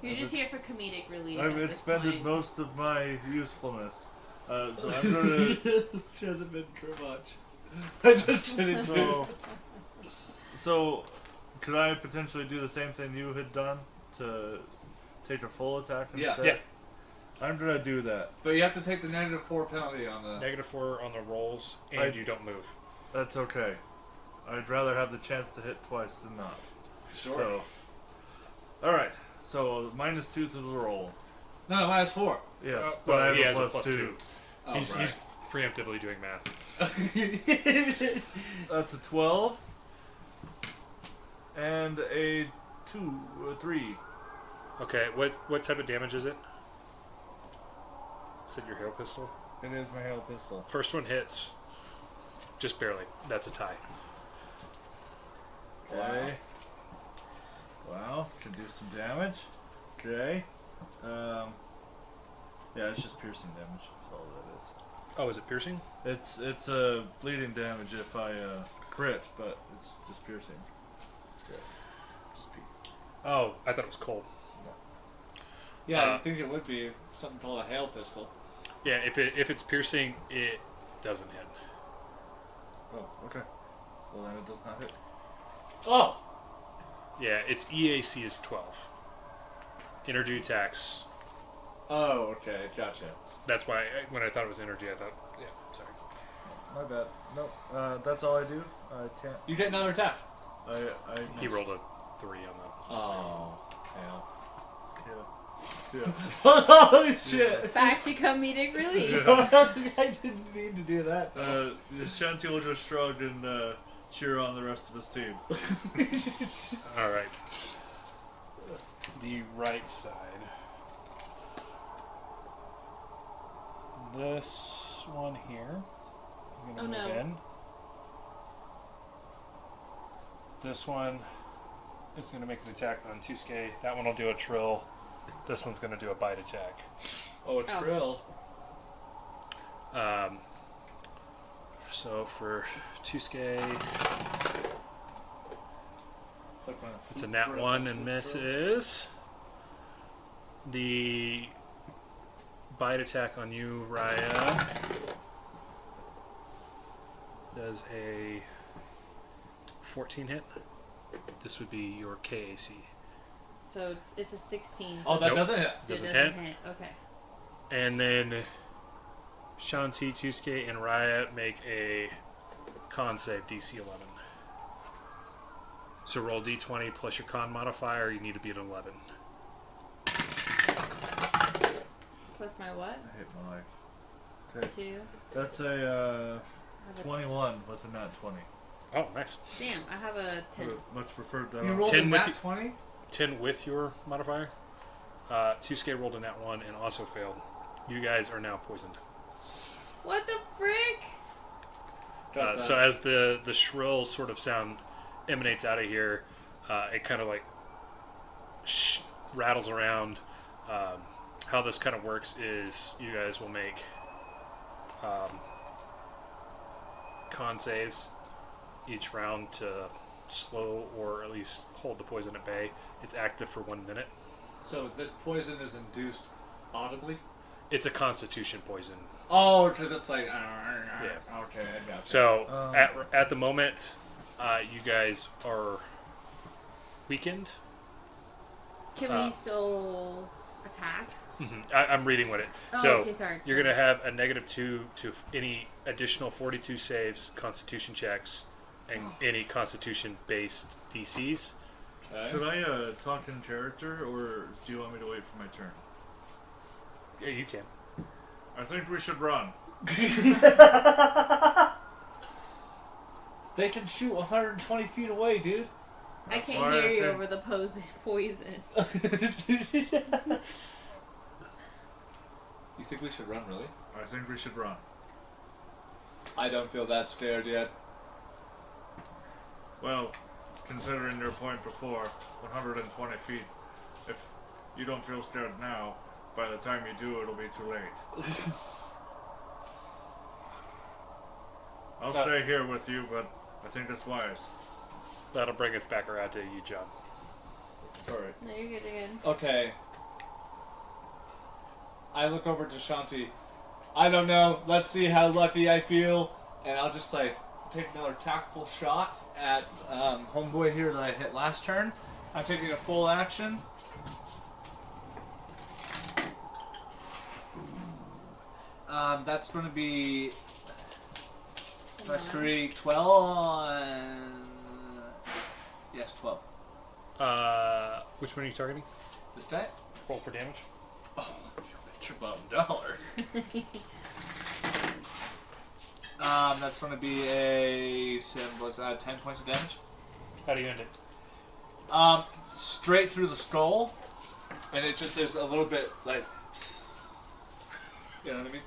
You're just here for comedic relief. I've at this expended point. most of my usefulness. So I'm gonna. She hasn't been for much. I just did it too. So, could I potentially do the same thing you had done to take a full attack Yeah. instead? Yeah. I'm gonna do that. But you have to take the -4 penalty on the. -4 on the rolls, and you don't move. That's okay. I'd rather have the chance to hit twice than not. Sure. So, all right. So -2 to the roll. No, -4. Yes, Well, but I have he a has plus a plus 2. Oh, He's right. preemptively doing math. That's a 12 and a 3. Okay, what type of damage is it? Is it your hail pistol? It is my hail pistol. First one hits. Just barely. That's a tie. Okay. Wow, can do some damage. Okay. Yeah, it's just piercing damage. That's all that is. Oh, is it piercing? It's bleeding damage if I crit, but it's just piercing. Okay. Just Oh, I thought it was cold. Yeah, you think it would be something called a hail pistol. Yeah, if it's piercing, it doesn't hit. Oh, okay. Well then it does not hit. Oh! Yeah, its EAC is 12. Energy attacks. Oh, okay, gotcha. That's why when I thought it was energy, I thought, yeah, sorry. My bad. Nope. That's all I do. I can't. You get another attack. I He rolled a 3 on that. Oh. Yeah. Yeah. Holy shit! Back to comedic relief. I didn't mean to do that. Shanti will just shrug and cheer on the rest of his team. All right. The right side. This one here is going to move in. This one is going to make an attack on Tusuke. That one will do a trill. This one's going to do a bite attack. Oh, a trill. So for Tusuke, It's like when it's a nat 1 and misses. The bite attack on you, Raya, does a 14 hit. This would be your KAC. So it's a 16. Oh, that Nope. doesn't hit. It Doesn't doesn't hit. hit. Okay. And then Shanti, Tusuke, and Raya make a con save DC 11. So roll D20 plus your con modifier. You need to be at 11. Plus my what? I hate my life. Okay. 2. That's a I have a 21 with a nat 20. Oh, nice. Damn, I have a I 10. would have much preferred that. You rolled 10 a with nat you- 20? 10 with your modifier. Tusuke rolled a nat 1 and also failed. You guys are now poisoned. What the frick? So as the shrill sort of sound emanates out of here, it kind of like rattles around. How this kind of works is you guys will make con saves each round to slow or at least hold the poison at bay. It's active for 1 minute. So this poison is induced audibly? It's a constitution poison. Oh, because it's like... Yeah. Okay, I got you. So at the moment, you guys are weakened. Can we still attack? I'm reading what it. Oh, so okay, sorry. you're going to have a -2 to any additional 42 saves, Constitution checks, and any Constitution-based DCs. Okay. Should I talk in character, or do you want me to wait for my turn? Yeah, you can. I think we should run. They can shoot 120 feet away, dude. I That's can't why hear I you think- over the poison. You think we should run, really? I think we should run. I don't feel that scared yet. Well, considering your point before, 120 feet, if you don't feel scared now, by the time you do, it'll be too late. I'll stay here with you, but I think that's wise. That'll bring us back around to you, John. Sorry. No, you're good again. Okay. I look over to Shanti. I don't know. Let's see how lucky I feel. And I'll just like take another tactful shot at homeboy here that I hit last turn. I'm taking a full action. That's going to be plus 3, 12. Yes, 12. Which one are you targeting? This guy? Roll for damage. Oh, you bet your bottom dollar. That's going to be a 10 points of damage. How do you end it? Straight through the skull, and it just is a little bit like, you know what I mean?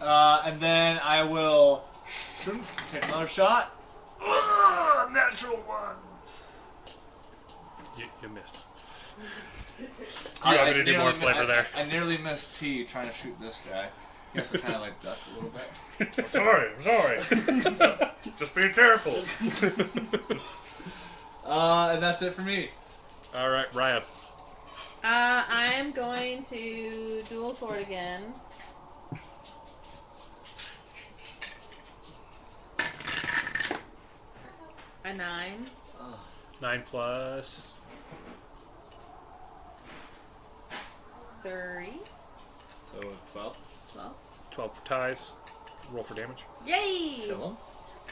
And then I will take another shot. Natural one. You missed. You want me to do more flavor there? I nearly missed T trying to shoot this guy. He has to kind of like duck a little bit. I'm sorry. Just be careful. And that's it for me. All right, Raya. I'm going to dual sword again. A 9. 9 plus 30. So 12. 12. 12 ties. Roll for damage. Yay! Kill him.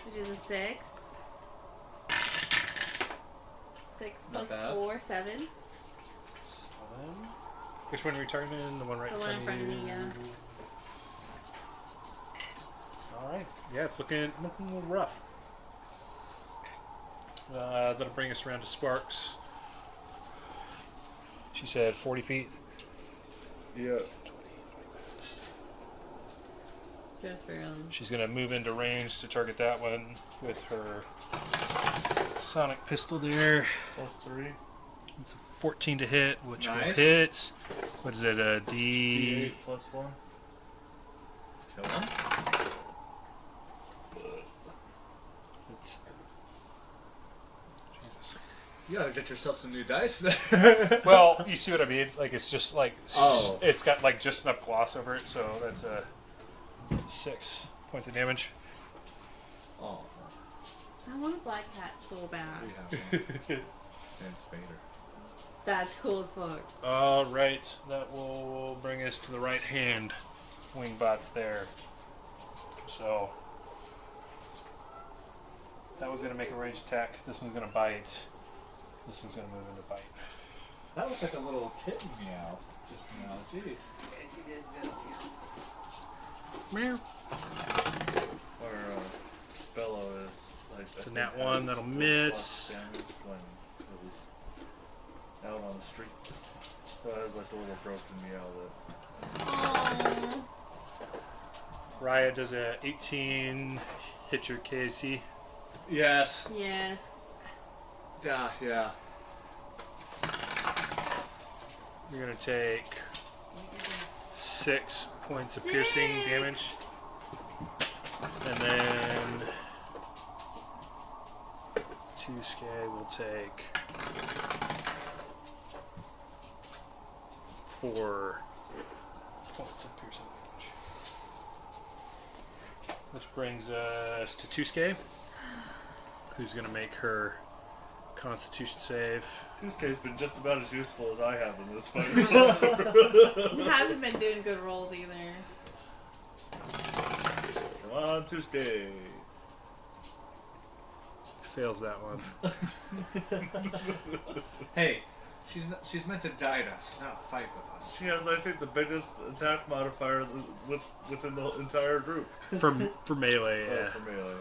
Which is a 6. 6 Not plus bad. 4, 7. Which one are we targeting? The one right The one in front of me, you? yeah. Alright. Yeah, it's looking a little rough. That'll bring us around to Sparks. She said 40 feet. Yeah. Just barely. She's going to move into range to target that one with her sonic pistol there. +3. 14 to hit, which will Nice. hit. What is it? A D. D8 +1. Kill him. It's, Jesus. You gotta get yourself some new dice there. Well, you see what I mean? Like, it's just like. Oh. It's got like just enough gloss over it, so that's a 6 points of damage. Oh, I want a black hat so bad. we have one. Fans Vader. That's cool as fuck. Alright, that will bring us to the right hand wing bots there. So. That was going to make a range attack. This one's going to bite. This one's going to move into bite. That was like a little kitten meow just now. Jeez. Yes, he did. Yes. Meow. Or bellow is like. So I think nat 1, has that'll 4+ miss. Damage when it was out on the streets. So it has like a little broken meow that. Oh. Raya does a 18 hit your KC. Yes. Yes. Yeah, yeah. You're going to take 6 points of piercing damage. And then 2K will take 4 points of piercing damage. Which brings us to 2K, who's going to make her Constitution save. Tuesday's been just about as useful as I have in this fight. He hasn't been doing good rolls either. Come on, Tuesday. Fails that one. Hey, she's meant to guide us, not fight with us. She has, I think, the biggest attack modifier within the entire group. For melee, Oh, yeah. for melee.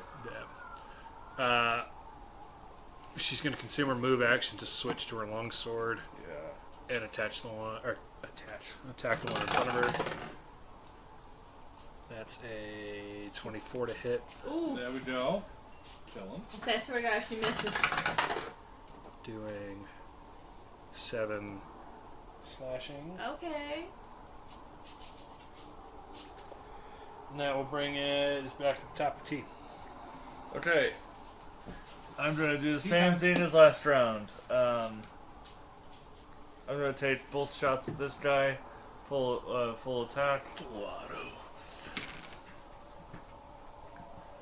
Yeah. She's going to consume her move action to switch to her longsword Yeah. and attack the one in front of her. That's a 24 to hit, Ooh. There we go. Kill him. I swear to God, she misses. doing 7 slashing. Okay. And that will bring us back to the top of T. Okay. I'm gonna do the same thing as last round. I'm gonna take both shots at this guy, full attack.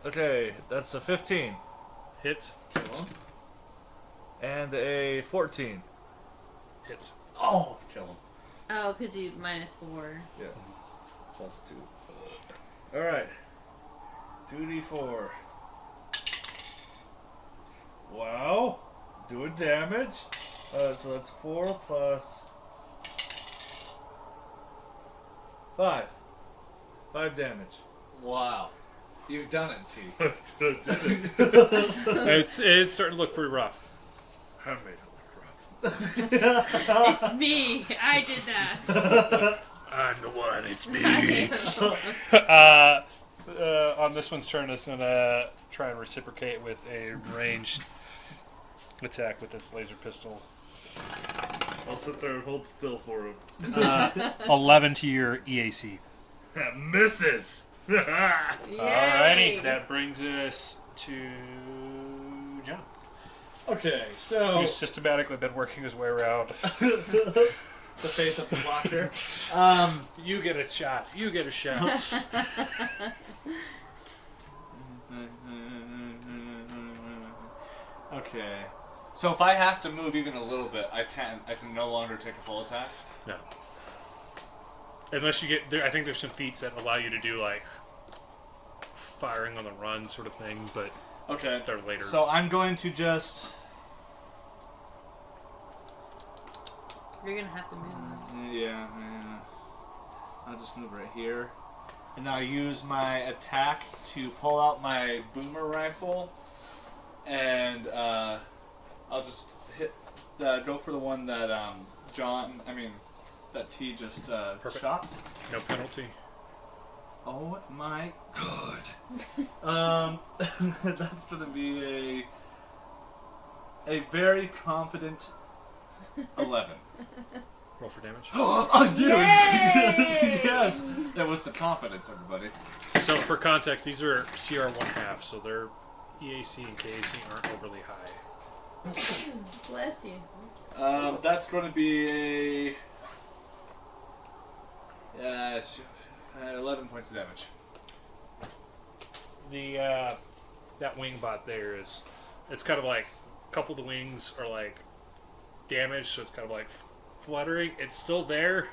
Okay, that's a 15 Hits. Kill him. and a 14. Hits. Oh! Kill him. Oh, could you -4? Yeah, +2. All right, 2d4. Wow, doing damage. So that's 4 plus 5. 5 damage. Wow. You've done it, T. It's starting to look pretty rough. I made it look rough. It's me. I did that. I'm the one. It's me. I On this one's turn, it's gonna try and reciprocate with a ranged attack with this laser pistol. I'll sit there and hold still for him. 11 to your EAC. That misses. Alrighty, that brings us to John, Okay, so who's systematically been working his way around. the face of the blocker. You get a shot. You get a shot. Okay. So if I have to move even a little bit, I can no longer take a full attack. No. Unless you get there, I think there's some feats that allow you to do like firing on the run sort of thing, but Okay. they're later. So I'm going to just You're gonna have to move. Yeah. I'll just move right here. And I'll use my attack to pull out my boomer rifle. And I'll just go for the one that that T just Perfect. shot. No penalty. Oh my god. That's gonna be a very confident 11. Roll for damage. Oh, dude! Yay! Yes! That was the confidence, everybody. So for context, these are CR 1/2, so their EAC and KAC aren't overly high. Bless you. That's going to be it's 11 points of damage. The that wing bot there is, it's kind of like a couple of the wings are like damaged, so it's kind of like fluttering. It's still there,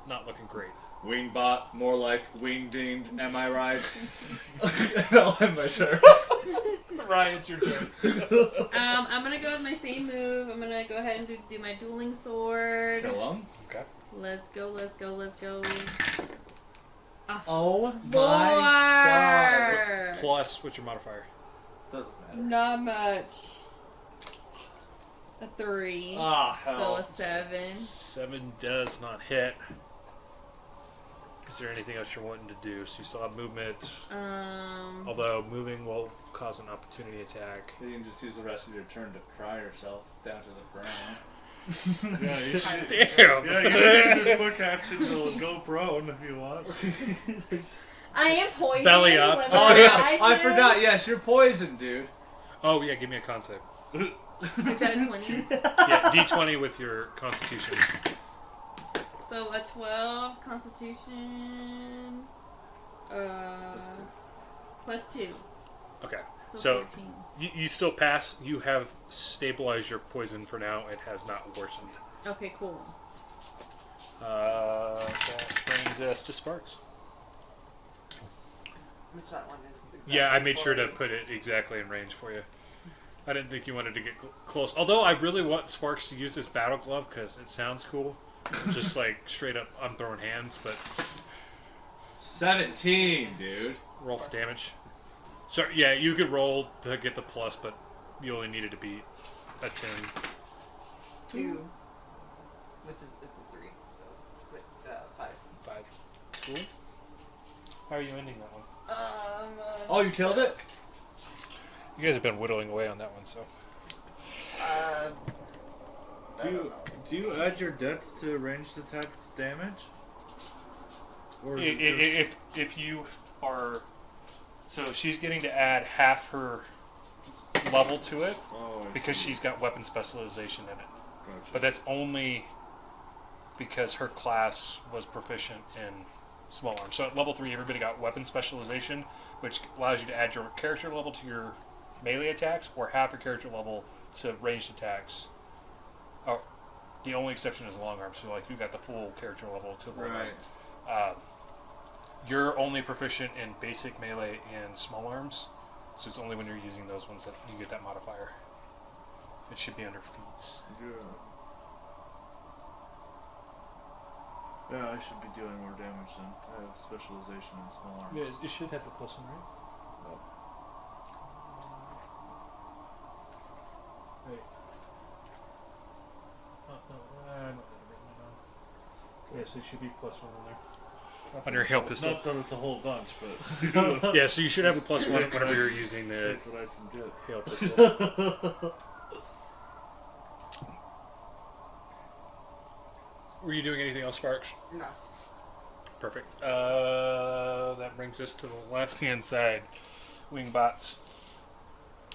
not looking great. Wingbot, more like wing-dinged, am I right? I'll end my turn. Ryan, it's your turn. I'm gonna go with my same move. I'm gonna go ahead and do my dueling sword. Kill him. Okay. Let's go. Oh Four. my god. Plus, what's your modifier? Doesn't matter. Not much. A 3. Ah, So hell. a 7. 7 does not hit. Is there anything else you're wanting to do? So you still have movement, although moving will cause an opportunity attack. You can just use the rest of your turn to cry yourself down to the ground. Yeah, you should. Damn! Yeah, you can use your quick action to go prone if you want. I am poisoned. Belly up. like Oh yeah, I do. forgot. Yes, you're poisoned, dude. Oh yeah, give me a con save. Is that a 20? Yeah, D20 with your Constitution. So a 12 Constitution. Plus 2. Okay, So so 14. you still pass. You have stabilized your poison for now. It has not worsened. Okay, cool. That brings us to Sparks. Which that one is. Exactly Yeah, I made sure to for put it exactly in range for you. I didn't think you wanted to get close. Although I really want Sparks to use this battle glove because it sounds cool. Just like straight up, I'm throwing hands, but 17, dude. roll for damage. So yeah, you could roll to get the plus, but you only needed to beat a 10. 2. Which is, it's a 3. So, 6, 5. 5. Cool. How are you ending that one? Oh, you killed it? You guys have been whittling away on that one, so. Do you add your dex to ranged attacks damage? Or is it just- If you are, so she's getting to add half her level to it Oh, I because see. she's got weapon specialization in it. Gotcha. But that's only because her class was proficient in small arms. So at level 3, everybody got weapon specialization, which allows you to add your character level to your melee attacks or half your character level to ranged attacks. Oh, the only exception is long arms. So like you got the full character level to the Right. You're only proficient in basic melee and small arms, so it's only when you're using those ones that you get that modifier. It should be under feats. Yeah, I should be doing more damage then. I have specialization in small arms. Yeah, it should have the plus 1, right? Wait. Oh, no, I'm not written it down. Yes, it should be plus 1 on there. On your hail pistol. Not that it's a whole bunch, but Yeah, so you should have a plus 1 whenever you're using the that's what I can get. hail pistol. Were you doing anything else, Sparks? No. Perfect. That brings us to the left-hand side. Wing bots.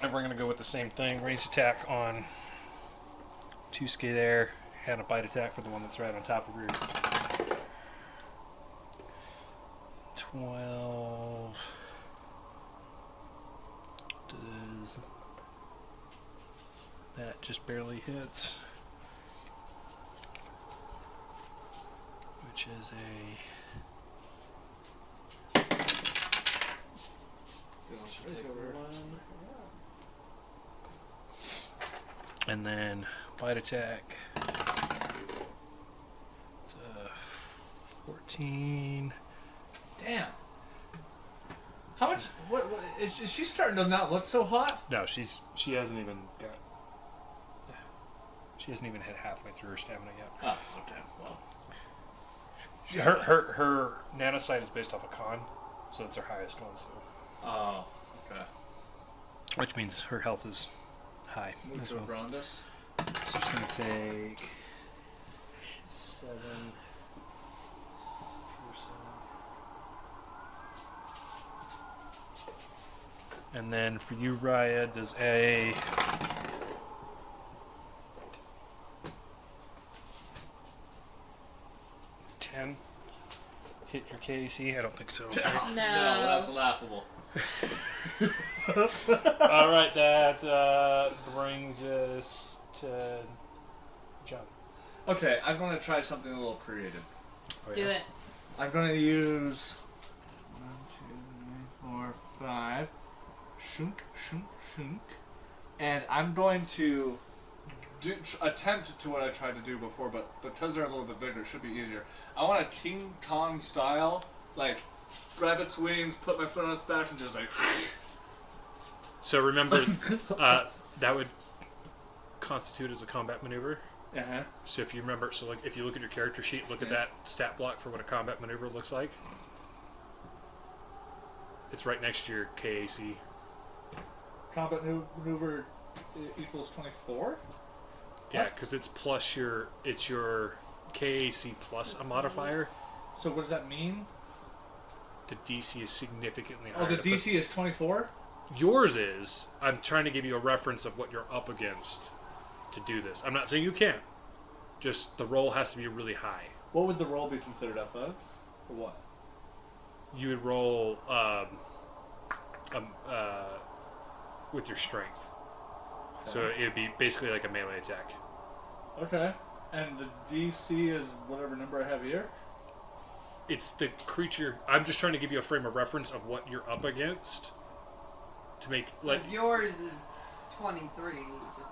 And we're going to go with the same thing. Ranged attack on Tusuke there. And a bite attack for the one that's right on top of your 12. Does that just barely hits? Which is and then bite attack 15. Damn. How much? What is she starting to not look so hot? No, she hasn't even got. She hasn't even hit halfway through her stamina yet. Oh, okay. Well, Her nanosite is based off a con, so that's her highest one. So, oh, okay. which means her health is high Move as to well. around us. So she's gonna take 7. And then for you, Raya, does a 10 hit your KAC? I don't think so. No. No, that's laughable. All right, that brings us to John. Okay, I'm going to try something a little creative. Oh, Do yeah. it. I'm going to use 1, 2, 3, 4, 5. Shunk, shunk, shunk. And I'm going to attempt to what I tried to do before, but because they're a little bit bigger, it should be easier. I want a King Kong style, like, grab its wings, put my foot on its back, and just like... So remember, that would constitute as a combat maneuver. Uh-huh. So if you remember, so like if you look at your character sheet, look at Yes. that stat block for what a combat maneuver looks like. It's right next to your KAC. Combat maneuver equals 24? Yeah, because it's plus your KAC plus a modifier. So what does that mean? The DC is significantly Oh, higher. the DC is 24? Yours is. I'm trying to give you a reference of what you're up against to do this. I'm not saying you can't. Just the roll has to be really high. What would the roll be considered, athletics? Or what? You would roll with your strength. So it would be basically like a melee attack. Okay. And the DC is whatever number I have here? It's the creature. I'm just trying to give you a frame of reference of what you're up against to make So like. if yours is 23, just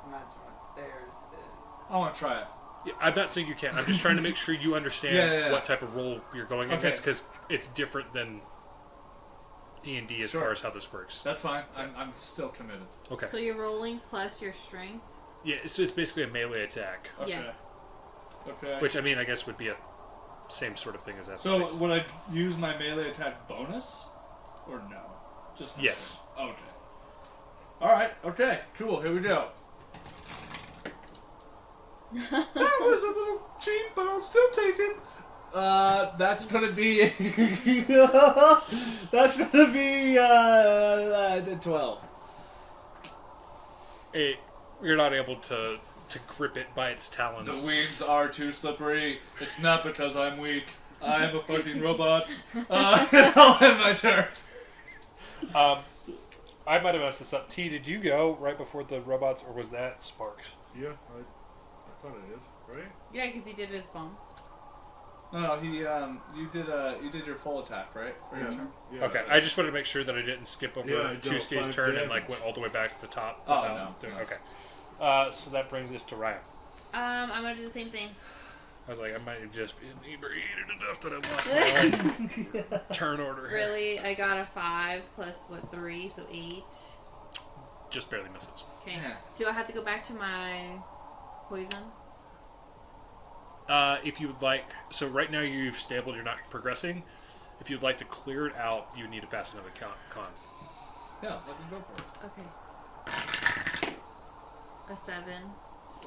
imagine what theirs is. I want to try it. Yeah, I'm not saying you can't. I'm just trying to make sure you understand Yeah. what type of role you're going Okay. against because it's different than D&D as Sure. far as how this works. That's fine. I'm still committed. Okay. So you're rolling plus your strength. Yeah, so it's basically a melee attack, Okay. Yeah. Okay. which I mean I guess would be a same sort of thing as that. So would I use my melee attack bonus? Or no? Just my Yes. strength? Okay. Alright, okay. Cool, here we go. That was a little cheap, but I'll still take it. That's gonna be... that's gonna be, 12. You're not able to grip it by its talons. The wings are too slippery. It's not because I'm weak. I am a fucking robot. I'll have my turn. I might have messed this up. T, did you go right before the robots, or was that Sparks? Yeah, I thought I did, right? Yeah, because he did his bomb. No, you did your full attack, right? For your turn? Yeah. Okay, I just wanted to make sure that I didn't skip over Yeah, I dealt Tuesday's 5 turn and damage. like went all the way back to the top. Oh, without no, doing- no. Okay. So that brings us to Ryan. I'm gonna do the same thing. I was like, I might have just been inebriated enough that I lost my own turn order here. Really, I got a 5 plus 3, so 8. Just barely misses. Okay. Yeah. Do I have to go back to my poison? If you would like, so right now you've stabled, you're not progressing. If you'd like to clear it out, you need to pass another con. Yeah, let me go for it. Okay. A 7.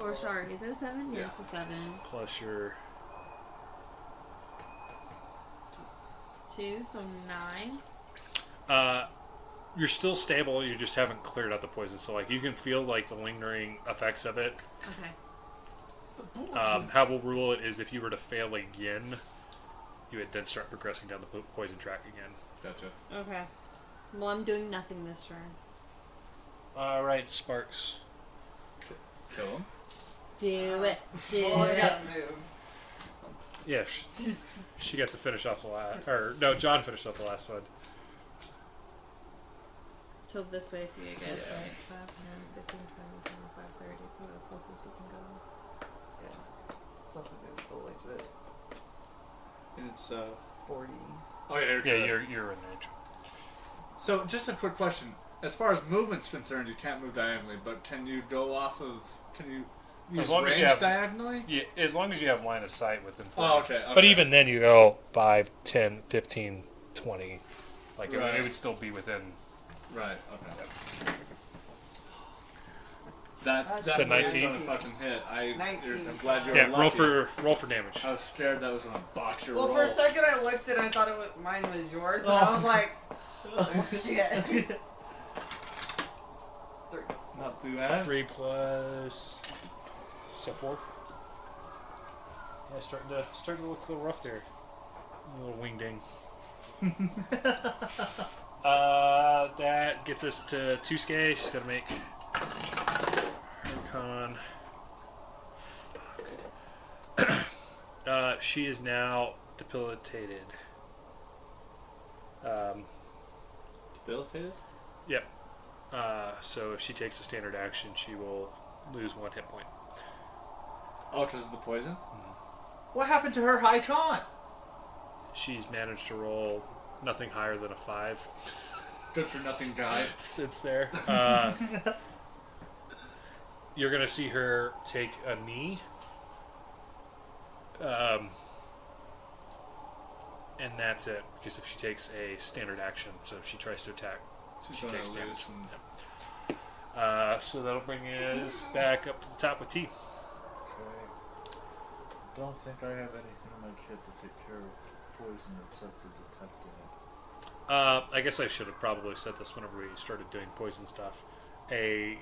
Or sorry, is it a 7? Yeah, Yeah. it's a 7. Plus your 2, so 9. you're still stable, you just haven't cleared out the poison. So like you can feel like the lingering effects of it. Okay. How we'll rule it is if you were to fail again, you would then start progressing down the poison track again. Gotcha. Okay. Well, I'm doing nothing this turn. Alright, Sparks. Kill him. Do it. Do Oh, I it. gotta move. Yeah, she got to finish off the last. Or, no, John finished off the last one. So this way for you guys, Yeah. right? 5, 10, 15, 20, 25, 30. Probably the closest you can go. Yeah. Plus it is still like that. It's 40. Oh yeah, Yeah, you're in range. So, just a quick question. As far as movement's concerned, you can't move diagonally, but can you go off of... Can you use long as range you have- diagonally? Yeah, as long as you have line of sight within 40. Oh, okay. But even then, you go 5, 10, 15, 20. Like, Right. it would still be within... Right, okay. That So 19? was a fucking hit. I'm 19. glad you were Yeah, lucky. roll for damage. I was scared that was going to box your Well, roll. for a second I looked and I thought mine was yours, and I was like, oh shit. 3. Not too bad. 3 plus... So 4? Yeah, starting to look a little rough there. A little wingding. That gets us to 2 scale. She's got to make her con. She is now debilitated. Debilitated? Yep. So if she takes a standard action, she will lose 1 hit point. Oh, because of the poison? What happened to her high con? She's managed to roll nothing higher than a 5. Good for nothing guy. Sits there. You're gonna see her take a knee, and that's it. Because if she takes a standard action, so if she tries to attack, She's she going takes to damage. lose. And... So that'll bring us back up to the top with T. Okay. Don't think I have anything in my kit to take care of poison except for detecting it. I guess I should have probably said this whenever we started doing poison stuff. A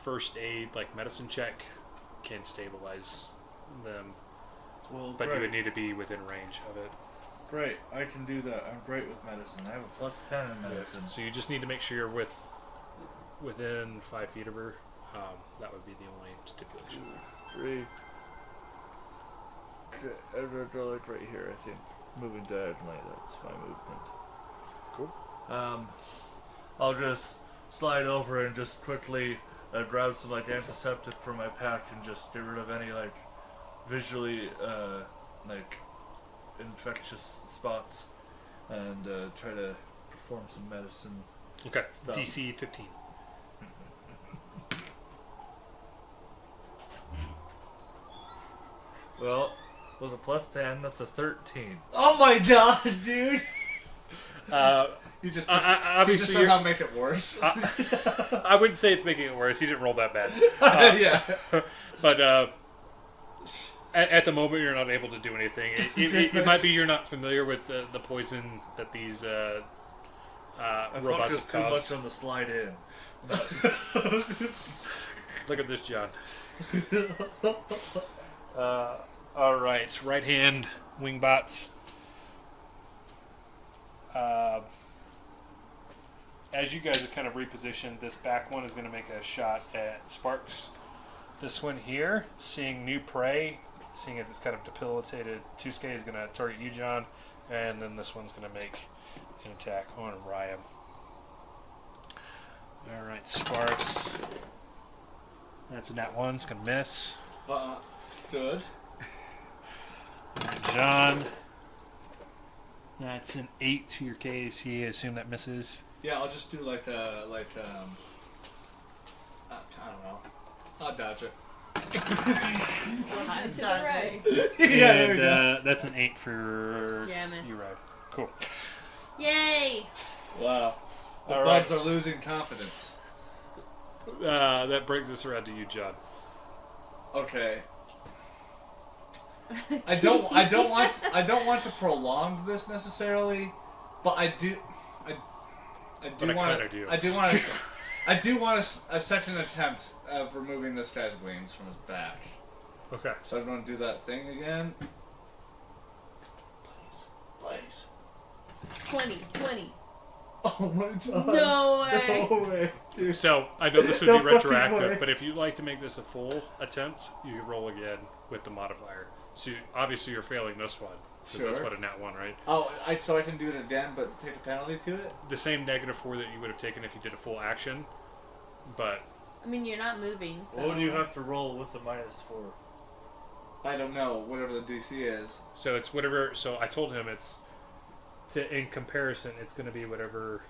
first aid, like medicine check, can stabilize them, Well, but you great. would need to be within range of it. Great, I can do that. I'm great with medicine. I have a plus 10 in medicine. So you just need to make sure you're within 5 feet of her. That would be the only stipulation. 3. Okay, and then go like right here, I think. Moving diagonally, that's my movement. Cool. I'll just slide over and just quickly grab some like antiseptic from my pack and just get rid of any like visually like infectious spots and try to perform some medicine. Okay. Stop. DC 15. Well, with a plus 10, that's a 13. Oh my god, dude! You just, you just Obviously, somehow make it worse. I wouldn't say it's making it worse. He didn't roll that bad. Yeah. But at the moment, you're not able to do anything. It might be you're not familiar with the poison that these I robots focused have too caused. much on the slide in. Look at this, John. All right, right hand wingbots. As you guys have kind of repositioned, this back one is going to make a shot at Sparks. This one here, seeing new prey, seeing as it's kind of debilitated, Tusuke is going to target you, John, and then this one's going to make an attack on Ryan. All right, Sparks. That's a nat 1. It's going to miss. Good. And John. That's an 8 to your KAC. I assume that misses. Yeah, I'll just do I don't know. I'll dodge it. Slide to the right. Yeah, there we And go. that's an 8 for Yeah, miss. you, Ryan. Cool. Yay! Wow. The All bugs right. are losing confidence. That brings us around to you, John. Okay. I don't want to prolong this necessarily, but I do But I want kinda do. I do want a second attempt of removing this guy's wings from his back. Okay. So I'm going to do that thing again. Please. 20. Oh my god. No way. No way, dude. So I know this would No be fucking retroactive, way. but if you'd like to make this a full attempt, you can roll again with the modifier. So obviously you're failing this one. 'Cause that's Sure. what a nat 1, right? Oh, so I can do it again, but take a penalty to it? The same -4 that you would have taken if you did a full action, but I mean, you're not moving, so. What would you have to roll with the -4? I don't know, whatever the DC is. so it's whatever. So I told him it's in comparison, it's going to be whatever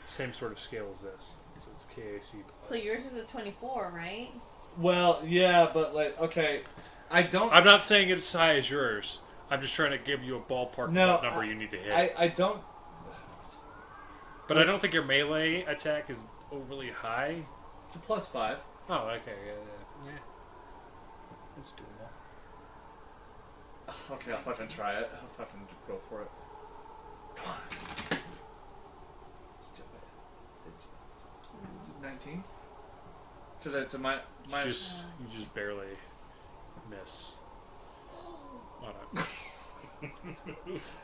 same sort of scale as this. So it's KAC plus. So yours is a 24, right? Well, yeah, but like, okay, I don't. I'm not saying it's as high as yours. I'm just trying to give you a ballpark No, of what number you need to hit. I don't. But I don't think your melee attack is overly high. It's a +5. Oh, okay, yeah. It's doable. Okay, I'll fucking try it. I'll fucking go for it. Come on. 19? Because it's a minus. You just barely miss on it.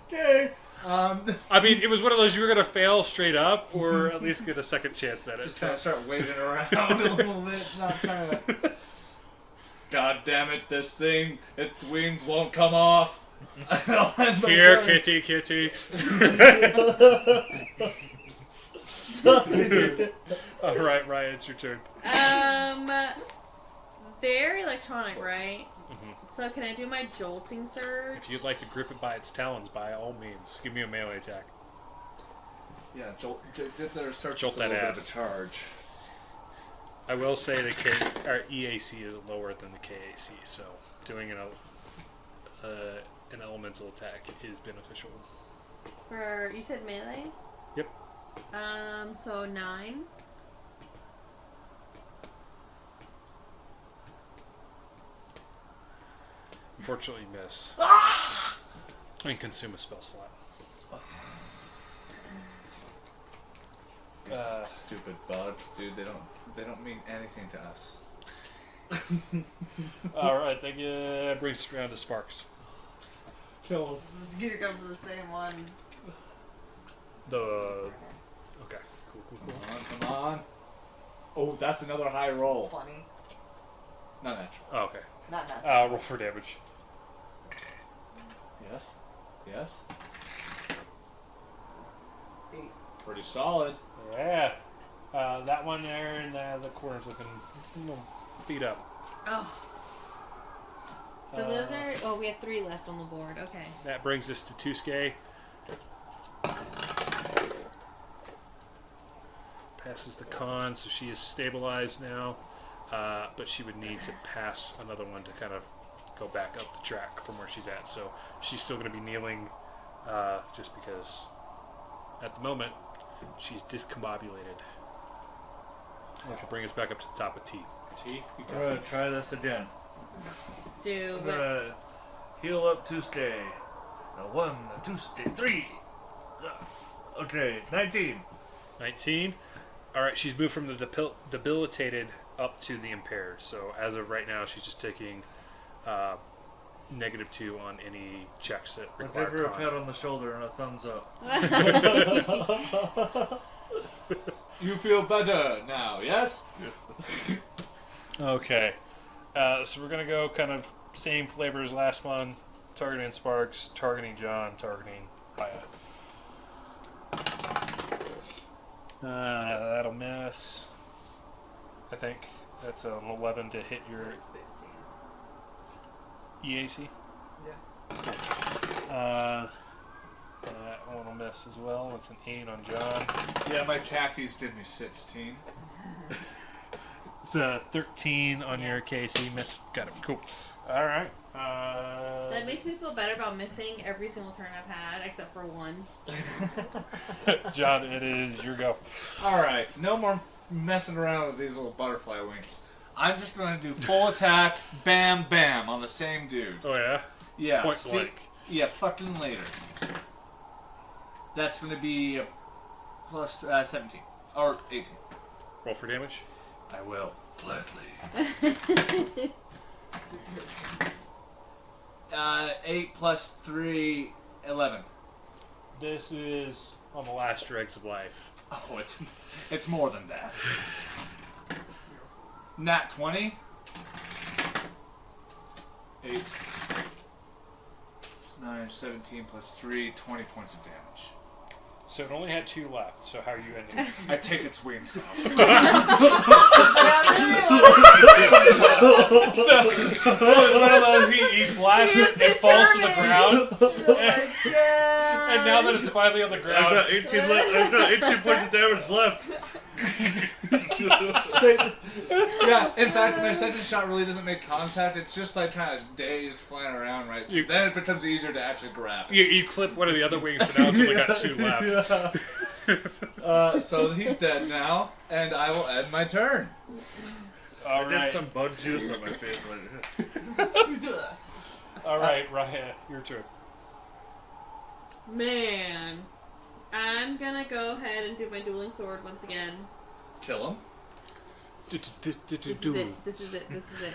Okay. I mean, it was one of those you were gonna fail straight up, or at least get a second chance at it. Just kind of start waving around a little bit, not trying to. God damn it! This thing, its wings won't come off. Here, kitty. All right, Ryan, it's your turn. They're electronic, right? Mhm. So can I do my jolting surge? If you'd like to grip it by its talons, by all means, give me a melee attack. Yeah, get their search Jolt a that little ass. bit of a charge. I will say the our EAC is lower than the KAC, so doing an elemental attack is beneficial. For you said melee? Yep. So 9. Unfortunately, miss. And consume a spell slot. These stupid bugs, dude. They don't mean anything to us. All right, that brings us around to Sparks. So Skeeter goes to the same one. Okay, cool. Come on. Oh, that's another high roll. 20. Not natural. Oh, okay. Not nothing. Roll for damage. Yes. 8. Pretty solid. Yeah. That one there in the corner's looking a little beat up. Oh. So those are. Oh, we have 3 left on the board. Okay. That brings us to Tusuke. Passes the con, so she is stabilized now. But she would need to pass another one to kind of go back up the track from where she's at. So she's still going to be kneeling just because at the moment she's discombobulated. Which will bring us back up to the top of T. T, you I'm gonna try this again. Do. I'm gonna heal up Tuesday. 1, Tuesday, 3. Okay, 19. 19. Alright, she's moved from the debilitated up to the impaired. So as of right now, she's just taking -2 on any checks that I'll require give her a con. pat on the shoulder and a thumbs up. You feel better now, yes? Okay. So we're going to go kind of same flavor as last one. Targeting Sparks, targeting John, targeting Hyatt. That'll miss. I think that's an 11 to hit your That's 15. EAC. Yeah. That one will miss as well. It's an 8 on John. Yeah, my khakis did me 16. It's a 13 on your KC. Miss. Got it. Cool. All right. That makes me feel better about missing every single turn I've had, except for one. John, it is your go. Alright, no more messing around with these little butterfly wings. I'm just going to do full attack, bam, bam, on the same dude. Oh, yeah? Yeah, Point see- blank. Yeah, fucking later. That's going to be a plus 17. Or 18. Roll for damage. I will. Gladly. 8 plus 3, 11. This is on the last dregs of life. Oh, it's more than that. Nat 20. 8. 9, 17 plus 3, 20 points of damage. So it only had 2 left, so how are you ending? I take its wings off. it's one of those, he blasts it, it falls to the ground, Oh my god. and now that it's finally on the I've ground, got 18 left. I've got 18 points of damage left. Yeah, in fact, my second shot really doesn't make contact. It's just like kind of dazed, flying around, right? So then it becomes easier to actually grab. you clip one of the other wings, so now it's only got 2 left. So he's dead now, and I will end my turn. All I did right, some bug juice on my face. all right, Raya, your turn. Man. I'm gonna go ahead and do my dueling sword once again. Kill him. This is it. This is it. This is it.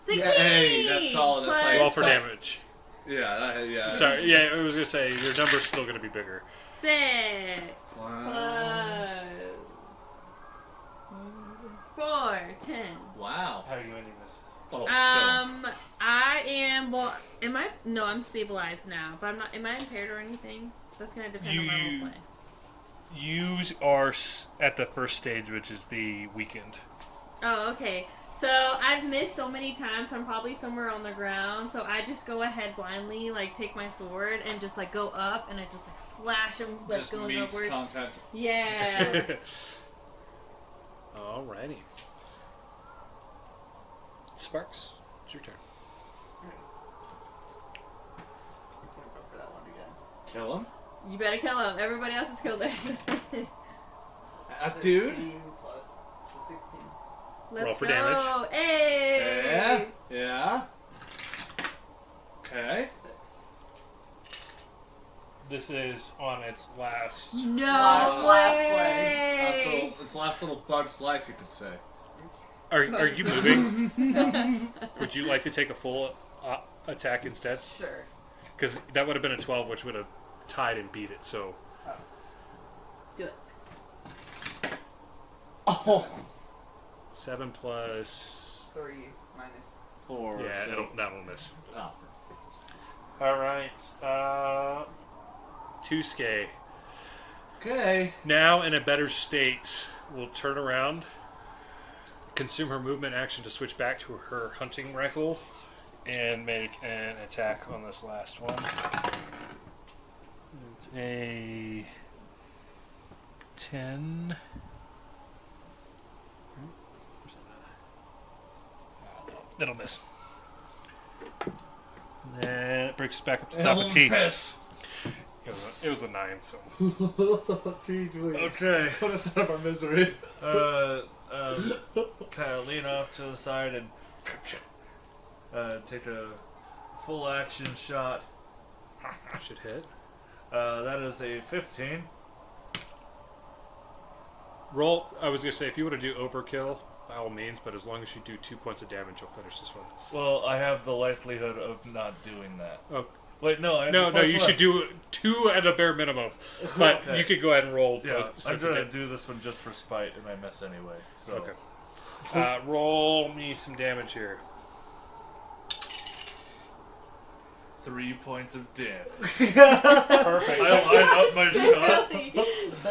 16! Hey, that's solid. That's like Roll for so- damage. Yeah. Sorry, yeah, I was gonna say your number's still gonna be bigger. 6 Wow. plus 4, 10. Wow. How are you ending this? Oh, I am. Well, am I? No, I'm stabilized now, but I'm not. Am I impaired or anything? That's gonna depend on my You- role play. You are at the first stage, which is the weekend. Oh, okay. So I've missed so many times. So I'm probably somewhere on the ground. So I just go ahead blindly, like take my sword and just like go up, and I just like slash him, like just going meets upwards. content. Yeah. Alrighty. Sparks, it's your turn. I'm gonna go for that one again. Kill him. You better kill him. Everybody else is killed there. Dude. 13 plus, so 16. Let's Roll for go. damage. Hey. Yeah. Okay. 6. This is on its last. No Last way. It's the last little bug's life, you could say. Are you moving? Would you like to take a full attack instead? Sure. Because that would have been a 12, which would have tied and beat it. So Do it. Oh. 7 plus. 3 minus. 4. Yeah, so- that'll miss. Oh. All right. Tusuke. Okay. Now in a better state, will turn around, consume her movement action to switch back to her hunting rifle, and make an attack on this last one. It's a 10. That'll miss. Then it brings us back up to top of T. Piss. It was a 9, so. Okay. Put us out of our misery. Kind of lean off to the side and take a full action shot. Should hit. That is a 15. Roll. I was gonna say if you want to do overkill, by all means, but as long as you do 2 points of damage, you'll finish this one. Well, I have the likelihood of not doing that. Oh. Wait, no. I have No, the no, plus you one. should do 2 at a bare minimum. But Okay. you could go ahead and roll. Yeah, both I'm since it gonna did- do this one just for spite, and I miss anyway. So. Okay. Roll me some damage here. 3 points of damage. Perfect. I up my shot.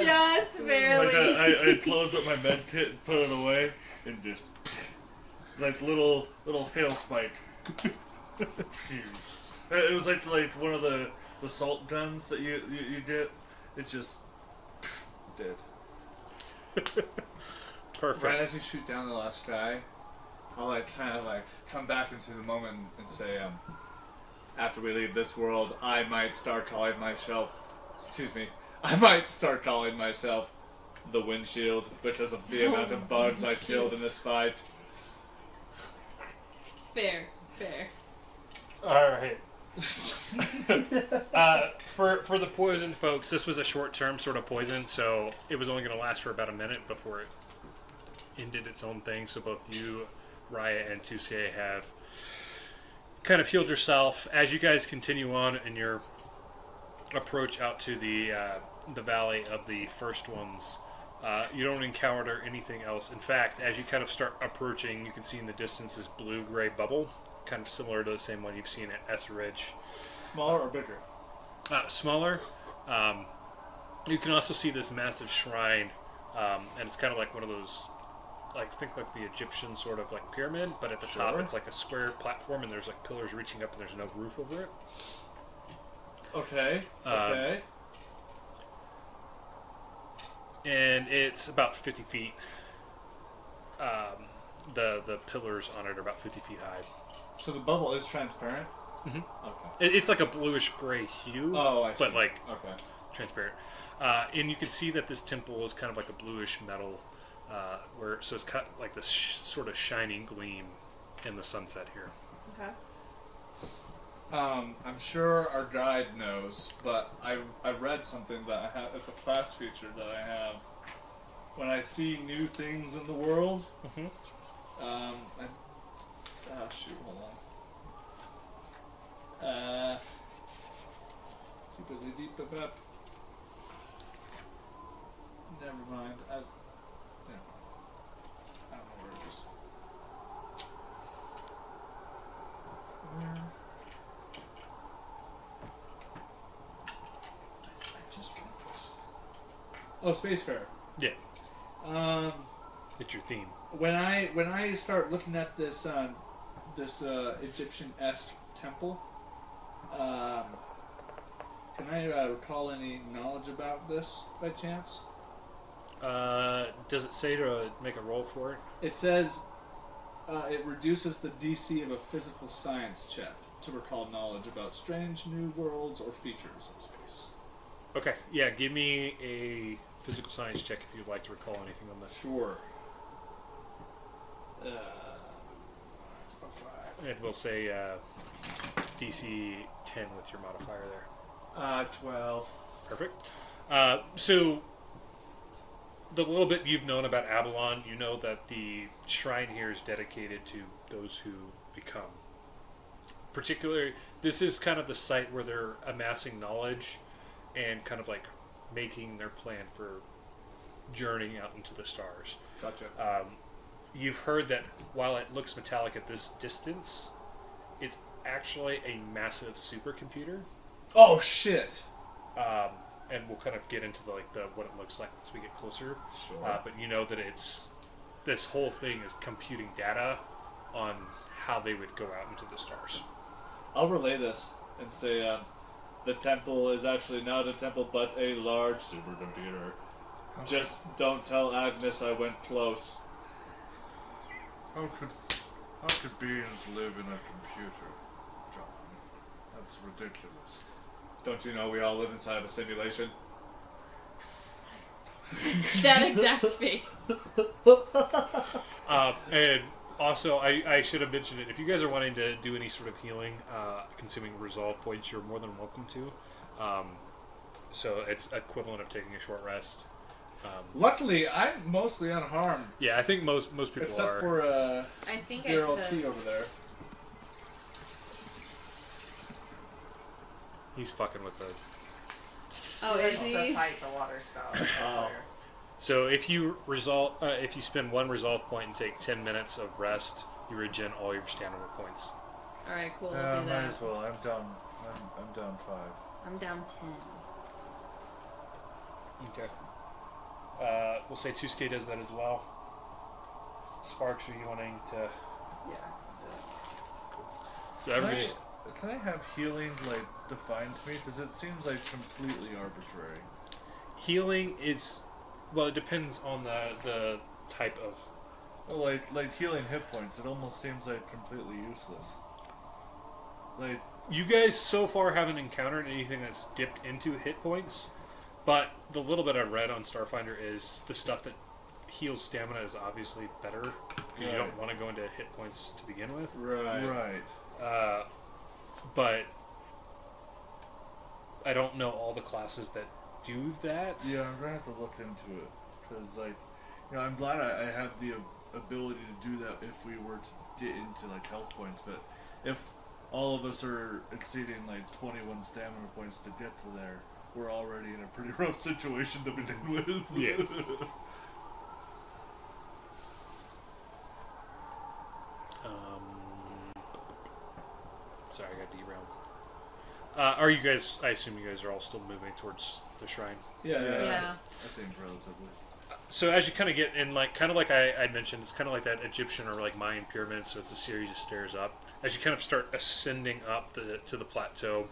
Just barely. I close up my med kit and put it away, and just like little hail spike. It was like one of the salt guns that you get. It just dead. Perfect. Right as you shoot down the last guy, I'll kind of come back into the moment and say, after we leave this world, I might start calling myself. Excuse me. I might start calling myself the windshield because of the amount of bugs I killed in this fight. Fair. All right. For the poison folks, this was a short-term sort of poison, so it was only going to last for about a minute before it ended its own thing. So both you, Raya, and Tusuke have kind of healed yourself. As you guys continue on in your approach out to the valley of the first ones, you don't encounter anything else. In fact, as you kind of start approaching, you can see in the distance this blue-gray bubble, kind of similar to the same one you've seen at S Ridge. Smaller or bigger? Smaller. You can also see this massive shrine, and it's kind of like one of those think like the Egyptian sort of like pyramid, but at the top Sure. it's like a square platform, and there's like pillars reaching up, and there's no roof over it. Okay. Okay. And it's about 50 feet. The pillars on it are about 50 feet high. So the bubble is transparent. Mhm. Okay. It's like a bluish gray hue, Oh, I see. but like Okay. transparent. And you can see that this temple is kind of like a bluish metal, so it's cut like this sort of shining gleam in the sunset here. Okay. I'm sure our guide knows, but I read something that I have. It's a class feature that I have. When I see new things in the world, Mm-hmm. shoot, hold on. Never mind. I don't know where it is. I just read this. Oh, Spacefarer. Yeah, Um, it's your theme. when I start looking at this Egyptian-esque temple, can I recall any knowledge about this by chance? Does it say to make a roll for it? It says it reduces the DC of a physical science check to recall knowledge about strange new worlds or features in space. Okay, yeah, give me a physical science check if you'd like to recall anything on this. Sure. +5. And we'll say DC 10 with your modifier there. 12. Perfect. So, the little bit you've known about Aballon, you know that the shrine here is dedicated to those who become. Particularly, this is kind of the site where they're amassing knowledge and kind of like making their plan for journeying out into the stars. Gotcha. You've heard that while it looks metallic at this distance, it's actually a massive supercomputer. Oh shit! And we'll kind of get into the what it looks like as we get closer. Sure. But you know that this whole thing is computing data on how they would go out into the stars. I'll relay this and say the temple is actually not a temple but a large supercomputer. Just don't tell Agnes I went close. How could beings live in a computer, John? That's ridiculous. Don't you know we all live inside of a simulation? That exact face. And also, I should have mentioned it. If you guys are wanting to do any sort of healing, consuming resolve points, you're more than welcome to. So it's equivalent of taking a short rest. Luckily, I'm mostly unharmed, Yeah, I think most people except are. for I think dear I old took. T over there. He's fucking with the. Oh, is To he? fight the water spout. Oh. So if you if you spend one resolve point and take 10 minutes of rest, you regen all your stamina points. All right, cool. Yeah, I'll do might that. as well. I'm down. I'm down 5. I'm down 10. Okay. We'll say Tusuke does that as well. Sparks, are you wanting to? Yeah. So everybody's. Can I have healing defined to me? Because it seems completely arbitrary. Healing is, well, it depends on the type of. Well, like healing hit points, it almost seems completely useless. You guys so far haven't encountered anything that's dipped into hit points, but the little bit I've read on Starfinder is the stuff that heals stamina is obviously better because you don't want to go into hit points to begin with. Right. But I don't know all the classes that do that. Yeah, I'm gonna have to look into it because, I'm glad I have the ability to do that if we were to get into health points. But if all of us are exceeding 21 stamina points to get to there, we're already in a pretty rough situation to begin with. Yeah. Sorry, I got derailed. Are you guys? I assume you guys are all still moving towards the shrine. Yeah. Yeah. I think relatively. So as you kind of get in, like kind of like I mentioned, it's kind of like that Egyptian or like Mayan pyramid. So it's a series of stairs up. As you kind of start ascending up to the plateau,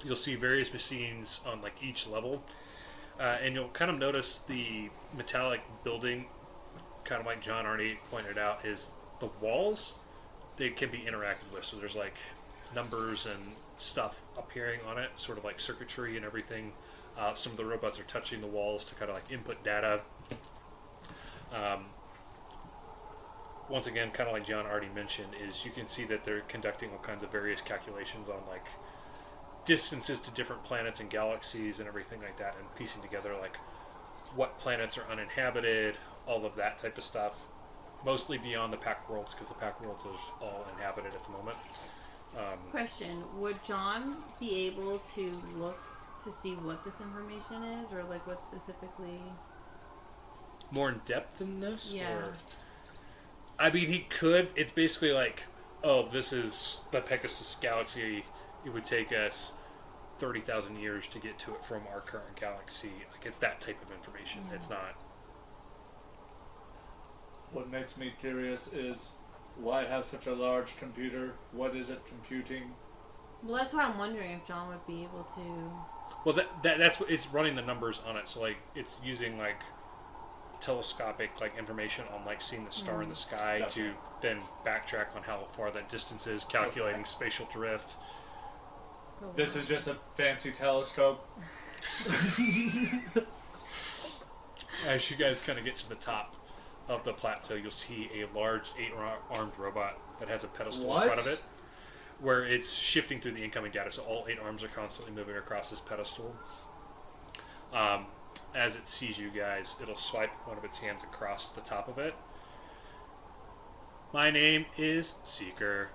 you'll see various machines on like each level, and you'll kind of notice the metallic building, kind of like John already pointed out, is the walls. They can be interacted with. So there's like numbers and stuff appearing on it, sort of like circuitry and everything. Some of the robots are touching the walls to kind of like input data. Once again, kind of like John already mentioned, is you can see that they're conducting all kinds of various calculations on like distances to different planets and galaxies and everything like that, and piecing together like what planets are uninhabited, all of that type of stuff. Mostly beyond the Pact worlds, because the Pact worlds is all inhabited at the moment. Question: would John be able to look to see what this information is, or like what specifically? More in depth than this? Yeah. Or, I mean, he could. It's basically like, oh, this is the Pegasus galaxy. It would take us 30,000 years to get to it from our current galaxy. Like, it's that type of information. Mm-hmm. It's not. What makes me curious is why have such a large computer? What is it computing? Well, that's why I'm wondering if John would be able to. Well, that's what it's running the numbers on it. So, like, it's using, like, telescopic, like, information on, like, seeing the star in the sky Gotcha. to then backtrack on how far that distance is, calculating spatial drift. This is just a fancy telescope. As you guys kind of get to the top of the plateau, you'll see a large 8-armed robot that has a pedestal in front of it, where it's shifting through the incoming data. So all 8 arms are constantly moving across this pedestal. As it sees you guys, it'll swipe one of its hands across the top of it. My name is Seeker.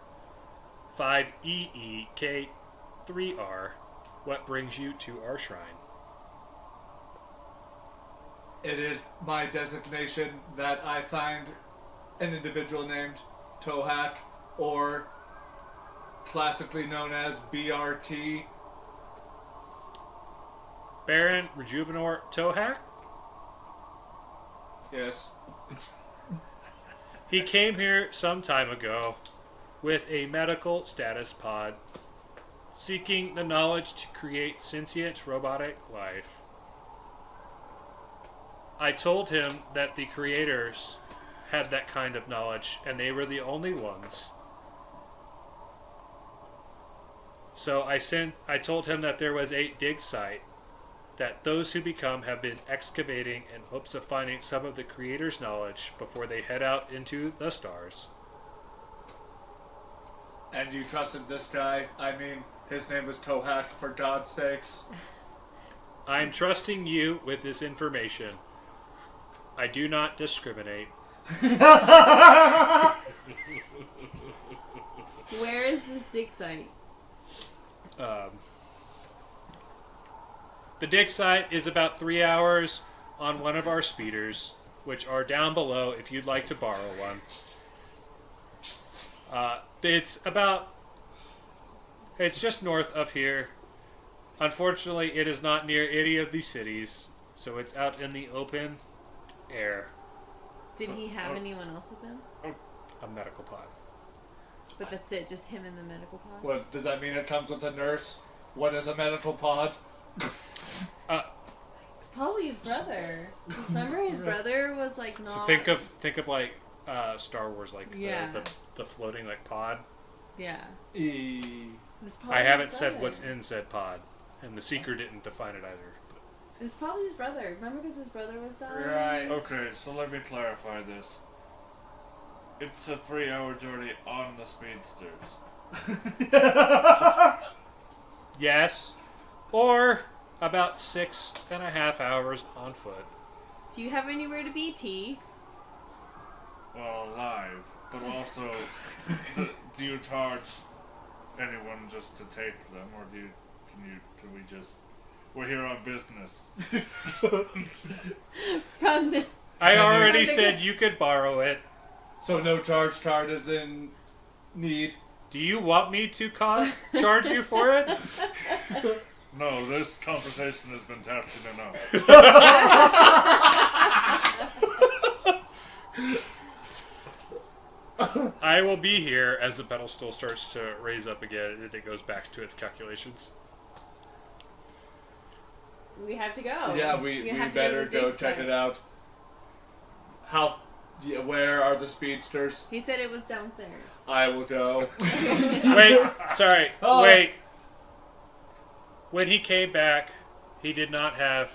5EEK3R. What brings you to our shrine? It is my designation that I find an individual named Tohaak, or classically known as BRT. Baron Rejuvenor Tohaak? Yes. He came here some time ago with a medical status pod, seeking the knowledge to create sentient robotic life. I told him that the creators had that kind of knowledge, and they were the only ones. So I told him that there was a dig site that those who become have been excavating in hopes of finding some of the creators' knowledge before they head out into the stars. And you trusted this guy? I mean, his name was Tohaak, for God's sakes. I'm trusting you with this information. I do not discriminate. Where is this dig site? The dig site is about 3 hours on one of our speeders, which are down below if you'd like to borrow one. It's just north of here. Unfortunately, it is not near any of the cities, so it's out in the open air. Did he have anyone else with him? A medical pod. But that's it, just him in the medical pod? What, does that mean it comes with a nurse? What is a medical pod? It's probably his brother. Remember his brother was like not... So think of like Star Wars, like Yeah. the floating like pod. Yeah. E. It's probably I haven't his said brother. what's in said pod, and the seeker didn't define it either. It's probably his brother. Remember because his brother was dying? Right. Okay, so let me clarify this. It's a 3-hour journey on the speedsters. Yes, or about 6.5 hours on foot. Do you have anywhere to be, T? Well, alive, but also, do you charge anyone just to take them, or can we just? We're here on business. From the... I already said you could borrow it. So no charge card is in need. Do you want me to charge you for it? No, this conversation has been tapped enough. I will be here as the pedestal starts to raise up again and it goes back to its calculations. We have to go. Yeah, we have to better to the go dig check site. it out. How? Yeah, where are the speedsters? He said it was downstairs. I will go. Wait, sorry, Oh. wait. When he came back, he did not have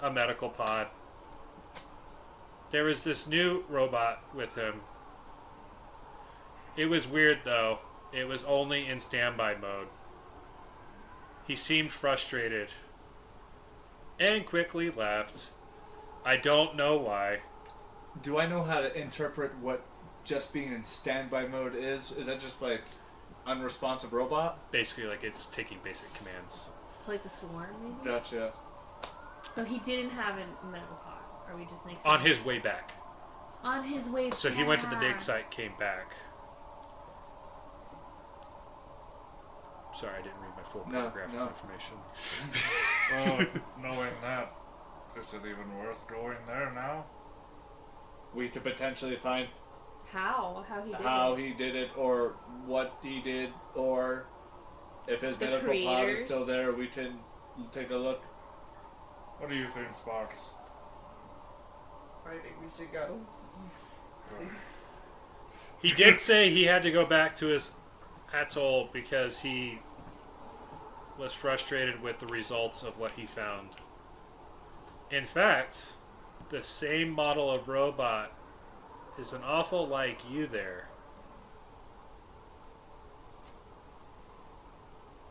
a medical pod. There was this new robot with him. It was weird though. It was only in standby mode. He seemed frustrated and quickly left. I don't know why. Do I know how to interpret what just being in standby mode is? Is that just like unresponsive robot? Basically, like it's taking basic commands. It's like the swarm, maybe? Gotcha. So he didn't have a medical pod. Are we just next On his way back. On his way So he went to the dig site, came back. Sorry, I didn't read my full No, paragraph no. of information. Well, knowing that, is it even worth going there now? We could potentially find How he did how it. he did it, or what he did, or if his The medical pod is creators. still there, we can take a look. What do you think, Sparks? I think we should go. See. He did say he had to go back to his atoll because he was frustrated with the results of what he found. In fact, the same model of robot is an awful like you there.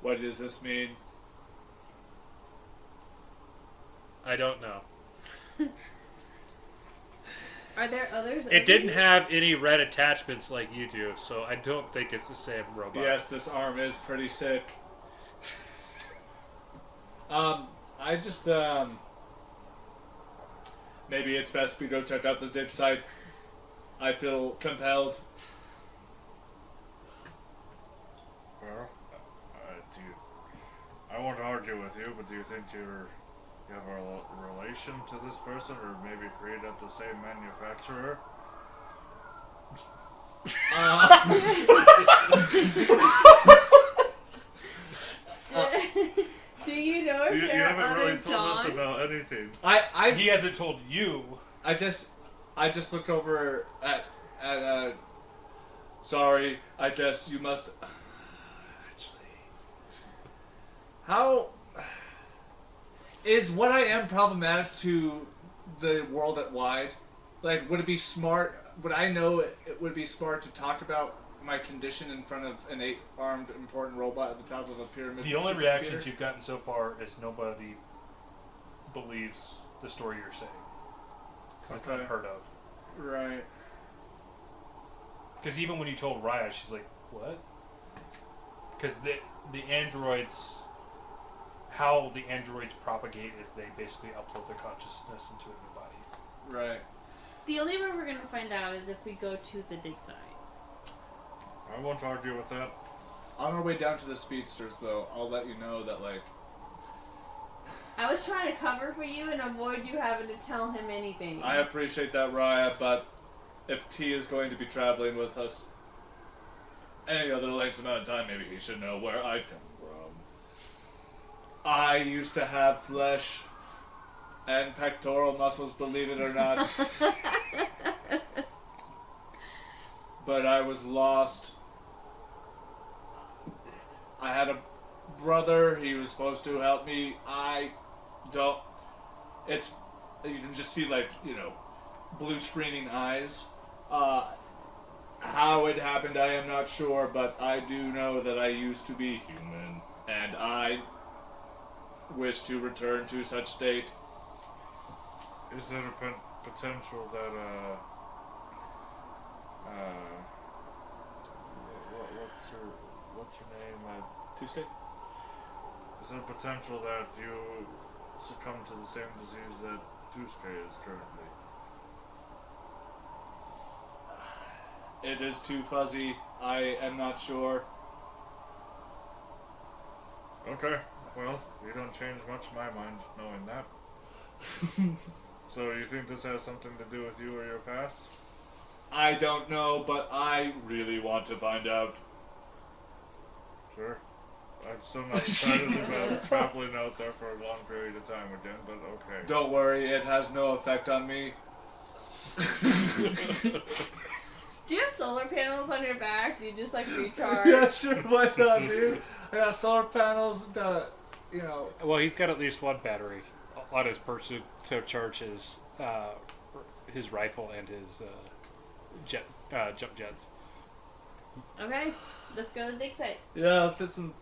What does this mean? I don't know. Are there others? It didn't have any red attachments like you do, so I don't think it's the same robot. Yes, this arm is pretty sick. I just, maybe it's best we go check out the dig site. I feel compelled. Well, I won't argue with you, but do you think you have a relation to this person, or maybe created at the same manufacturer? Do you know if You there are haven't other really told us Johns? about anything. He hasn't told you. I just look over at sorry, you must actually. How is what I am problematic to the world at wide? Like, would it be smart? Would I know it would be smart to talk about my condition in front of an 8-armed important robot at the top of a pyramid? The only supercomputer? reactions you've gotten so far is nobody believes the story you're saying. Because it's Okay. unheard of. Right. Because even when you told Raya, she's like, what? Because the androids, how the androids propagate is they basically upload their consciousness into a new body. Right. The only way we're gonna find out is if we go to the dig site. I won't argue with that. On our way down to the speedsters, though, I'll let you know that, like, I was trying to cover for you and avoid you having to tell him anything. I appreciate that, Raya, but if T is going to be traveling with us any other length amount of time, maybe he should know where I come from. I used to have flesh and pectoral muscles, believe it or not. But I was lost. I had a brother, he was supposed to help me. It's, you can just see, like, blue screening eyes. How it happened, I am not sure, but I do know that I used to be human, and I wish to return to such state. Is there a potential that what's her name? Tuesday? Is there a potential that you succumb to the same disease that Tuesday is currently? It is too fuzzy. I am not sure. Okay, well, you don't change much my mind knowing that. So you think this has something to do with you or your past? I don't know, but I really want to find out. Sure. I'm still not excited about traveling out there for a long period of time again, but okay. Don't worry, it has no effect on me. Do you have solar panels on your back? Do you just like recharge? Yeah, sure, why not, dude? I got solar panels, you know. Well, he's got at least one battery on his person to charge his rifle and his jump jets. Okay, let's go to the dig site. Yeah, let's get some.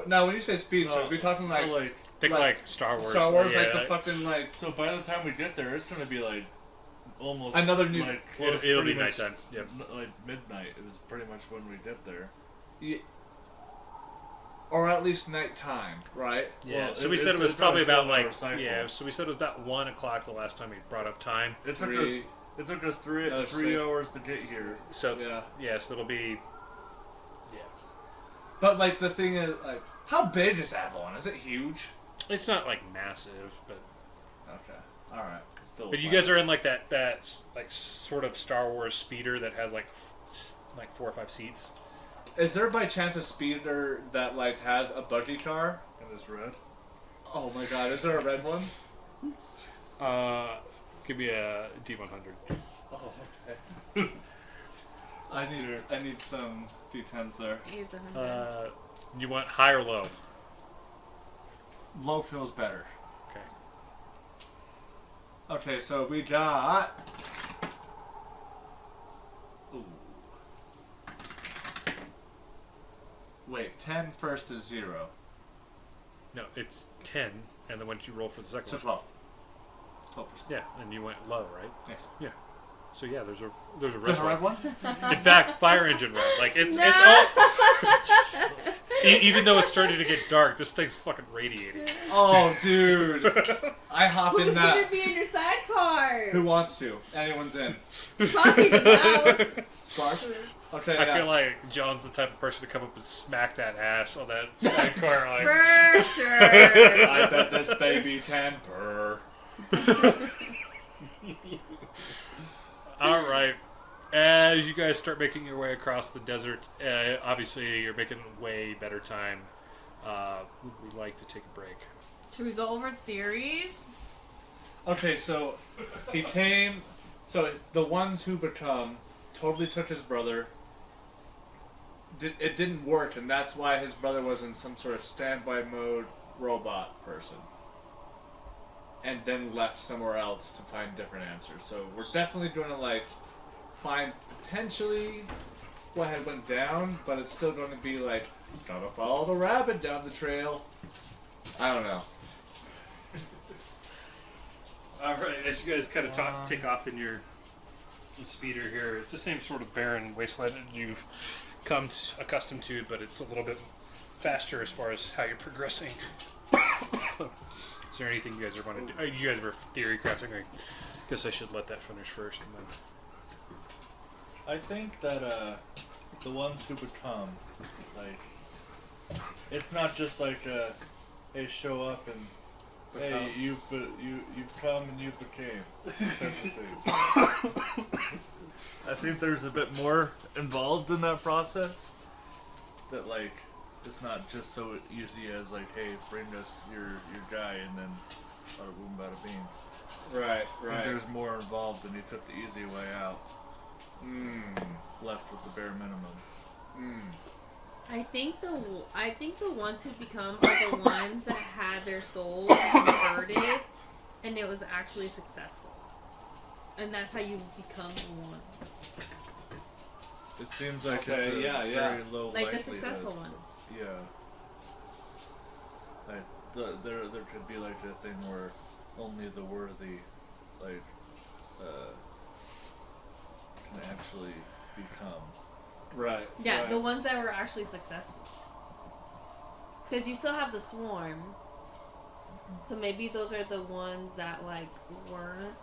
Now, when you say speed, so No, we talking like so like, Think like Star Wars. Star Wars, yeah, like the fucking like so by the time we get there, it's gonna be like almost Another new- like It'll close, be pretty much nighttime. Yep. like midnight. It was pretty much when we get there. or at least nighttime, right? Yeah. Well, So we said it was it's probably a about 12-hour like cycle. So we said it was about 1 o'clock the last time we brought up time. It took Three- us. It took us three Another 3 six. hours to get here. So Yeah. so it'll be. Yeah. But like the thing is, like, how big is Aballon? Is it huge? It's not like massive, but Okay. All right. Still, you guys are in like that like sort of Star Wars speeder that has like 4 or 5 seats. Is there by chance a speeder that like has a buggy car? and it's red. Oh my God! Is there a red one? Could be a D100. Oh, okay. I need some D10s there. Here's 100. You want high or low? Low feels better. Okay. Okay, so we got. Ooh. Wait, 10 first is 0. No, it's 10, and then once you roll for the second So one. 12. 12%. Yeah, and you went low, right? Yes. So yeah, there's a red There's a one. red one? In fact, fire engine red. Like it's all. Even though it's starting to get dark, this thing's fucking radiating. Oh, dude. I hop in Who's that. gonna be in your sidecar? Who wants to? Anyone's in. Poppy the mouse. Spark? Okay, I yeah. feel like John's the type of person to come up and smack that ass on that sidecar. Like, For sure. I bet this baby can purr. all right. As you guys start making your way across the desert, obviously you're making way better time. Would we like to take a break? Should we go over theories? Okay, so he came. So the ones who become totally took his brother. It didn't work, and that's why his brother was in some sort of standby mode robot person. And then left somewhere else to find different answers. So we're definitely going to like find potentially what had went down, but it's still going to be like gotta follow the rabbit down the trail. I don't know. All right, as you guys kind of take off in your speeder here, it's the same sort of barren wasteland that you've come accustomed to, but it's a little bit faster as far as how you're progressing. Is there anything you guys are wanting to do? You guys were theory crafting. I guess I should let that finish first. And then... I think that the ones who become, like, it's not just like hey, show up and hey, you've come and you became type of thing. I think there's a bit more involved in that process. That like it's not just so easy as like, hey, bring us your guy and then bada boom bada bing. Right, I think there's more involved, and he took the easy way out. Left with the bare minimum. I think the ones who become are the ones that had their souls converted, and it was actually successful, and that's how you become one. It seems like Okay, it's a yeah. very low Like the likelihood. successful ones. Yeah. Like there could be like a thing where only the worthy, like, can actually become. Right. Yeah, right. the ones that were actually successful. Because you still have the swarm, so maybe those are the ones that like weren't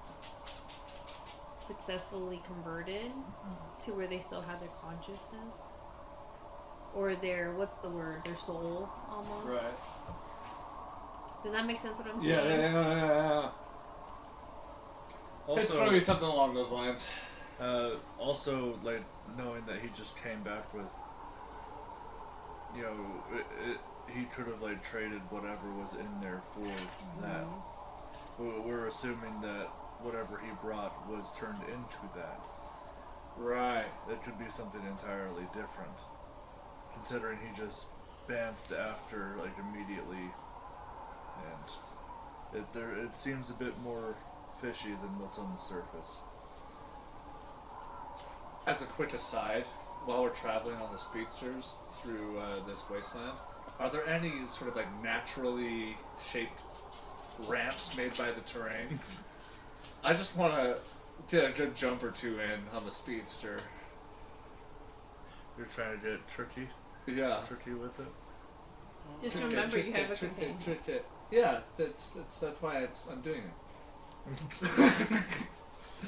successfully converted to where they still have their consciousness. Or their, what's the word? Their soul, almost. Right. Does that make sense what I'm saying? Yeah. It's gonna be something along those lines. Also, like knowing that he just came back with, you know, he could have like traded whatever was in there for that. We're assuming that whatever he brought was turned into that. Right. It could be something entirely different, considering he just bamfed after like immediately, and it seems a bit more fishy than what's on the surface. As a quick aside, while we're traveling on the speedsters through this wasteland, are there any sort of like naturally shaped ramps made by the terrain? I just want to get a good jump or two in on the speedster. You're trying to get tricky Yeah. with it. Just Trick it, remember trick you it, have a trick companion. it, trick it. Yeah, that's why I'm doing it.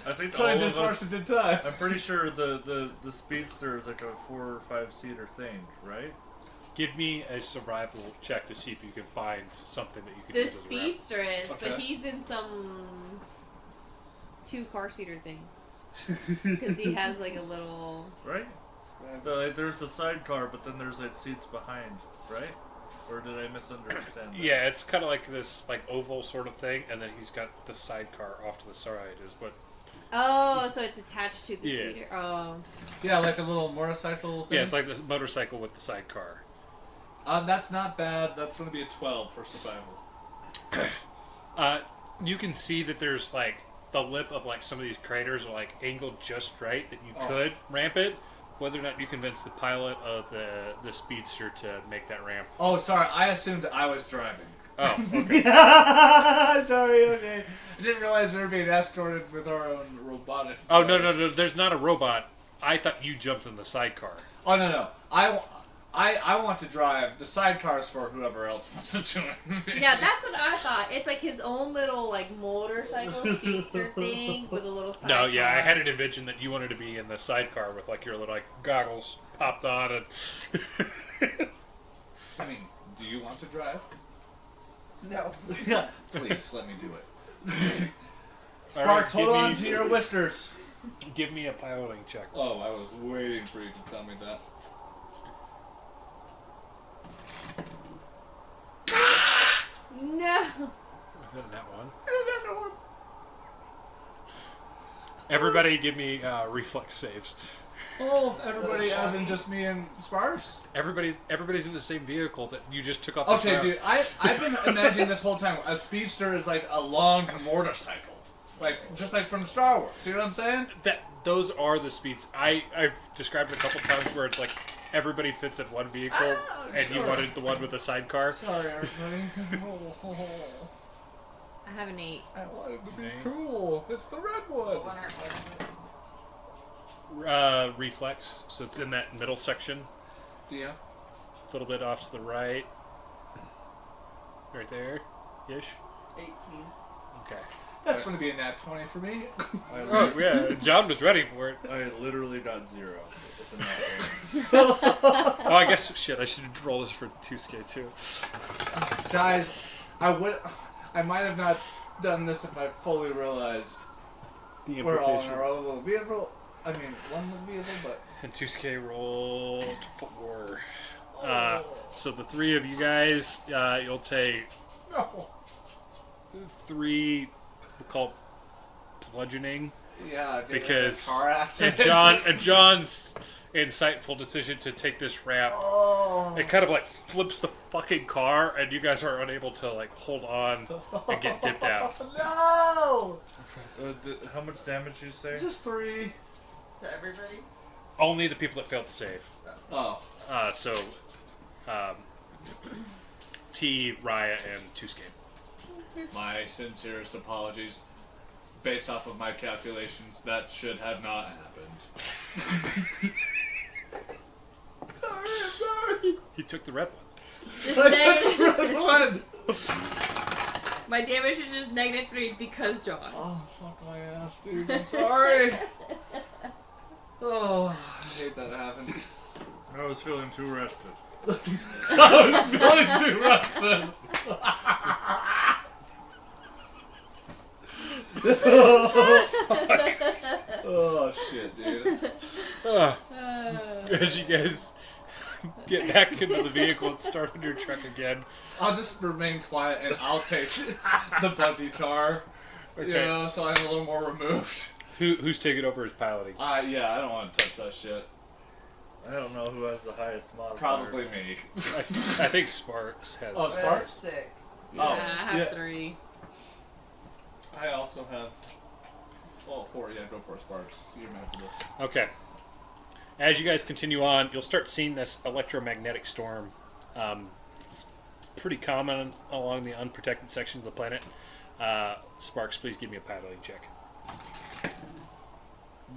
I think all Trying of this horse us. at a time. I'm pretty sure the speedster is like a 4 or 5 seater thing, right? Give me a survival check to see if you can find something that you can The use as a ramp. speedster is, but Okay. he's in some 2-car-seater thing. Because he has like a little. Right? So, like, there's the sidecar, but then there's like seats behind, right? Or did I misunderstand that? Yeah, it's kind of like this like oval sort of thing, and then he's got the sidecar off to the side. Is what? Oh, so it's attached to the Yeah. speeder. Oh. Yeah, like a little motorcycle thing. Yeah, it's like this motorcycle with the sidecar. That's not bad. That's going to be a 12 for survival. You can see that there's like the lip of like some of these craters are like angled just right that you could ramp it. Whether or not you convince the pilot of the speedster to make that ramp. Oh, sorry. I assumed I was driving. Oh, okay. Sorry, okay. I didn't realize we were being escorted with our own robotic. Oh no! There's not a robot. I thought you jumped in the sidecar. Oh no! I want to drive. The sidecar's for whoever else wants to do it. Yeah, that's what I thought. It's like his own little like motorcycle speedster thing with a little sidecar. No, yeah, I had it envisioned that you wanted to be in the sidecar with like your little like goggles popped on and. I mean, do you want to drive? No. Yeah. Please let me do it. All right, Sparks, hold give on me- to your whiskers. Give me a piloting check. Oh, I was waiting for you to tell me that. No. Wasn't that one? Everybody, give me reflex saves. Oh, everybody, as in just me and Sparks? Everybody's in the same vehicle that you just took off. Okay, dude, I've been imagining this whole time a speedster is like a long motorcycle. Like, just like from Star Wars. You know what I'm saying? Those are the speeds. I've described it a couple times where it's like everybody fits in one vehicle, and you sure. wanted the one with the sidecar. Sorry, everybody. I have an 8. I wanted to be Okay. cool. It's the redwood. What are Reflex. So it's in that middle section, Yeah. a little bit off to the right, right there, ish. 18. Okay. That's going to be a nat 20 for me. Oh yeah, John was ready for it. I literally got 0. With a Oh, I guess shit. I should roll this for 2K too. Guys, I might have not done this if I fully realized The we're all in implication. our own little vehicle. I mean, one little vehicle, but... And 2K rolled 4. So the three of you guys, you'll take No. 3. We'll call bludgeoning. Yeah, dude, Because car accident. and John's insightful decision to take this ramp, it kind of like flips the fucking car, and you guys are unable to like hold on and get dipped out. No! How much damage did you say? Just 3. To everybody? Only the people that failed to save. Oh. So, T, Raya, and Tuske. My sincerest apologies. Based off of my calculations, that should have not happened. Sorry. He took the red one. Just I negative. took the red one! My damage is just -3 because John. Oh, fuck my ass, dude. I'm sorry. Oh, I hate that it happened. I was feeling too rested. I was feeling too rusted. Oh shit, dude. As you guys get back into the vehicle and start on your truck again. I'll just remain quiet and I'll take the buddy car. Okay. You know, so I'm a little more removed. Who's taking over as piloting? Yeah, I don't want to touch that shit. I don't know who has the highest modifier. Probably me. I think Sparks has. Oh, I have Sparks? 6. Yeah, Oh, I have yeah. 3. I also have. Well, 4. Yeah, go for it, Sparks. You're mad for this. Okay. As you guys continue on, you'll start seeing this electromagnetic storm. It's pretty common along the unprotected sections of the planet. Sparks, please give me a piloting check.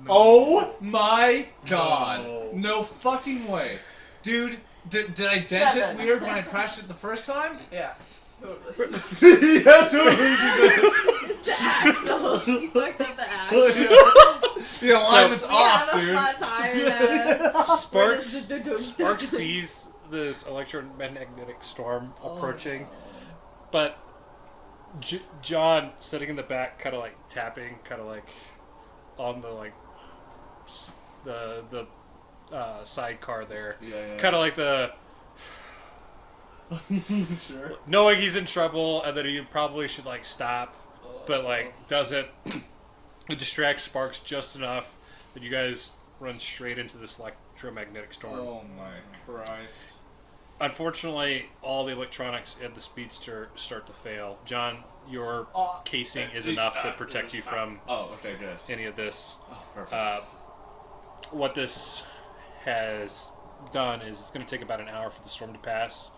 Oh my god! No. No fucking way, dude. Did I dent it 7. weird when I crashed it the first time? Yeah. Totally. Yeah, totally. It's the axle. You fucked up the axle. The alignment's We off, have a dude. flat tire there. Sparks sees this electromagnetic storm approaching, but John, sitting in the back, kind of like tapping, kind of like on the like the sidecar there, Yeah. kind of like the Sure. knowing he's in trouble and that he probably should like stop, but like doesn't. It distracts Sparks just enough that you guys run straight into this electromagnetic storm. Oh my Christ. Unfortunately, all the electronics in the Speedster start to fail. John, your casing is enough to protect you from Oh, okay, good. any of this. Oh, perfect. What this has done is it's going to take about an hour for the storm to pass.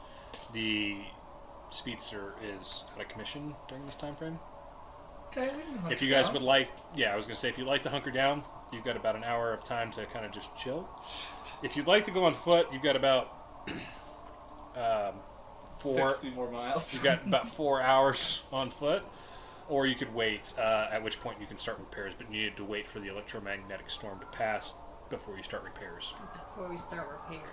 The Speedster is out of commission during this time frame. Okay, we can hunt If you it guys down. would like, I was going to say, if you'd like to hunker down, you've got about an hour of time to kind of just chill. If you'd like to go on foot, you've got about 60 more miles. You've got about 4 hours on foot, or you could wait, at which point you can start repairs, but you need to wait for the electromagnetic storm to pass before you start repairs. Before we start repairs.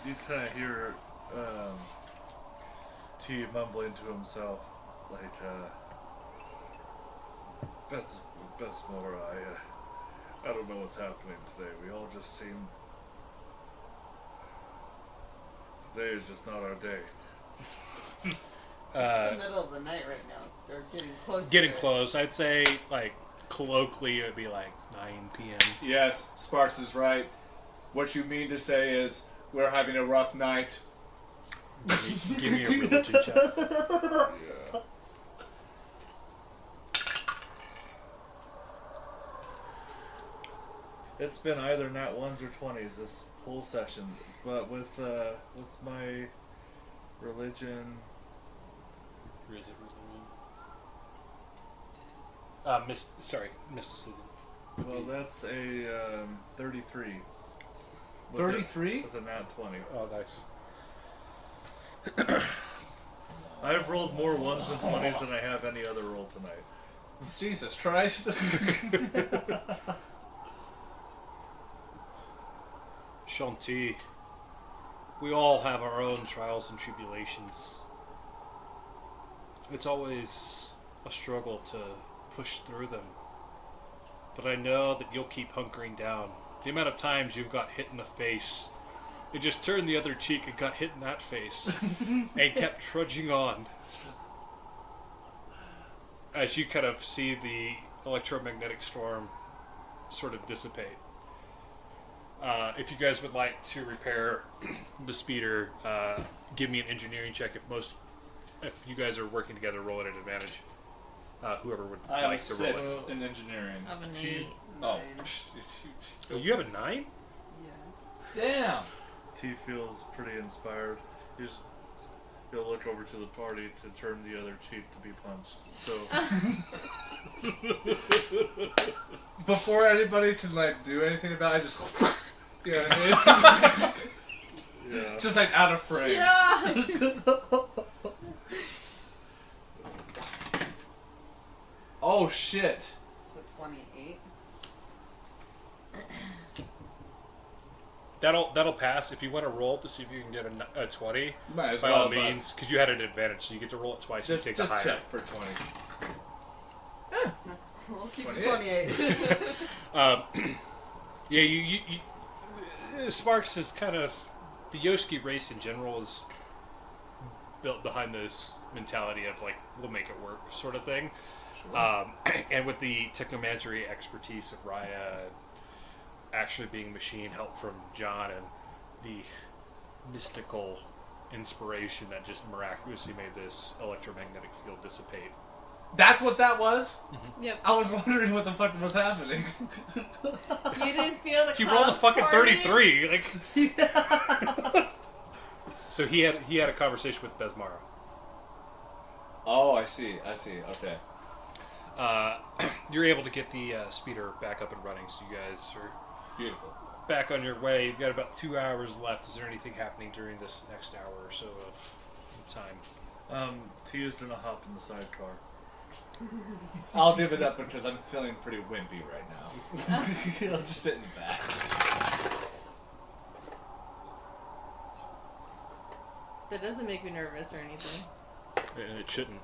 You kind of hear T mumbling to himself, like, Best Mora, I don't know what's happening today. We all just seem... Today is just not our day. It's the middle of the night right now. They're getting close. Getting to it. close. I'd say, like, colloquially, it would be like 9 p.m. Yes, Sparks is right. What you mean to say is we're having a rough night. Give me a religion check. Yeah. It's been either nat 1s or 20s this whole session, but with my religion... Mysticism. Well, that's a 33. 33? With a nat 20. Oh, nice. I've rolled more 1s than 20s than I have any other roll tonight. Jesus Christ. Shanti, we all have our own trials and tribulations. It's always a struggle to push through them. But I know that you'll keep hunkering down. The amount of times you've got hit in the face, and just turned the other cheek and got hit in that face, and kept trudging on. As you kind of see the electromagnetic storm sort of dissipate. If you guys would like to repair the speeder, give me an engineering check. If you guys are working together, roll it at advantage. Whoever would I have like to roll it. 6 in engineering. Of an T- 8. Oh. Oh, you have a 9? Yeah. Damn. T feels pretty inspired. He'll look over to the party to turn the other cheek to be punched. So Before anybody can like do anything about it, just you know what I mean? yeah. Just like out of frame. Yeah! Oh shit. So 28. That'll pass. If you want to roll to see if you can get a 20, Might as by well, all but means, because you had an advantage, so you get to roll it twice. Just and take the higher. check for 20. Well, Keep it 28. Yeah, you Sparks is kind of the Yoski race in general is built behind this mentality of like we'll make it work sort of thing. Sure. And with the technomancery expertise of Raya actually being machine, help from John, and the mystical inspiration that just miraculously made this electromagnetic field dissipate. That's what that was? Yep. I was wondering what the fuck was happening. You didn't feel the He rolled a clouds fucking parting? 33. Like, so he had a conversation with Besmara. Oh, I see. Okay. You're able to get the speeder back up and running, so you guys are Beautiful. back on your way. You've got about 2 hours left. Is there anything happening during this next hour or so of time? Tia's gonna hop in the sidecar. I'll give it up because I'm feeling pretty wimpy right now. I'll just sit in the back. That doesn't make me nervous or anything. It shouldn't.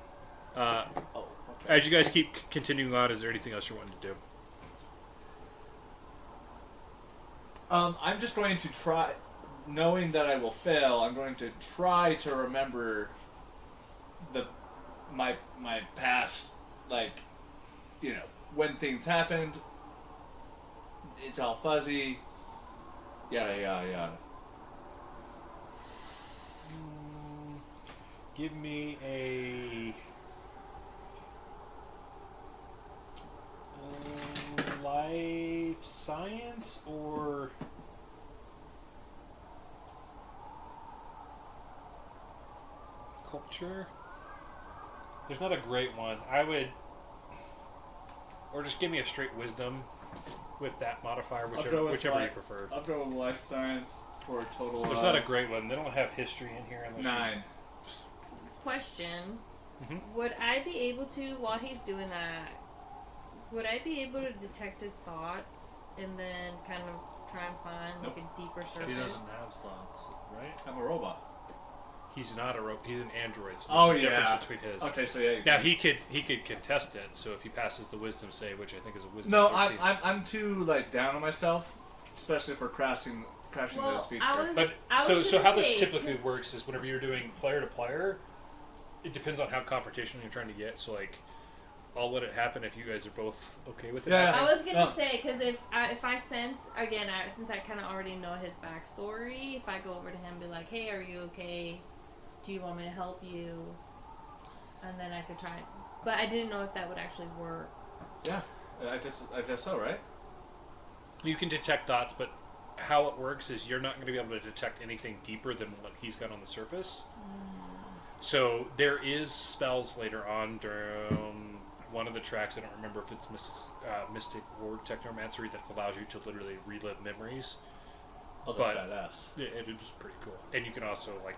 Oh, okay. As you guys keep continuing on, is there anything else you're wanting to do? I'm just going to try, knowing that I will fail, I'm going to try to remember my past, like, you know, when things happened, it's all fuzzy, yada yada yada. Give me a life science or culture. There's not a great one. I would, or just give me a straight wisdom with that modifier, whichever you prefer. I'll go with life science for a total. There's not a great one. They don't have history in here unless 9. Question. Mhm. Would I be able to, while he's doing that, would I be able to detect his thoughts and then kind of try and find like a deeper He surface? doesn't have slots, right? I'm a robot. He's not a he's an android. So Oh, there's a yeah. difference between his. Okay, so yeah. Now he could contest it. So if he passes the wisdom save, which I think is a wisdom. No, 13. I'm too like down on myself, especially for crashing Well, the speedster. I was- But I so was how gonna this say, typically 'cause- works is whenever you're doing player to player, it depends on how confrontational you're trying to get. So like, I'll let it happen if you guys are both okay with it. Yeah. I was gonna No. say, because if I sense, again, since I kind of already know his backstory, if I go over to him and be like, hey, are you okay? Do you want me to help you? And then I could try it. But I didn't know if that would actually work. Yeah, I guess so, right? You can detect dots, but how it works is you're not going to be able to detect anything deeper than what he's got on the surface. So there is spells later on during one of the tracks. I don't remember if it's Mystic or Technomancery that allows you to literally relive memories. Oh, that's But- badass. It is pretty cool, and you can also like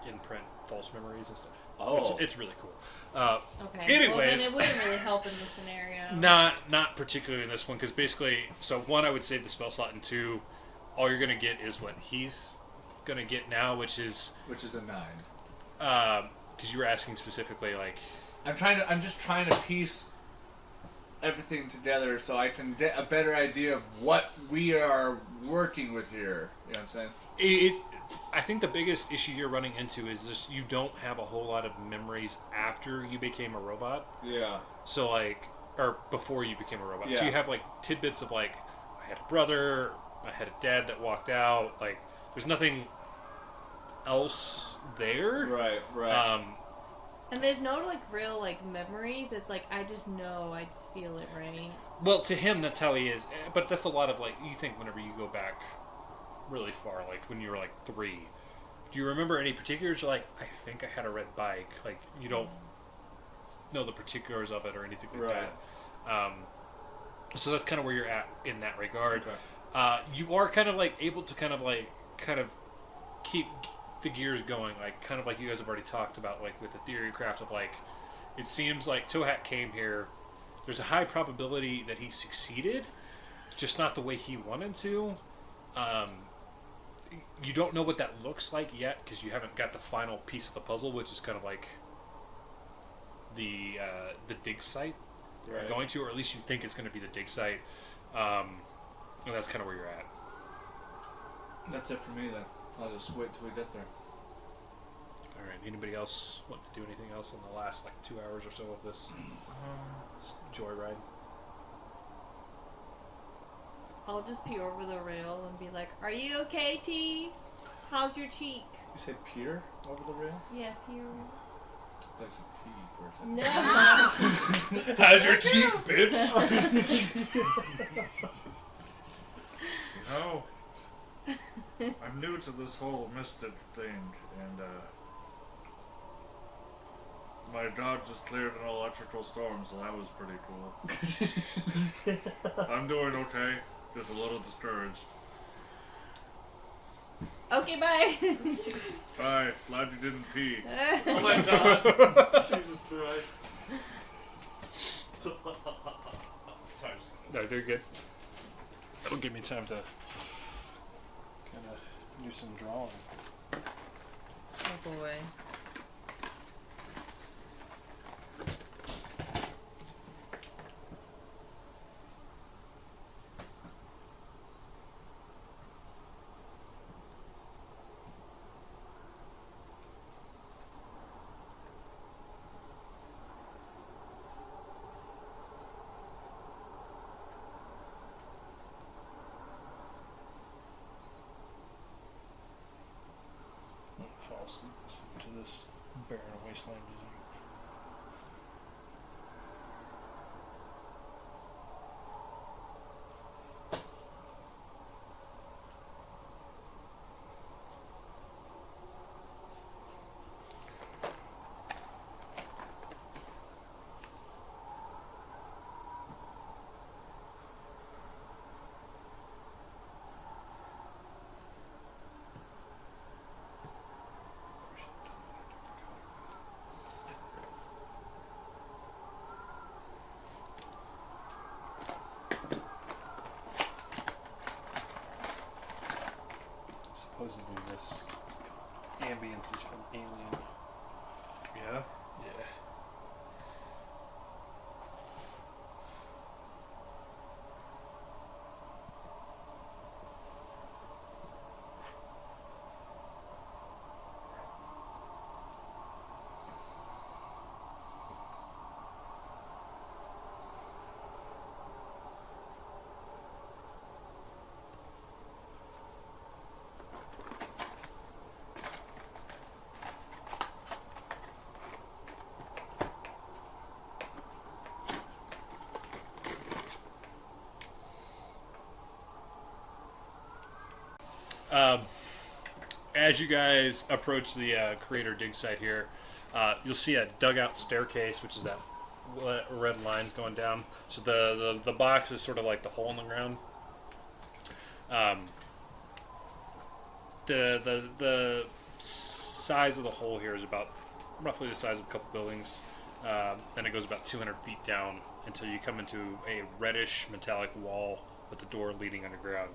imprint false memories and stuff. Oh. It's really cool. Okay. Anyways. Well, then it wouldn't really help in this scenario. Not particularly in this one, because basically, so one, I would save the spell slot, and two, all you're gonna get is what he's gonna get now, which is a 9. because you were asking specifically, like, I'm just trying to piece everything together so I can get a better idea of what we are working with here. You know what I'm saying? I think the biggest issue you're running into is just you don't have a whole lot of memories after you became a robot. Yeah. So like, or before you became a robot. So Yeah. you have like tidbits of like, I had a brother, I had a dad that walked out. Like, there's nothing else there. Right. And there's no like real like memories. It's like I just know, I just feel it, right? Well, to him, that's how he is. But that's a lot of like, you think whenever you go back really far, like when you were like 3, do you remember any particulars? Like, I think I had a red bike. Like, you don't know the particulars of it or anything like Right. that. So that's kind of where you're at in that regard. Okay. You are kind of like able to kind of keep the gears going, like kind of like you guys have already talked about, like with the theory craft of like, it seems like Tohaak came here. There's a high probability that he succeeded, just not the way he wanted to. You don't know what that looks like yet because you haven't got the final piece of the puzzle, which is kind of like the dig site. they're going to, or at least you think it's going to be the dig site. And that's kind of where you're at. That's it for me then. I'll just wait till we get there. All right. Anybody else want to do anything else in the last 2 hours or so of this joyride? I'll just peer over the rail and be like, "Are you okay, T? How's your cheek?" You say peer over the rail? Yeah, peer. I thought you said pee for a second. No. How's your cheek, bitch? I'm new to this whole mystic thing, and my dog just cleared an electrical storm, so that was pretty cool. I'm doing okay, just a little discouraged. Okay, bye. Bye, glad you didn't pee. Oh my god. Jesus Christ. No, they're good. That'll give me time to kind of do some drawing. Oh boy. Fall asleep listening to this barren wasteland music. Supposedly this ambience is from Alien. Yeah? Yeah. As you guys approach the creator dig site here, you'll see a dugout staircase, which is that red lines going down. So the box is sort of like the hole in the ground. The size of the hole here is about roughly the size of a couple buildings. Then it goes about 200 feet down until you come into a reddish metallic wall with the door leading underground.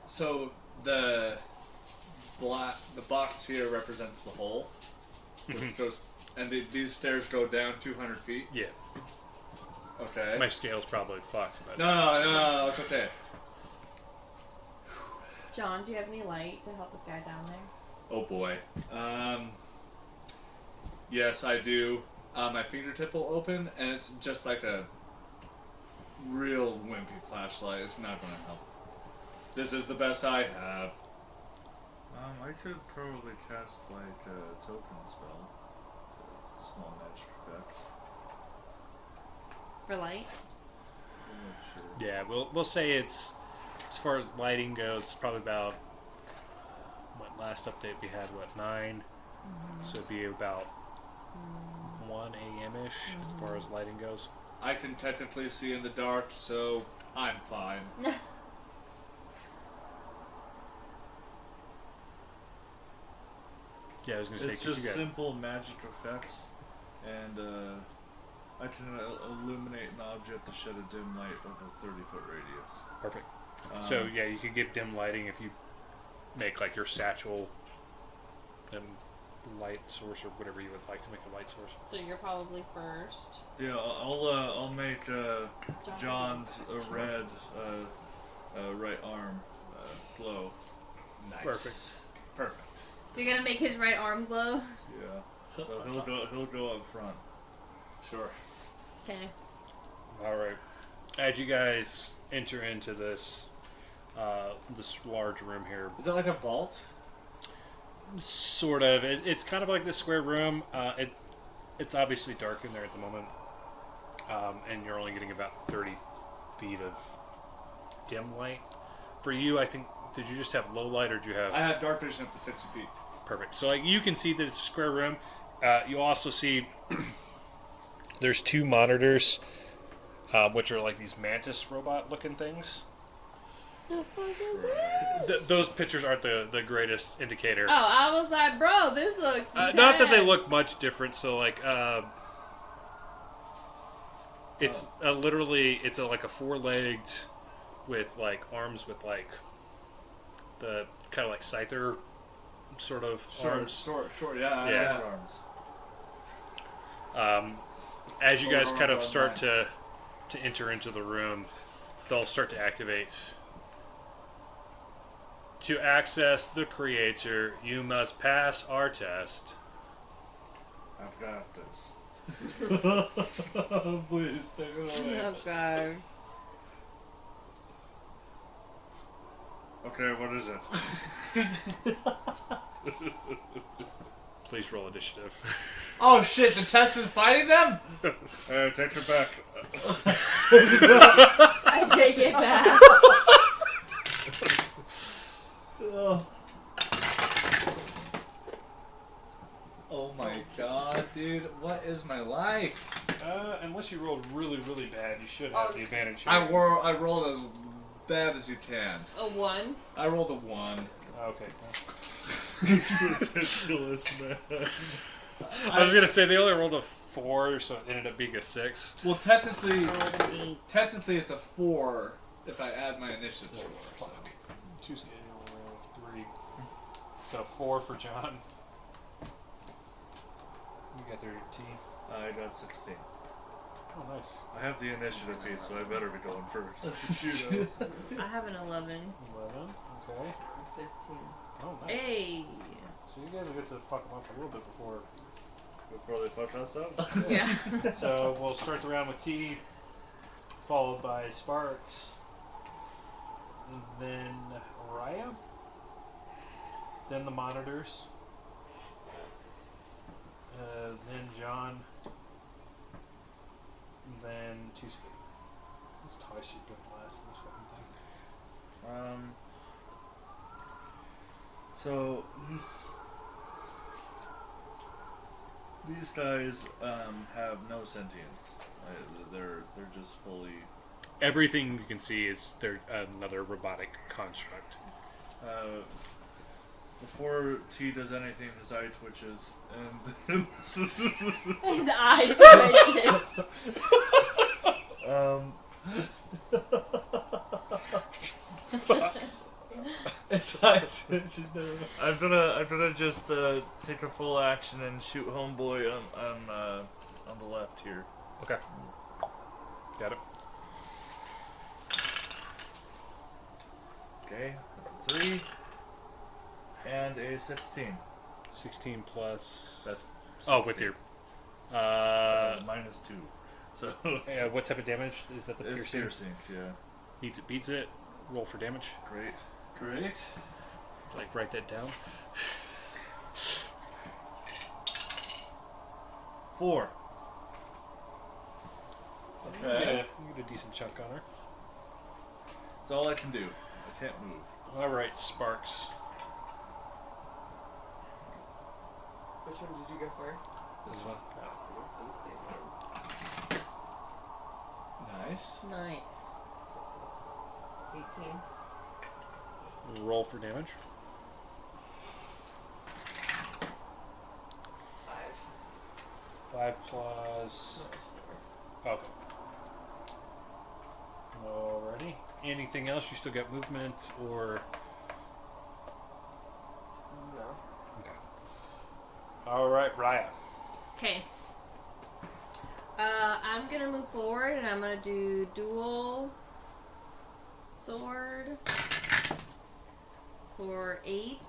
So the box here represents the hole, which goes, and these stairs go down 200 feet. Yeah. Okay. My scale's probably fucked, but No, it's okay. John, do you have any light to help this guy down there? Oh boy. Yes, I do. My fingertip will open, and it's just like a real wimpy flashlight. It's not going to help. This is the best I have. I could probably cast like a token spell. A small magic effect. For light? I'm not sure. yeah, we'll say it's, as far as lighting goes, it's probably about what last update we had, 9, so it'd be about 1 a.m. ish as far as lighting goes. I can technically see in the dark, so I'm fine. Yeah, I was gonna say It's 'cause just you got simple magic effects, and I can illuminate an object to shed a dim light of a 30-foot radius. perfect. So yeah, you could get dim lighting if you make like your satchel and light source or whatever you would like to make a light source. So you're probably first. Yeah, I'll make John's red right arm glow. Nice. Perfect. You're gonna make his right arm glow. Yeah. So he'll go up front. Sure. Okay. All right. As you guys enter into this this large room here, Is that like a vault? sort of, it's kind of like this square room. It's obviously dark in there at the moment, and you're only getting about 30 feet of dim light. For you, I think, did you just have low light or did you have? I have dark vision up to 60 feet. Perfect. So like you can see that it's a square room. You also see there's two monitors, which are like these mantis robot looking things. The fuck is it? Those pictures aren't the greatest indicator. Oh, I was like, bro, this looks Not that they intense. look much different. So like, it's literally like a four-legged with like arms with like the kind of like scyther sort of arms. Short, yeah. Yeah. Short arms. As you Short guys kind of arms start on to enter into the room, they'll start to activate. To access the creator, you must pass our test. I've got this. Please take it away. Oh god. Okay, what is it? Please roll initiative. Oh shit, the test is fighting them? Take it back. I take it back. Oh my god, dude. What is my life? Unless you rolled really, really bad, you should have the advantage here. I rolled as bad as you can. A 1. I rolled a 1. Okay. Ridiculous, man. I was gonna say they only rolled a 4, so it ended up being a 6. Well, technically An 8. it's a 4 if I add my initiative score. So. 2, 3. So 4 for John. You got their T. I got 16. Oh, nice. I have the initiative feat, so I better be going first. You know. I have an 11. 11. Okay. 15. Oh, nice. Hey. So you guys will get to fuck them up a little bit before. Before they fuck us up? Yeah. So we'll start the round with T, followed by Sparks, and then Raya, then the monitors, then John, and then Tuesday. Let's tie sheep going last in this fucking thing. So these guys have no sentience. They're just fully. Everything you can see is they're another robotic construct. Before T does anything, his eye twitches, and His eye twitches. It's like, I'm gonna just take a full action and shoot homeboy on the left here. Okay. Got it. Okay, that's a 3 and a 16. 16 plus. That's 16. Oh, with your. minus 2. So Yeah, what type of damage is that? The it's piercing. Yeah, Needs it, beats it. Roll for damage. great. great. Like write that down. 4. Okay. You get a decent chunk on her. That's all I can do. I can't move. All right, Sparks. Which one did you go for? This one. For the same one. Nice. Nice. 18. Roll for damage. 5 plus. Okay. Alrighty. Anything else? You still got movement or? No. Okay. All right, Raya. Okay. I'm gonna move forward and I'm gonna do dual sword for 8.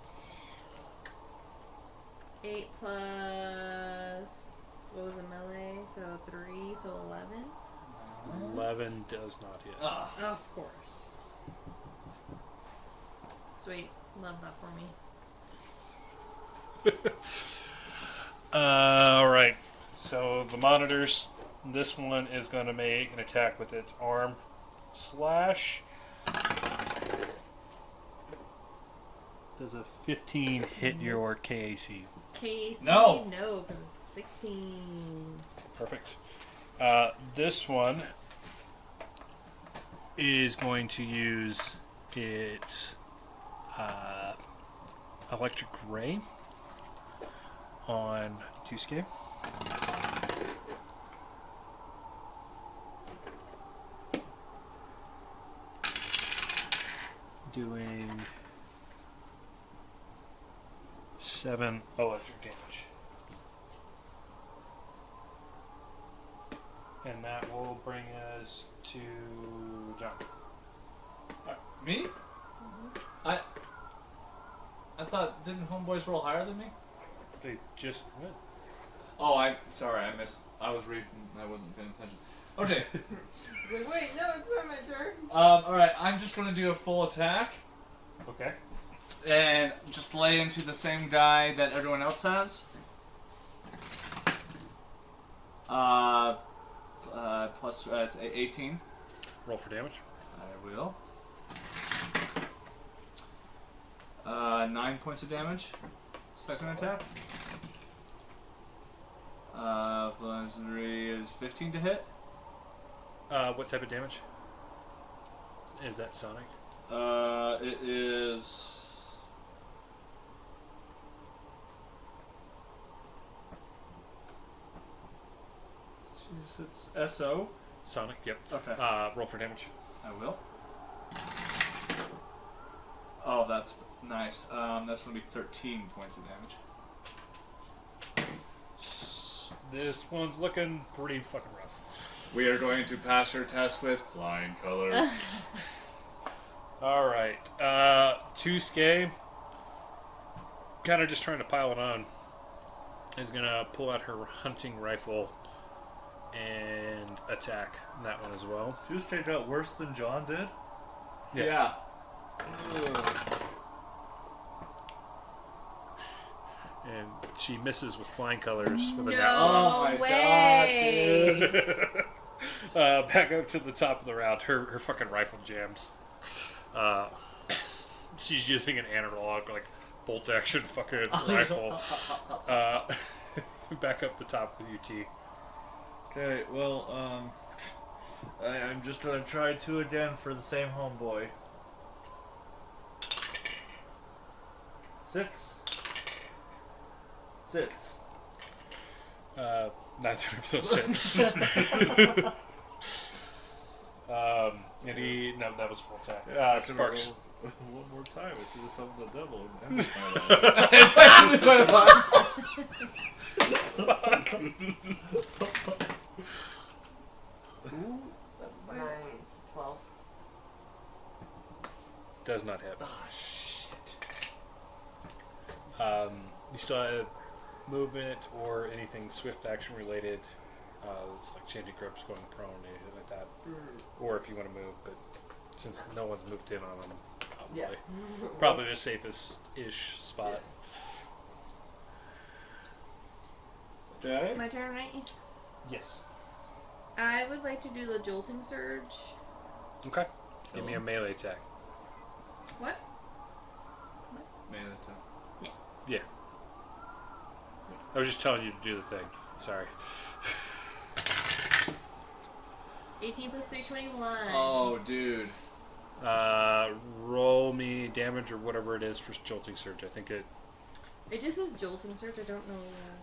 8 plus what was it, melee? So 3, so 11. 11 does not hit. Of course. Sweet. Love that for me. All right. So the monitors. This one is going to make an attack with its arm slash. Does a 15 hit your KAC? KC? No. No, because it's 16. Perfect. This one is going to use its electric ray on Tusuke. Doing 7 electric damage. And that will bring us to John. Me? I thought, didn't homeboys roll higher than me? They just went. Oh, sorry, I missed. I was reading. I wasn't paying attention. Okay. Wait, no, it's not my turn. All right. I'm just gonna do a full attack Okay. and just lay into the same guy that everyone else has. Plus 18. Roll for damage. I will. 9 points of damage. Second attack. Plus 3 is 15 to hit. What type of damage? Is that sonic? It is. Jeez, it's SO. Sonic, yep. Okay. Roll for damage. I will. Oh, that's nice. That's gonna be 13 points of damage. This one's looking pretty fucking rough. We are going to pass your test with flying colors. Alright. Tusuke, kind of just trying to pile it on, is going to pull out her hunting rifle and attack that one as well. Tuesday got worse than John did? Yeah. And she misses with flying colors with a nat Oh my way. god, dude. back up to the top of the round. Her fucking rifle jams. She's using an analog, like, bolt action fucking rifle. Back up the top of UT. Okay, well, I'm just gonna try 2 again for the same homeboy. 6. 6. Neither of those hits. And he, no, that was full attack. I could've Sparks. rolled one more time. I should have summoned the devil. Ooh, 9, 12. Does not hit. Oh, shit. You still have movement or anything swift action related. It's like changing grips, going prone, anything like that. Or if you want to move, but since no one's moved in on them, probably the safest-ish spot. Okay. My turn, right? Yes. I would like to do the jolting surge. Okay. Give me a melee attack. What? Melee attack. Yeah. I was just telling you to do the thing. Sorry. 18 plus 3, 21. Oh, dude. Roll me damage or whatever it is for jolting surge. I think It just says jolting surge. I don't know.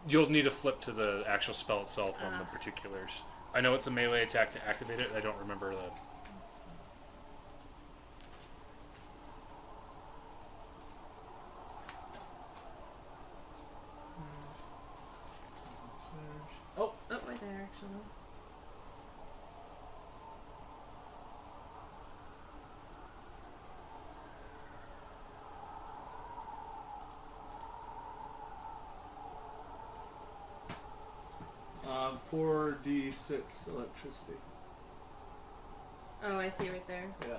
you'll need to flip to the actual spell itself on the particulars. I know it's a melee attack to activate it. I don't remember the. D6 electricity. Oh, I see right there. Yeah.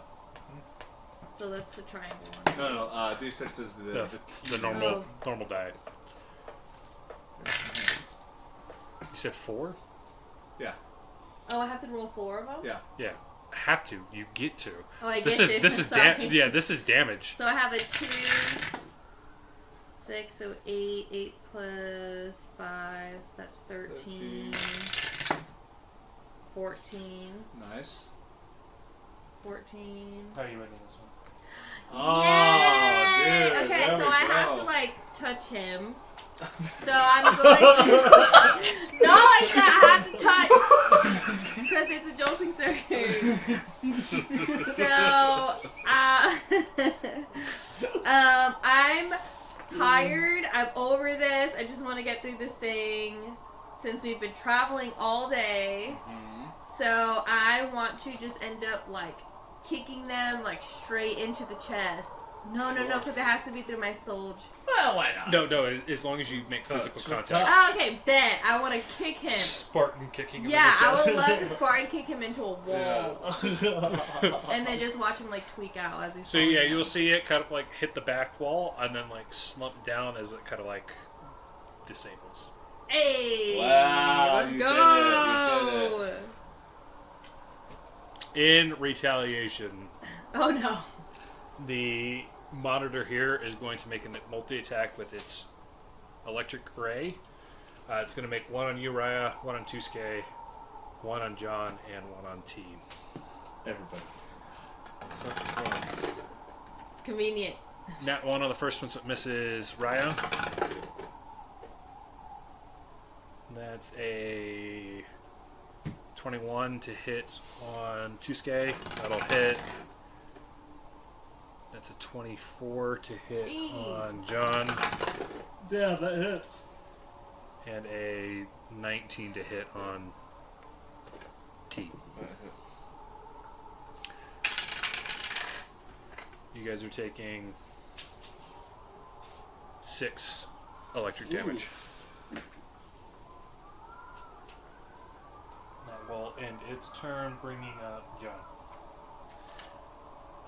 So that's the triangle one. No, D6 is the key. The normal Oh. normal die. You said 4? Yeah. Oh, I have to roll 4 of them? Yeah. Yeah. Have to. You get to. Oh, I This get is to. this is Sorry. yeah, this is damage. So I have a 2, 6, so 8, 8 plus 5, that's 13. 14. Nice. 14. How are you ending this one? Oh, Yay! dude. Okay, there so we I have go. to like touch him. So I'm going to. No, I have to touch because it's a jolting surge. So, I'm tired. I'm over this. I just want to get through this thing since we've been traveling all day. So I want to just end up like kicking them like straight into the chest. No, because it has to be through my soul. Well, why not? No, as long as you make physical Just contact. Oh, okay, bet. I want to kick him. Spartan kicking him Yeah, in the I chest. would love to Spartan kick him into a wall. Yeah. And then just watch him like tweak out as he's So falling yeah, down. you'll see it kind of like hit the back wall and then like slump down as it kind of like disables. Hey! Wow, Let's you go! did it, In retaliation, Oh no. the monitor here is going to make a multi-attack with its electric ray. It's going to make 1 on Uriah, 1 on Tusuke, 1 on John, and 1 on T. Everybody. Such fun. Convenient. Nat 1 on the first one, so it misses Raya. That's a 21 to hit on Tusuke. That'll hit. That's a 24 to hit Jeez. on John. Yeah, that hits. And a 19 to hit on T. That hits. You guys are taking 6 electric damage. That will end its turn, bringing up John.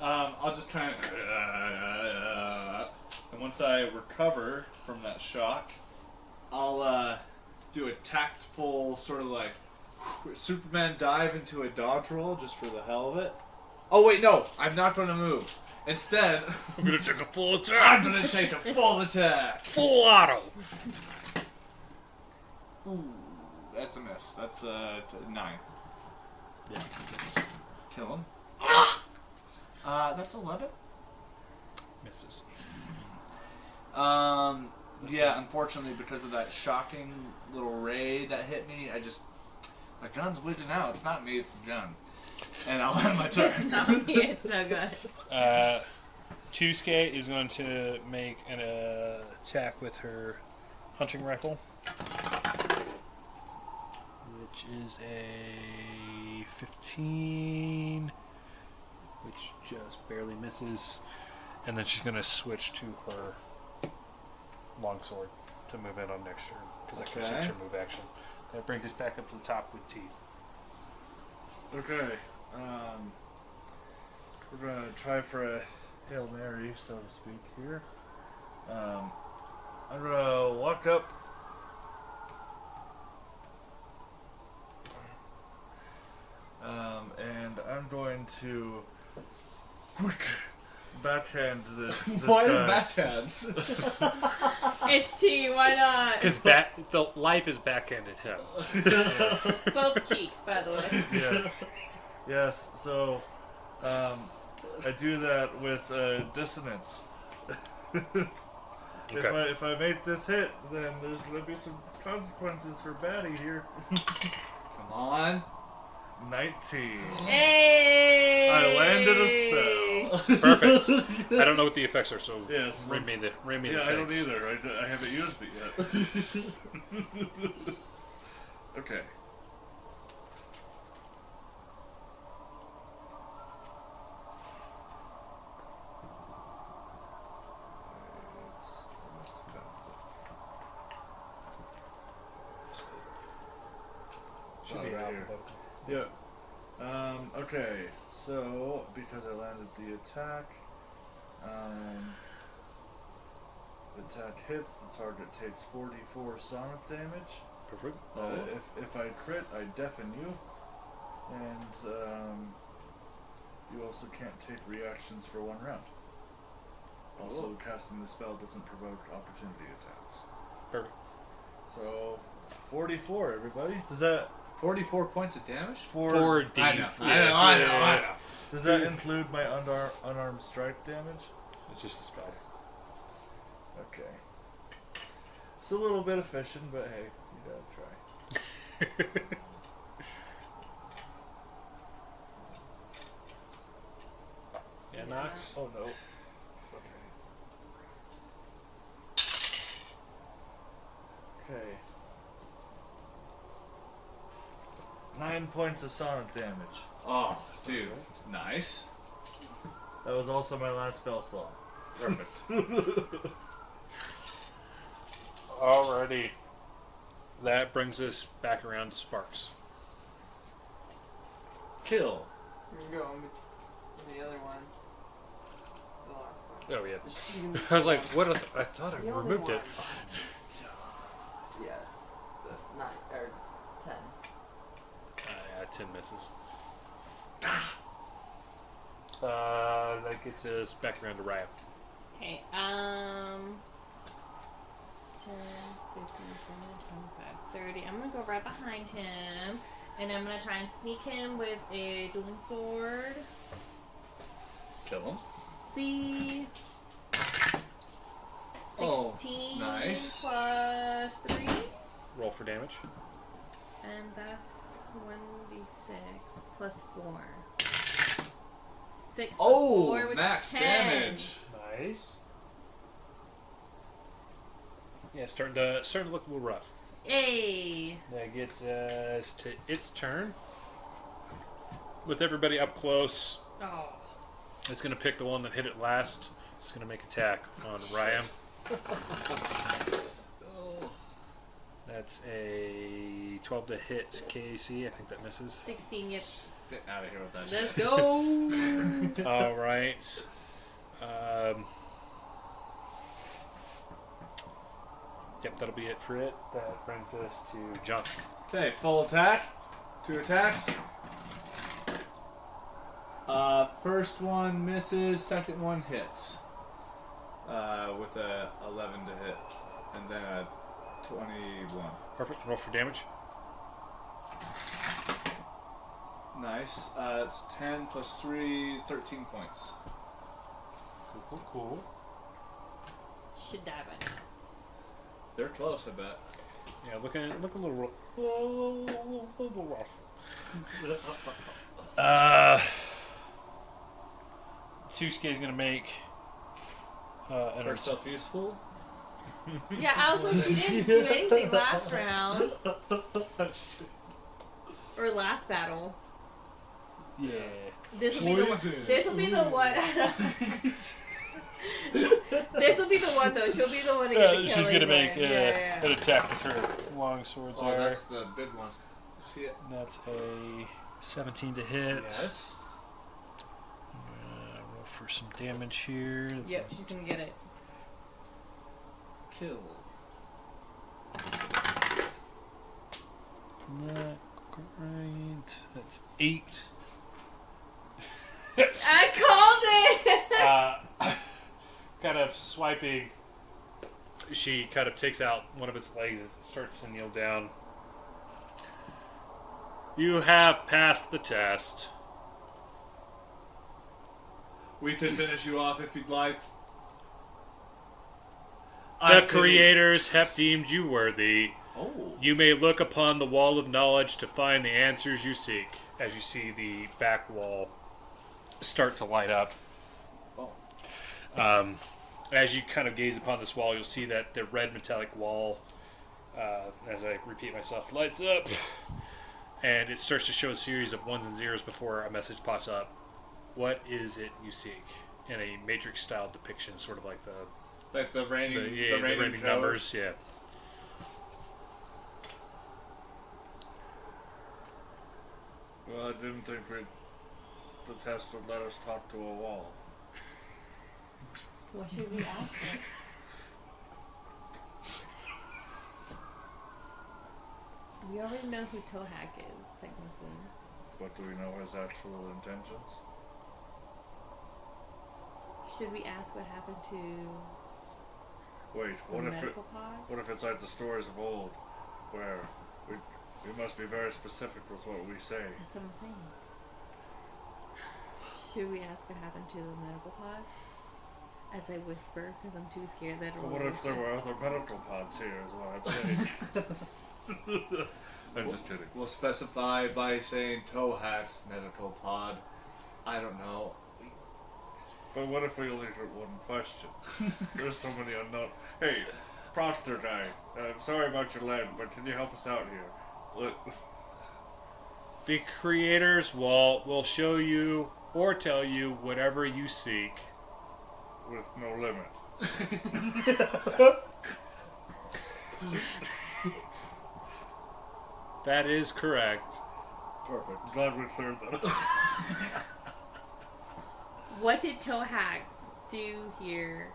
I'll just kind of, and once I recover from that shock, I'll do a tactful sort of like Superman dive into a dodge roll just for the hell of it. Oh wait, no, I'm not going to move. Instead, I'm gonna take a full I'm attack! going to take a full attack. Full auto! Ooh, that's a miss. That's 9. Yeah, Kill him. That's 11. misses. Yeah, unfortunately, because of that shocking little ray that hit me, my gun's bleeding out. It's not me, it's the gun. And I'll end my It's turn. not me, it's no good. Tusuke is going to make an attack with her hunting rifle, which is a 15, which just barely misses, and then she's going to switch to her longsword to move in on next turn, because that can Okay. her move action. That brings us back up to the top with T. Okay. We're gonna try for a Hail Mary, so to speak, here. I'm gonna walk up. And I'm going to backhand this Why the guy. backhands? It's T, why not? Because the life is backhanded him. Both cheeks, by the way. Yes. Yes. So, I do that with dissonance. Okay. If I make this hit, then there's gonna be some consequences for Batty here. Come on. 19. Hey! I landed a spell. Perfect. I don't know what the effects are, so Yes. read me the Yeah, I don't effects. either. I haven't used it yet. Okay. Should Oh, be right alphabetical. here. Yeah. Okay. So because I landed the attack, the attack hits, the target takes 44 sonic damage. Perfect. If I crit, I deafen you, and you also can't take reactions for 1 round. Also, casting the spell doesn't provoke opportunity attacks. Perfect. So, 44, everybody. Does that 44 points of damage? 4d. I know. Does that include my unarmed strike damage? It's just a spell. Okay. It's a little bit efficient, but hey, you gotta try. Yeah, Nox. Oh no. Okay. 9 points of sonic damage. Oh, dude. Nice. That was also my last spell slot. Perfect. Alrighty. That brings us back around to Sparks. Kill. Here we go. The other one. The last one. Oh, yeah. Just shoot him. I was like, what? I thought I The only removed it. one. Yeah, it's the 9 or 10. Yeah, 10 misses. That gets us back around to Raya. Okay, 10, 15, 20, 25, 30. I'm gonna go right behind him, and I'm gonna try and sneak him with a dueling sword. Kill him. See, 16 Oh, nice. plus 3, Roll for damage. and that's 1d6 plus 4. 6 plus Oh, 4, which max is 10. damage. Nice. Yeah, starting to look a little rough. Yay! That gets us to its turn. With everybody up close, Oh. it's going to pick the one that hit it last. It's going to make attack on Ryan. That's a 12 to hit KC. I think that misses. 16, yep. Get out of here with that Let's shit. go! All right. Yep, that'll be it for it. That brings us to John. Okay, full attack. 2 attacks. First one misses, second one hits. With a 11 to hit. And then a 21. Perfect. Roll for damage. Nice. It's 10 plus 3, 13 points. Cool. Cool. Should die by now. They're close, I bet. Yeah, look a little rough. Tsusuke's gonna make an Herself useful. Yeah, I was like, she didn't do anything last round. Or last battle. yeah. This will be the one. Poison. This will be the one. This will be the one though. She'll be the one to get the She's killing gonna make one. Yeah. an attack with her long sword Oh, there. that's the big one. See it? That's a 17 to hit. Yes. Roll for some damage here. That's Yep, she's gonna get it. Kill. not great. That's 8. I called it. Kind of swiping. She kind of takes out one of its legs as it starts to kneel down. You have passed the test. We can finish you off if you'd like. The creators have deemed you worthy. Oh. You may look upon the wall of knowledge to find the answers you seek. As you see the back wall start to light up. Oh. As you kind of gaze upon this wall, you'll see that the red metallic wall, as I repeat myself, lights up. And it starts to show a series of ones and zeros before a message pops up. What is it you seek? In a Matrix-style depiction, sort of like The raining, the raining raining numbers, yeah. Well, I didn't think the test would let us talk to a wall. What should we ask her? We already know who Tohaak is, technically. But do we know his actual intentions? Should we ask what happened to Wait, the what if medical pod? what if it's like the stories of old, where we must be very specific with what we say? That's what I'm saying. Should we ask what happened to the medical pod? As I whisper, because I'm too scared that But what if there were other medical pods here? Is what I'm saying. I'm just kidding. We'll specify by saying Tohaak's medical pod. I don't know. But what if we only heard one question? There's so many unknown. Hey, Proctor guy, I'm sorry about your leg, but can you help us out here? Look, The creator's wall will show you or tell you whatever you seek. with no limit. That is correct. Perfect. Glad we cleared that up. What did Tohaak do here?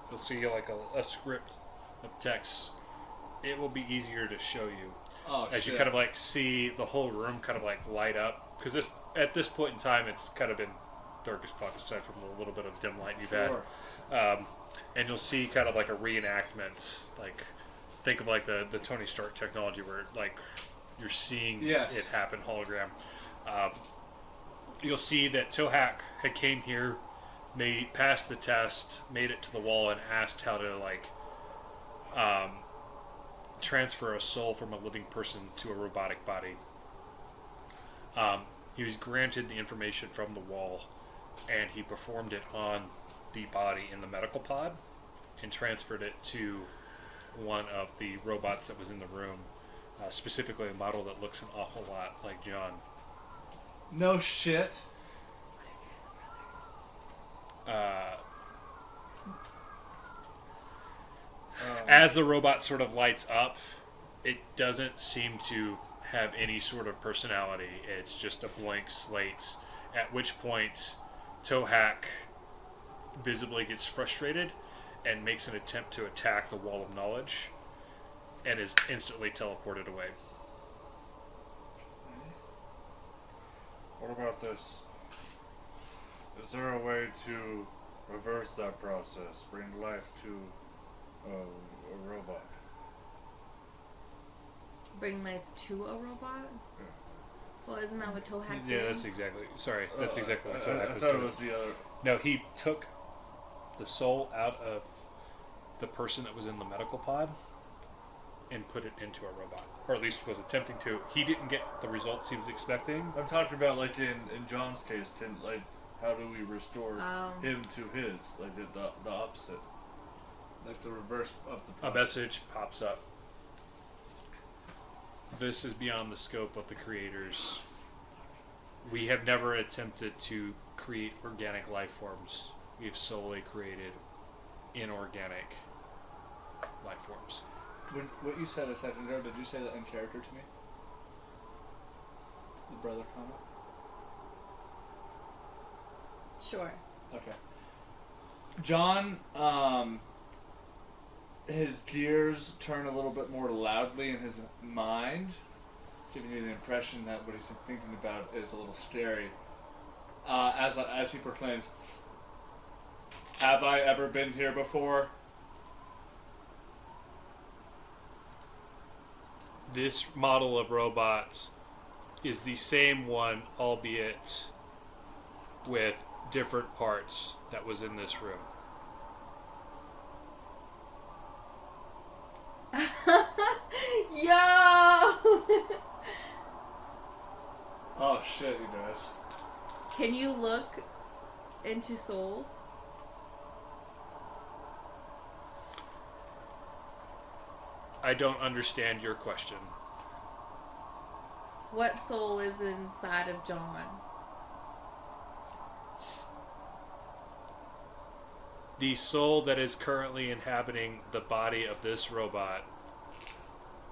You'll see like a script of text. It will be easier to show you Oh, as shit. you kind of like see the whole room kind of like light up, because this at this point in time it's kind of been dark as fuck aside from a little bit of dim light you've Sure. had, and you'll see kind of like a reenactment. Like think of like the Tony Stark technology where like you're seeing Yes. it happen hologram. You'll see that Tohaak had came here, passed the test, made it to the wall, and asked how to like transfer a soul from a living person to a robotic body. He was granted the information from the wall, and he performed it on the body in the medical pod and transferred it to one of the robots that was in the room, specifically a model that looks an awful lot like John. No shit. As the robot sort of lights up, it doesn't seem to have any sort of personality. It's just a blank slate. At which point, Tohaak visibly gets frustrated and makes an attempt to attack the wall of knowledge and is instantly teleported away. What about this? Is there a way to reverse that process? Bring life to a robot? Bring life to a robot? Yeah. Well, isn't that what Tohaak Yeah, did? that's exactly. Sorry, that's exactly what I Tohaak was thought doing. it was the other. No, he took the soul out of the person that was in the medical pod and put it into a robot, or at least was attempting to. He didn't get the results he was expecting. I'm talking about like in John's case, like how do we restore Um. him to his, like the opposite? Like the reverse of the A process. message pops up. This is beyond the scope of the creators. We have never attempted to create organic life forms. We've solely created inorganic life forms. What you said a second ago, did you say that in character to me? The brother comment? Sure. Okay. John, his gears turn a little bit more loudly in his mind, giving you the impression that what he's thinking about is a little scary. As he proclaims, "Have I ever been here before?" This model of robot is the same one, albeit with different parts that was in this room. Yo! Oh shit, he does. Can you look into souls? I don't understand your question. What soul is inside of John? The soul that is currently inhabiting the body of this robot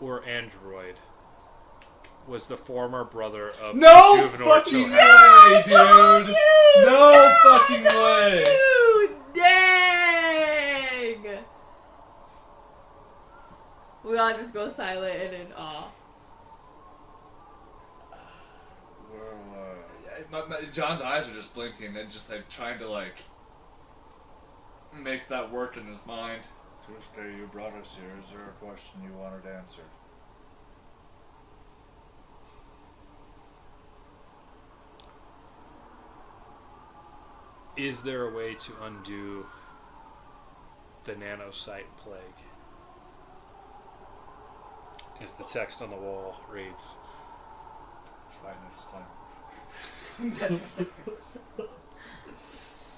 or android was the former brother of No Rejuvenor fucking Tohaak. way, dude! No fucking way! You dang! We all just go silent and in awe. Well, John's eyes are just blinking and just like trying to like make that work in his mind. Tuesday, you brought us here. Is there a question you wanted answered? Is there a way to undo the nanocyte plague? As the text on the wall reads. Try next time.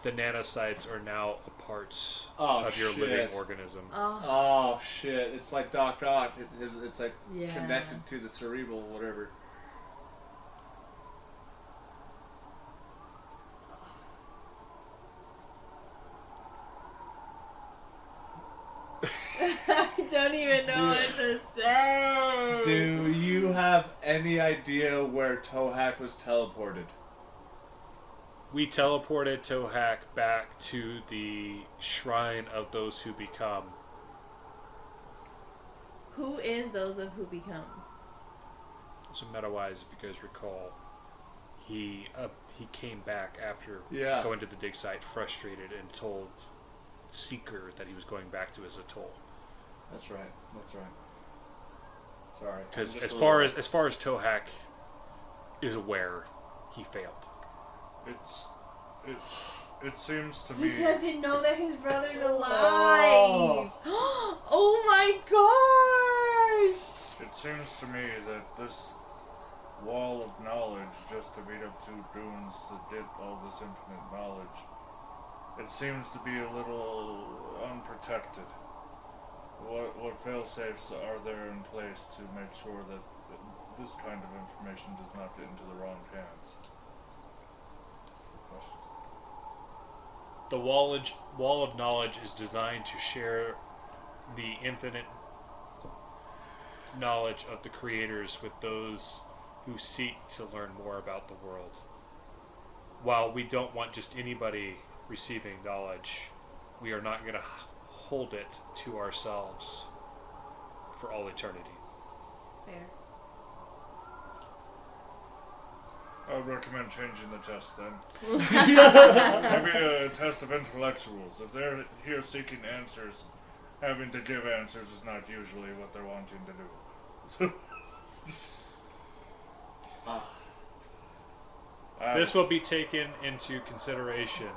The nanocytes are now a part Oh, of your shit. living organism. Oh shit! It's like Doc Ock. It's like Yeah. connected to the cerebral, whatever. I don't even know what to say. Do you have any idea where Tohaak was teleported? We teleported Tohaak back to the shrine of those who become. Who is those of who become? So meta-wise, if you guys recall, he came back after Yeah. going to the dig site frustrated and told Seeker that he was going back to his atoll. That's right. That's right. Sorry. Because I'm just as a far little- as Tohaak is aware, he failed. It seems to He me. doesn't know that his brother's alive. Oh my gosh! It seems to me that this wall of knowledge, just to beat up two goons to get all this infinite knowledge, it seems to be a little unprotected. What fail-safes are there in place to make sure that this kind of information does not get into the wrong hands? That's a good question. The wall of knowledge is designed to share the infinite knowledge of the creators with those who seek to learn more about the world. While we don't want just anybody receiving knowledge, we are not going to hold it to ourselves for all eternity. Fair. I would recommend changing the test then. Maybe a test of intellectuals. If they're here seeking answers, having to give answers is not usually what they're wanting to do. This will be taken into consideration.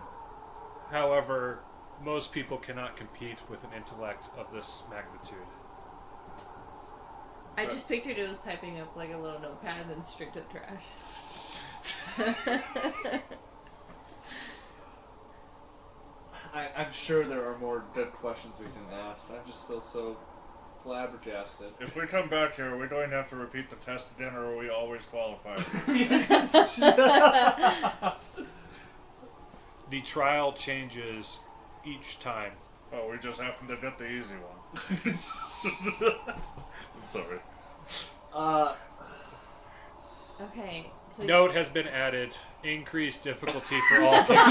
However, most people cannot compete with an intellect of this magnitude. I just pictured it was typing up like a little notepad and then straight to the trash. I'm sure there are more good questions we can ask. I just feel so flabbergasted. If we come back here, are we going to have to repeat the test again, or are we always qualified? The trial changes each time. Oh, we just happened to get the easy one. I'm sorry. Okay. So Note has been added. Increased difficulty for all future.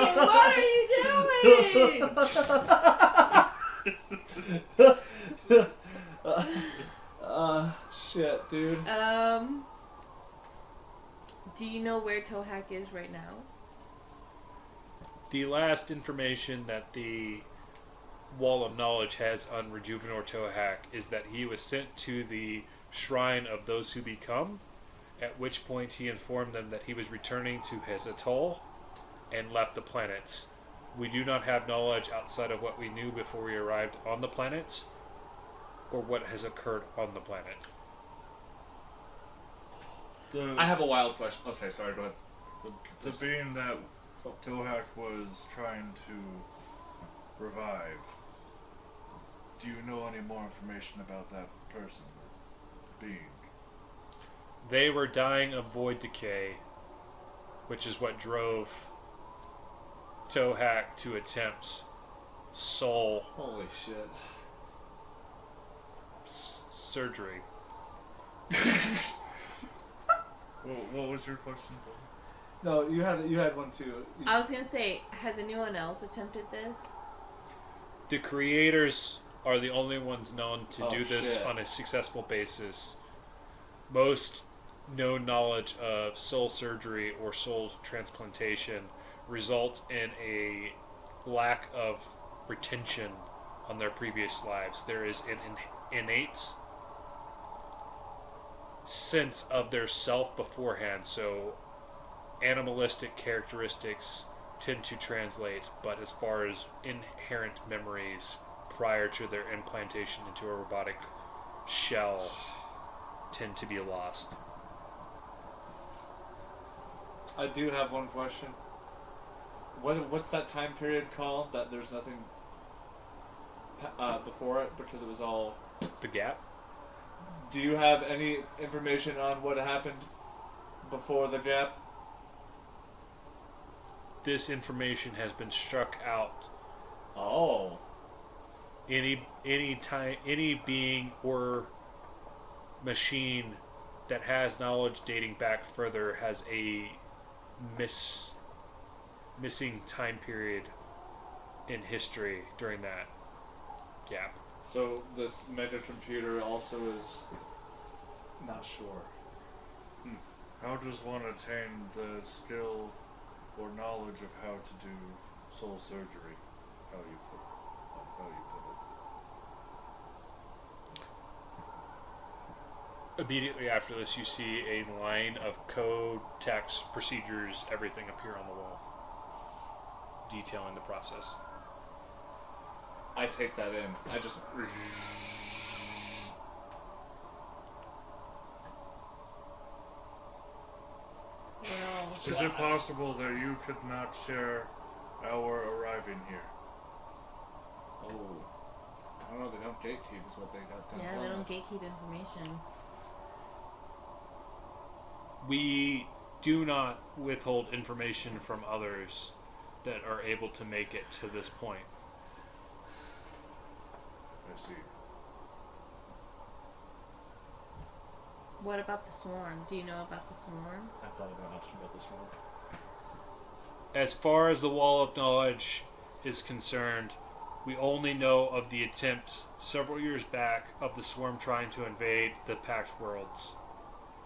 what are you doing? Shit, dude. Do you know where Tohaak is right now? The last information that the Wall of Knowledge has on Rejuvenor Tohaak is that he was sent to the Shrine of Those Who Become, at which point he informed them that he was returning to his atoll and left the planet. We do not have knowledge outside of what we knew before we arrived on the planet, or what has occurred on the planet. I have a wild question. Okay, sorry, go ahead. The being that Tohaak was trying to revive, do you know any more information about that person, being? They were dying of void decay, which is what drove Tohaak to attempt soul Holy shit. surgery. What was your question? No, you had one too. I was gonna say, has anyone else attempted this? The creators are the only ones known to Oh, do this shit. on a successful basis. Most known knowledge of soul surgery or soul transplantation result in a lack of retention on their previous lives. There is an innate sense of their self beforehand, so animalistic characteristics tend to translate, but as far as inherent memories prior to their implantation into a robotic shell tend to be lost. I do have one question. What's that time period called that there's nothing before it because it was all... The gap? Do you have any information on what happened before the gap? This information has been struck out. Oh. Any being or machine that has knowledge dating back further has a missing time period in history during that gap. So this mega computer also is not sure. How does one attain the skill or knowledge of how to do soul surgery? How you put it? Immediately after this, you see a line of code, text, procedures, everything appear on the wall, detailing the process. I take that in. I just... Well, Is it possible that you could not share our arriving here? Oh. I don't know, they don't gatekeep is what they got done yeah, telling they don't us. gatekeep information. We do not withhold information from others that are able to make it to this point. I see. What about the swarm? Do you know about the swarm? I thought about asking about this one. As far as the wall of knowledge is concerned, we only know of the attempt several years back of the swarm trying to invade the Pact worlds.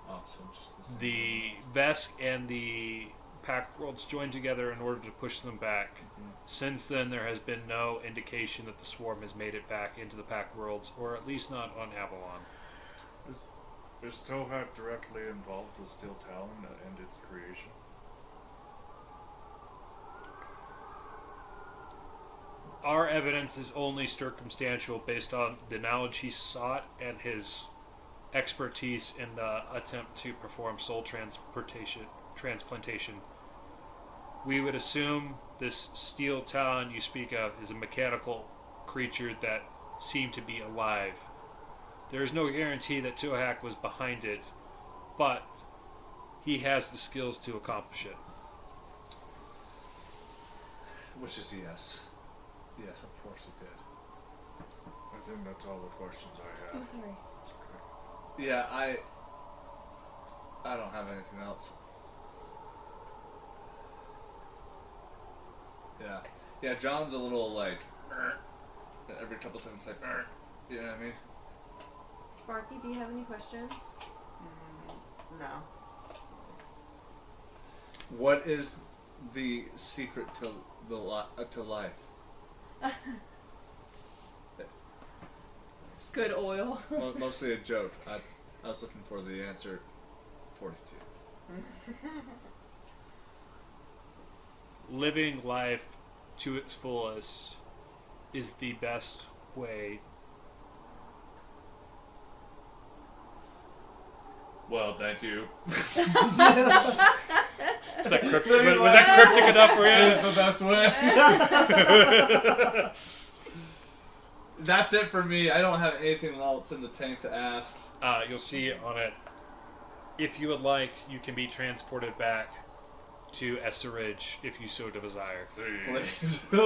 Oh, so just the same. The Vesk and the Pact worlds joined together in order to push them back. Mhm. Since then, there has been no indication that the swarm has made it back into the Pact worlds, or at least not on Aballon. Is Tohaak directly involved with Steel Talon and its creation? Our evidence is only circumstantial based on the knowledge he sought and his expertise in the attempt to perform soul transplantation. We would assume this steel talon you speak of is a mechanical creature that seemed to be alive. There is no guarantee that Tohaak was behind it, but he has the skills to accomplish it. Which is yes. Yes, of course it did. I think that's all the questions I Oh, have. sorry. It's okay. Yeah, I don't have anything else. Yeah. Yeah, John's a little like every couple seconds like you know what I mean? Sparky, do you have any questions? No. What is the secret to to life? Good oil. Mostly a joke. I was looking for the answer 42. Living life to its fullest is the best way. Well, thank you. Was that cryptic enough for It you? is the best way. That's it for me. I don't have anything else in the tank to ask. You'll see on it. If you would like, you can be transported back to Esseridge if you so desire. Please. We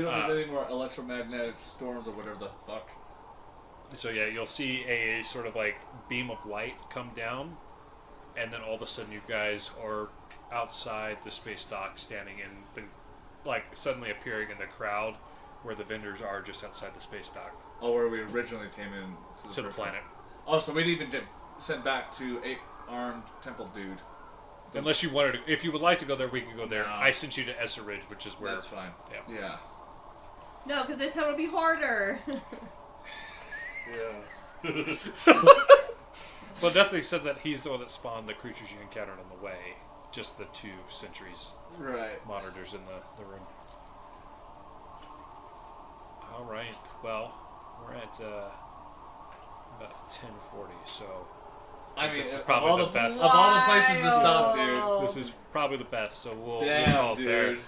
don't have any more electromagnetic storms or whatever the fuck. So yeah, you'll see a sort of like beam of light come down, and then all of a sudden you guys are outside the space dock, standing in the, like suddenly appearing in the crowd where the vendors are just outside the space dock Oh, where we originally came in to the first planet. one. Oh, so we didn't even get sent back to 8-armed temple dude. Unless you wanted to, if you would like to go there, we can go there. No. I sent you to Essa Ridge, which is where. That's fine. Yeah. No, because this time it'll be harder. Yeah. Well, definitely said that he's the one that spawned the creatures you encountered on the way. Just the 2 sentries Right. monitors in the room. All right. Well, we're at about 10:40, so I mean, this is of probably all the the best. of all the places to stop, dude. This is probably the best. So we'll call Damn, it there. dude.